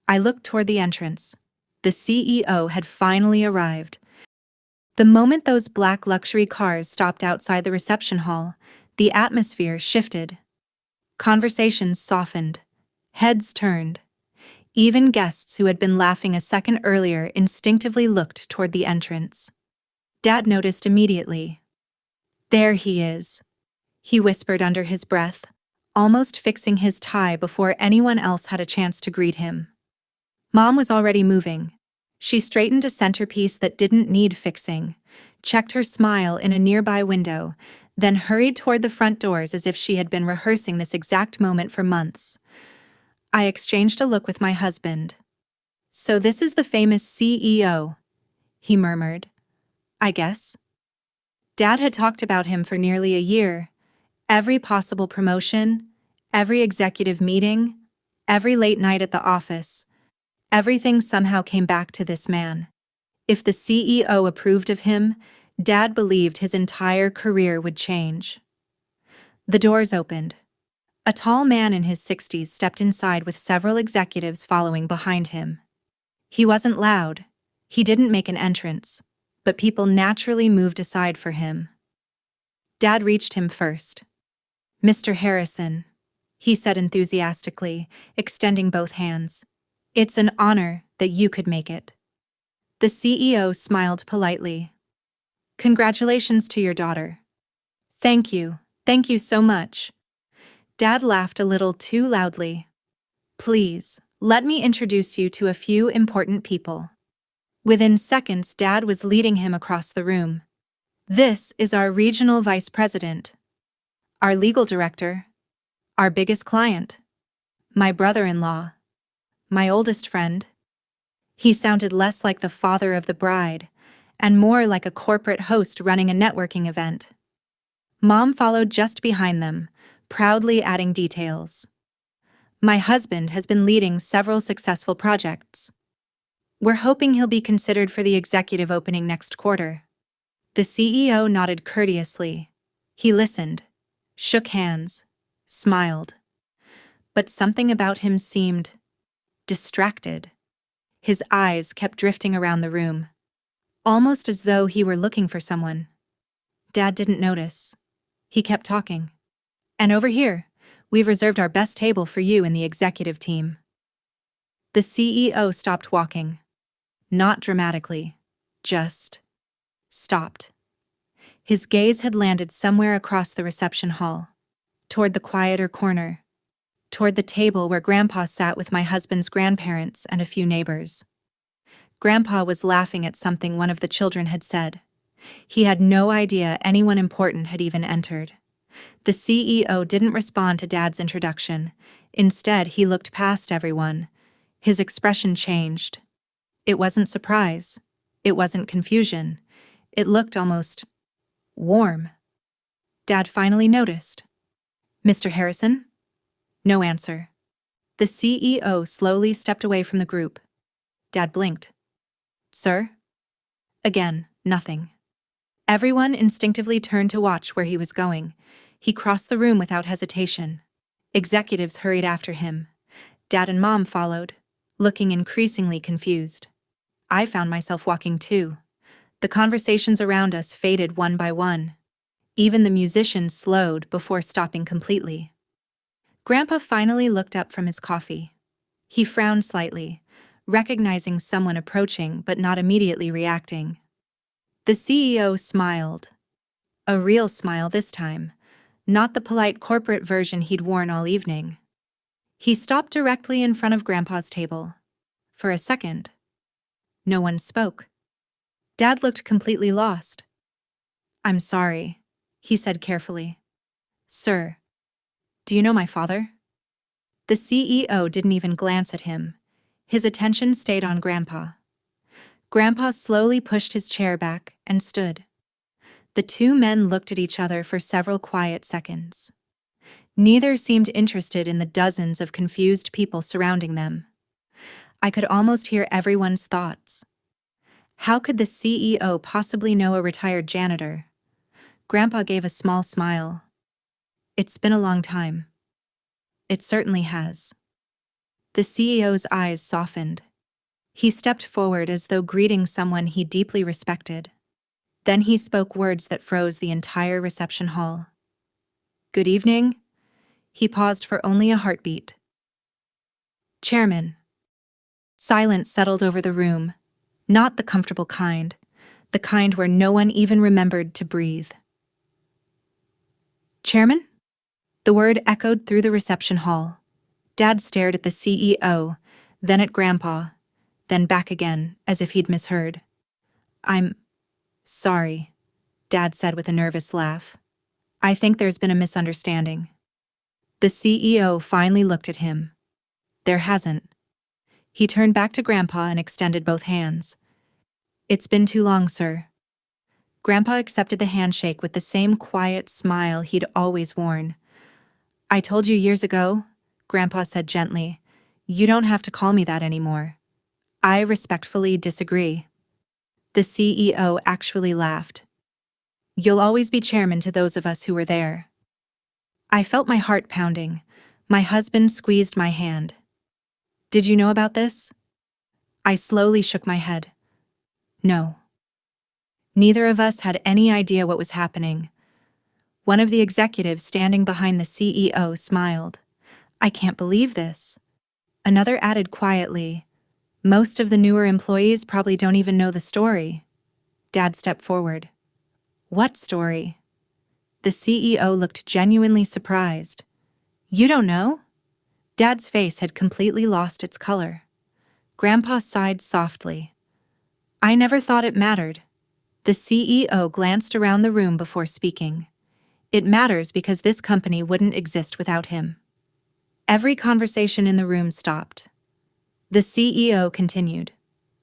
S1: I looked toward the entrance. The CEO had finally arrived. The moment those black luxury cars stopped outside the reception hall, the atmosphere shifted. Conversations softened. Heads turned. Even guests who had been laughing a second earlier instinctively looked toward the entrance. Dad noticed immediately. "There he is," he whispered under his breath, almost fixing his tie before anyone else had a chance to greet him. Mom was already moving. She straightened a centerpiece that didn't need fixing, checked her smile in a nearby window, then hurried toward the front doors as if she had been rehearsing this exact moment for months. I exchanged a look with my husband. "So this is the famous CEO," he murmured. "I guess." Dad had talked about him for nearly a year. Every possible promotion, every executive meeting, every late night at the office. Everything somehow came back to this man. If the CEO approved of him, Dad believed his entire career would change. The doors opened. A tall man in his 60s stepped inside with several executives following behind him. He wasn't loud. He didn't make an entrance, but people naturally moved aside for him. Dad reached him first. "Mr. Harrison," he said enthusiastically, extending both hands. "It's an honor that you could make it." The CEO smiled politely. "Congratulations to your daughter." Thank you so much." Dad laughed a little too loudly. "Please, let me introduce you to a few important people." Within seconds, Dad was leading him across the room. "This is our regional vice president, our legal director, our biggest client, my brother-in-law, my oldest friend." He sounded less like the father of the bride, and more like a corporate host running a networking event. Mom followed just behind them, proudly adding details. "My husband has been leading several successful projects. We're hoping he'll be considered for the executive opening next quarter." The CEO nodded courteously. He listened, shook hands, smiled. But something about him seemed distracted. His eyes kept drifting around the room, almost as though he were looking for someone. Dad didn't notice. He kept talking. "And over here, we've reserved our best table for you and the executive team." The CEO stopped walking. Not dramatically, just stopped. His gaze had landed somewhere across the reception hall, toward the quieter corner, toward the table where Grandpa sat with my husband's grandparents and a few neighbors. Grandpa was laughing at something one of the children had said. He had no idea anyone important had even entered. The CEO didn't respond to Dad's introduction. Instead, he looked past everyone. His expression changed. It wasn't surprise. It wasn't confusion. It looked almost warm. Dad finally noticed. "Mr. Harrison?" No answer. The CEO slowly stepped away from the group. Dad blinked. "Sir?" Again, nothing. Everyone instinctively turned to watch where he was going. He crossed the room without hesitation. Executives hurried after him. Dad and Mom followed, looking increasingly confused. I found myself walking too. The conversations around us faded one by one. Even the musicians slowed before stopping completely. Grandpa finally looked up from his coffee. He frowned slightly, recognizing someone approaching but not immediately reacting. The CEO smiled. A real smile this time, not the polite corporate version he'd worn all evening. He stopped directly in front of Grandpa's table. For a second, no one spoke. Dad looked completely lost. "I'm sorry," he said carefully. "Sir, do you know my father?" The CEO didn't even glance at him. His attention stayed on Grandpa. Grandpa slowly pushed his chair back and stood. The two men looked at each other for several quiet seconds. Neither seemed interested in the dozens of confused people surrounding them. I could almost hear everyone's thoughts. How could the CEO possibly know a retired janitor? Grandpa gave a small smile. "It's been a long time." "It certainly has." The CEO's eyes softened. He stepped forward as though greeting someone he deeply respected. Then he spoke words that froze the entire reception hall. "Good evening." He paused for only a heartbeat. "Chairman." Silence settled over the room, not the comfortable kind, the kind where no one even remembered to breathe. Chairman? The word echoed through the reception hall. Dad stared at the CEO, then at Grandpa, then back again, as if he'd misheard. I'm sorry, Dad said with a nervous laugh. I think there's been a misunderstanding. The CEO finally looked at him. There hasn't. He turned back to Grandpa and extended both hands. It's been too long, sir. Grandpa accepted the handshake with the same quiet smile he'd always worn. I told you years ago, Grandpa said gently, you don't have to call me that anymore. I respectfully disagree. The CEO actually laughed. You'll always be chairman to those of us who were there. I felt my heart pounding. My husband squeezed my hand. Did you know about this? I slowly shook my head. No. Neither of us had any idea what was happening. One of the executives standing behind the CEO smiled. I can't believe this. Another added quietly, most of the newer employees probably don't even know the story. Dad stepped forward. What story? The CEO looked genuinely surprised. You don't know? Dad's face had completely lost its color. Grandpa sighed softly. I never thought it mattered. The CEO glanced around the room before speaking. It matters because this company wouldn't exist without him. Every conversation in the room stopped. The CEO continued.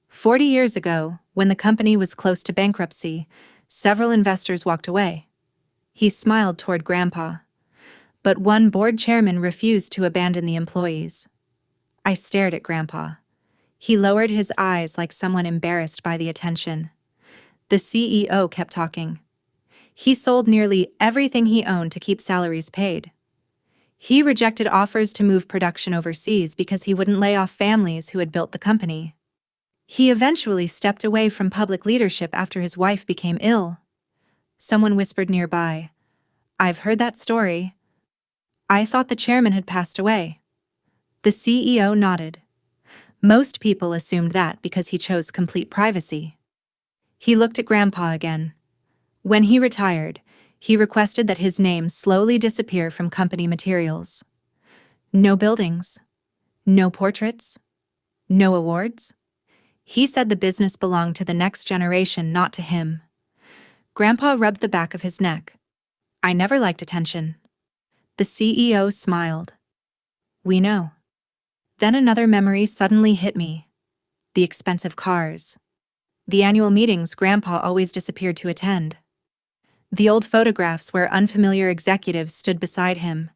S1: 40 years ago, when the company was close to bankruptcy, several investors walked away. He smiled toward Grandpa. But one board chairman refused to abandon the employees. I stared at Grandpa. He lowered his eyes like someone embarrassed by the attention. The CEO kept talking. He sold nearly everything he owned to keep salaries paid. He rejected offers to move production overseas because he wouldn't lay off families who had built the company. He eventually stepped away from public leadership after his wife became ill. Someone whispered nearby, I've heard that story. I thought the chairman had passed away. The CEO nodded. Most people assumed that because he chose complete privacy. He looked at Grandpa again. When he retired, he requested that his name slowly disappear from company materials. No buildings. No portraits. No awards. He said the business belonged to the next generation, not to him. Grandpa rubbed the back of his neck. I never liked attention. The CEO smiled. We know. Then another memory suddenly hit me. The expensive cars. The annual meetings Grandpa always disappeared to attend. The old photographs where unfamiliar executives stood beside him.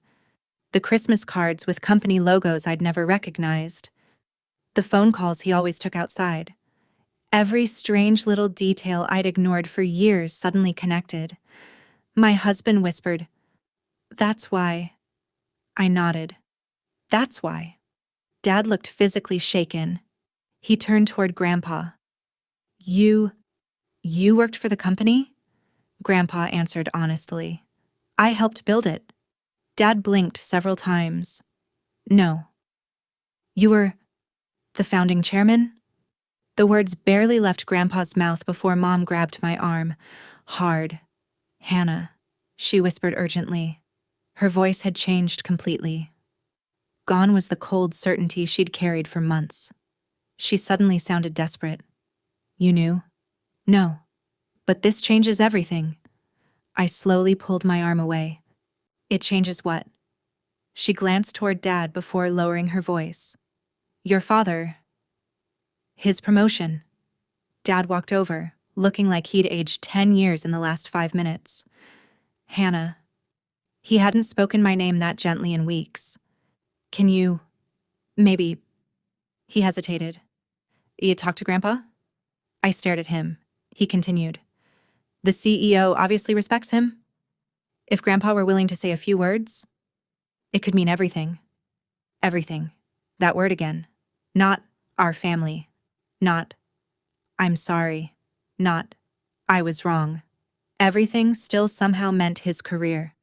S1: The Christmas cards with company logos I'd never recognized. The phone calls he always took outside. Every strange little detail I'd ignored for years suddenly connected. My husband whispered, That's why. I nodded. That's why. Dad looked physically shaken. He turned toward Grandpa. You worked for the company? Grandpa answered honestly. I helped build it. Dad blinked several times. No. You were the founding chairman? The words barely left Grandpa's mouth before Mom grabbed my arm. Hard. Hannah, she whispered urgently. Her voice had changed completely. Gone was the cold certainty she'd carried for months. She suddenly sounded desperate. You knew? No. But this changes everything. I slowly pulled my arm away. It changes what? She glanced toward Dad before lowering her voice. Your father. His promotion. Dad walked over, looking like he'd aged 10 years in the last 5 minutes. Hannah. He hadn't spoken my name that gently in weeks. Can you... maybe... He hesitated. You talked to Grandpa? I stared at him. He continued. The CEO obviously respects him. If Grandpa were willing to say a few words, it could mean everything. Everything. That word again. Not our family. Not I'm sorry. Not I was wrong. Everything still somehow meant his career.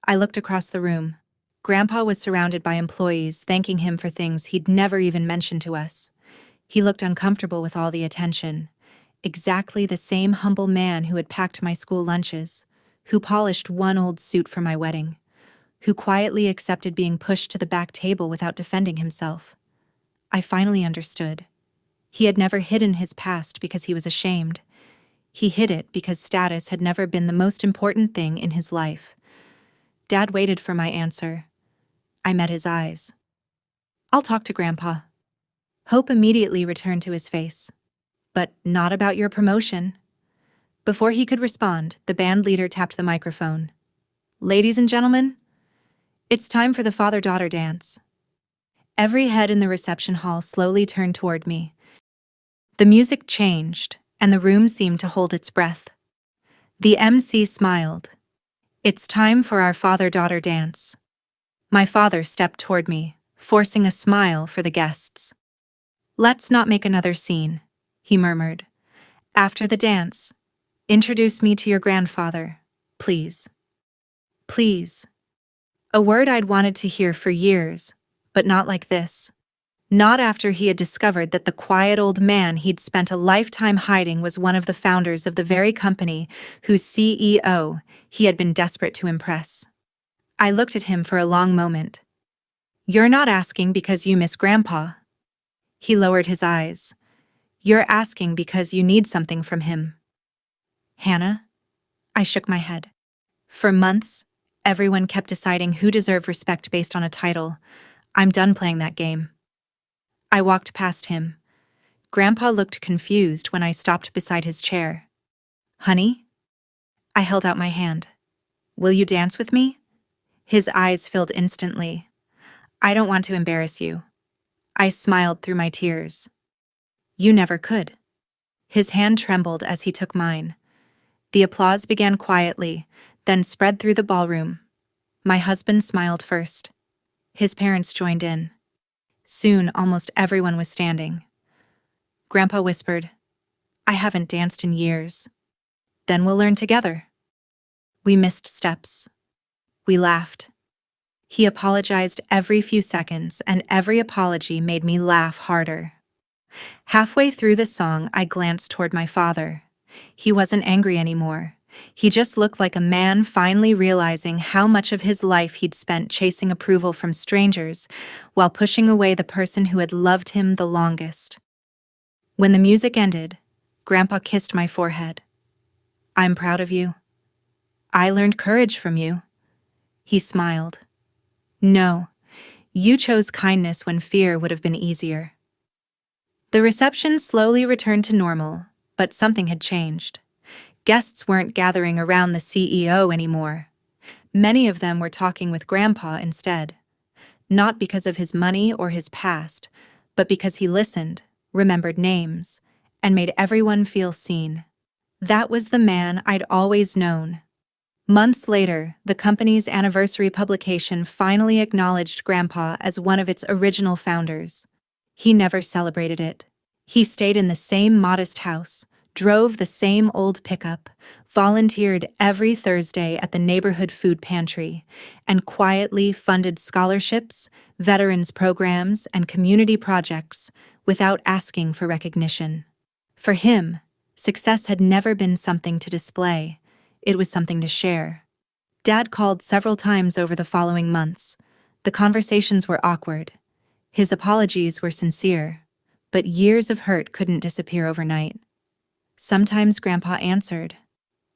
S1: I looked across the room. Grandpa was surrounded by employees thanking him for things he'd never even mentioned to us. He looked uncomfortable with all the attention. Exactly the same humble man who had packed my school lunches, who polished one old suit for my wedding, who quietly accepted being pushed to the back table without defending himself. I finally understood. He had never hidden his past because he was ashamed. He hid it because status had never been the most important thing in his life. Dad waited for my answer. I met his eyes. "I'll talk to Grandpa." Hope immediately returned to his face. "But not about your promotion." Before he could respond, the band leader tapped the microphone. "Ladies and gentlemen, it's time for the father-daughter dance." Every head in the reception hall slowly turned toward me. The music changed, and the room seemed to hold its breath. The MC smiled. "It's time for our father-daughter dance." My father stepped toward me, forcing a smile for the guests. "Let's not make another scene," he murmured. "After the dance, introduce me to your grandfather, please." Please. A word I'd wanted to hear for years, but not like this. Not after he had discovered that the quiet old man he'd spent a lifetime hiding was one of the founders of the very company whose CEO he had been desperate to impress. I looked at him for a long moment. "You're not asking because you miss Grandpa." He lowered his eyes. "You're asking because you need something from him." "Hannah?" I shook my head. For months, everyone kept deciding who deserved respect based on a title. I'm done playing that game. I walked past him. Grandpa looked confused when I stopped beside his chair. "Honey?" I held out my hand. "Will you dance with me?" His eyes filled instantly. "I don't want to embarrass you." I smiled through my tears. "You never could." His hand trembled as he took mine. The applause began quietly, then spread through the ballroom. My husband smiled first. His parents joined in. Soon, almost everyone was standing. Grandpa whispered, "I haven't danced in years." "Then we'll learn together." We missed steps. We laughed. He apologized every few seconds, and every apology made me laugh harder. Halfway through the song, I glanced toward my father. He wasn't angry anymore. He just looked like a man finally realizing how much of his life he'd spent chasing approval from strangers while pushing away the person who had loved him the longest. When the music ended, Grandpa kissed my forehead. "I'm proud of you. I learned courage from you." He smiled. "No, you chose kindness when fear would have been easier." The reception slowly returned to normal, but something had changed. Guests weren't gathering around the CEO anymore. Many of them were talking with Grandpa instead. Not because of his money or his past, but because he listened, remembered names, and made everyone feel seen. That was the man I'd always known. Months later, the company's anniversary publication finally acknowledged Grandpa as one of its original founders. He never celebrated it. He stayed in the same modest house, drove the same old pickup, volunteered every Thursday at the neighborhood food pantry, and quietly funded scholarships, veterans programs, and community projects without asking for recognition. For him, success had never been something to display. It was something to share. Dad called several times over the following months. The conversations were awkward. His apologies were sincere, but years of hurt couldn't disappear overnight. Sometimes Grandpa answered.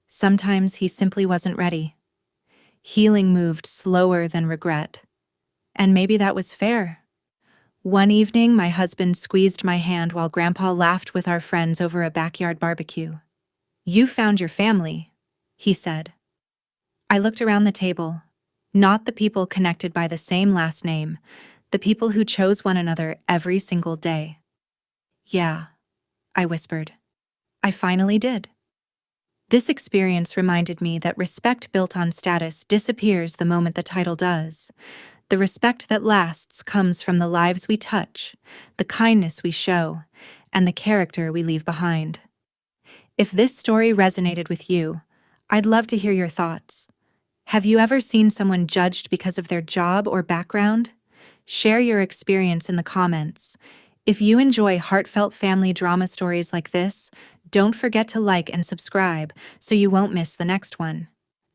S1: Sometimes he simply wasn't ready. Healing moved slower than regret. And maybe that was fair. One evening, my husband squeezed my hand while Grandpa laughed with our friends over a backyard barbecue. "You found your family," he said. I looked around the table. Not the people connected by the same last name, the people who chose one another every single day. "Yeah," I whispered. "I finally did." This experience reminded me that respect built on status disappears the moment the title does. The respect that lasts comes from the lives we touch, the kindness we show, and the character we leave behind. If this story resonated with you, I'd love to hear your thoughts. Have you ever seen someone judged because of their job or background? Share your experience in the comments. If you enjoy heartfelt family drama stories like this, don't forget to like and subscribe so you won't miss the next one.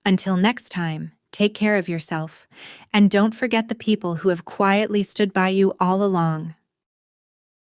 S1: Until next time, take care of yourself, and don't forget the people who have quietly stood by you all along.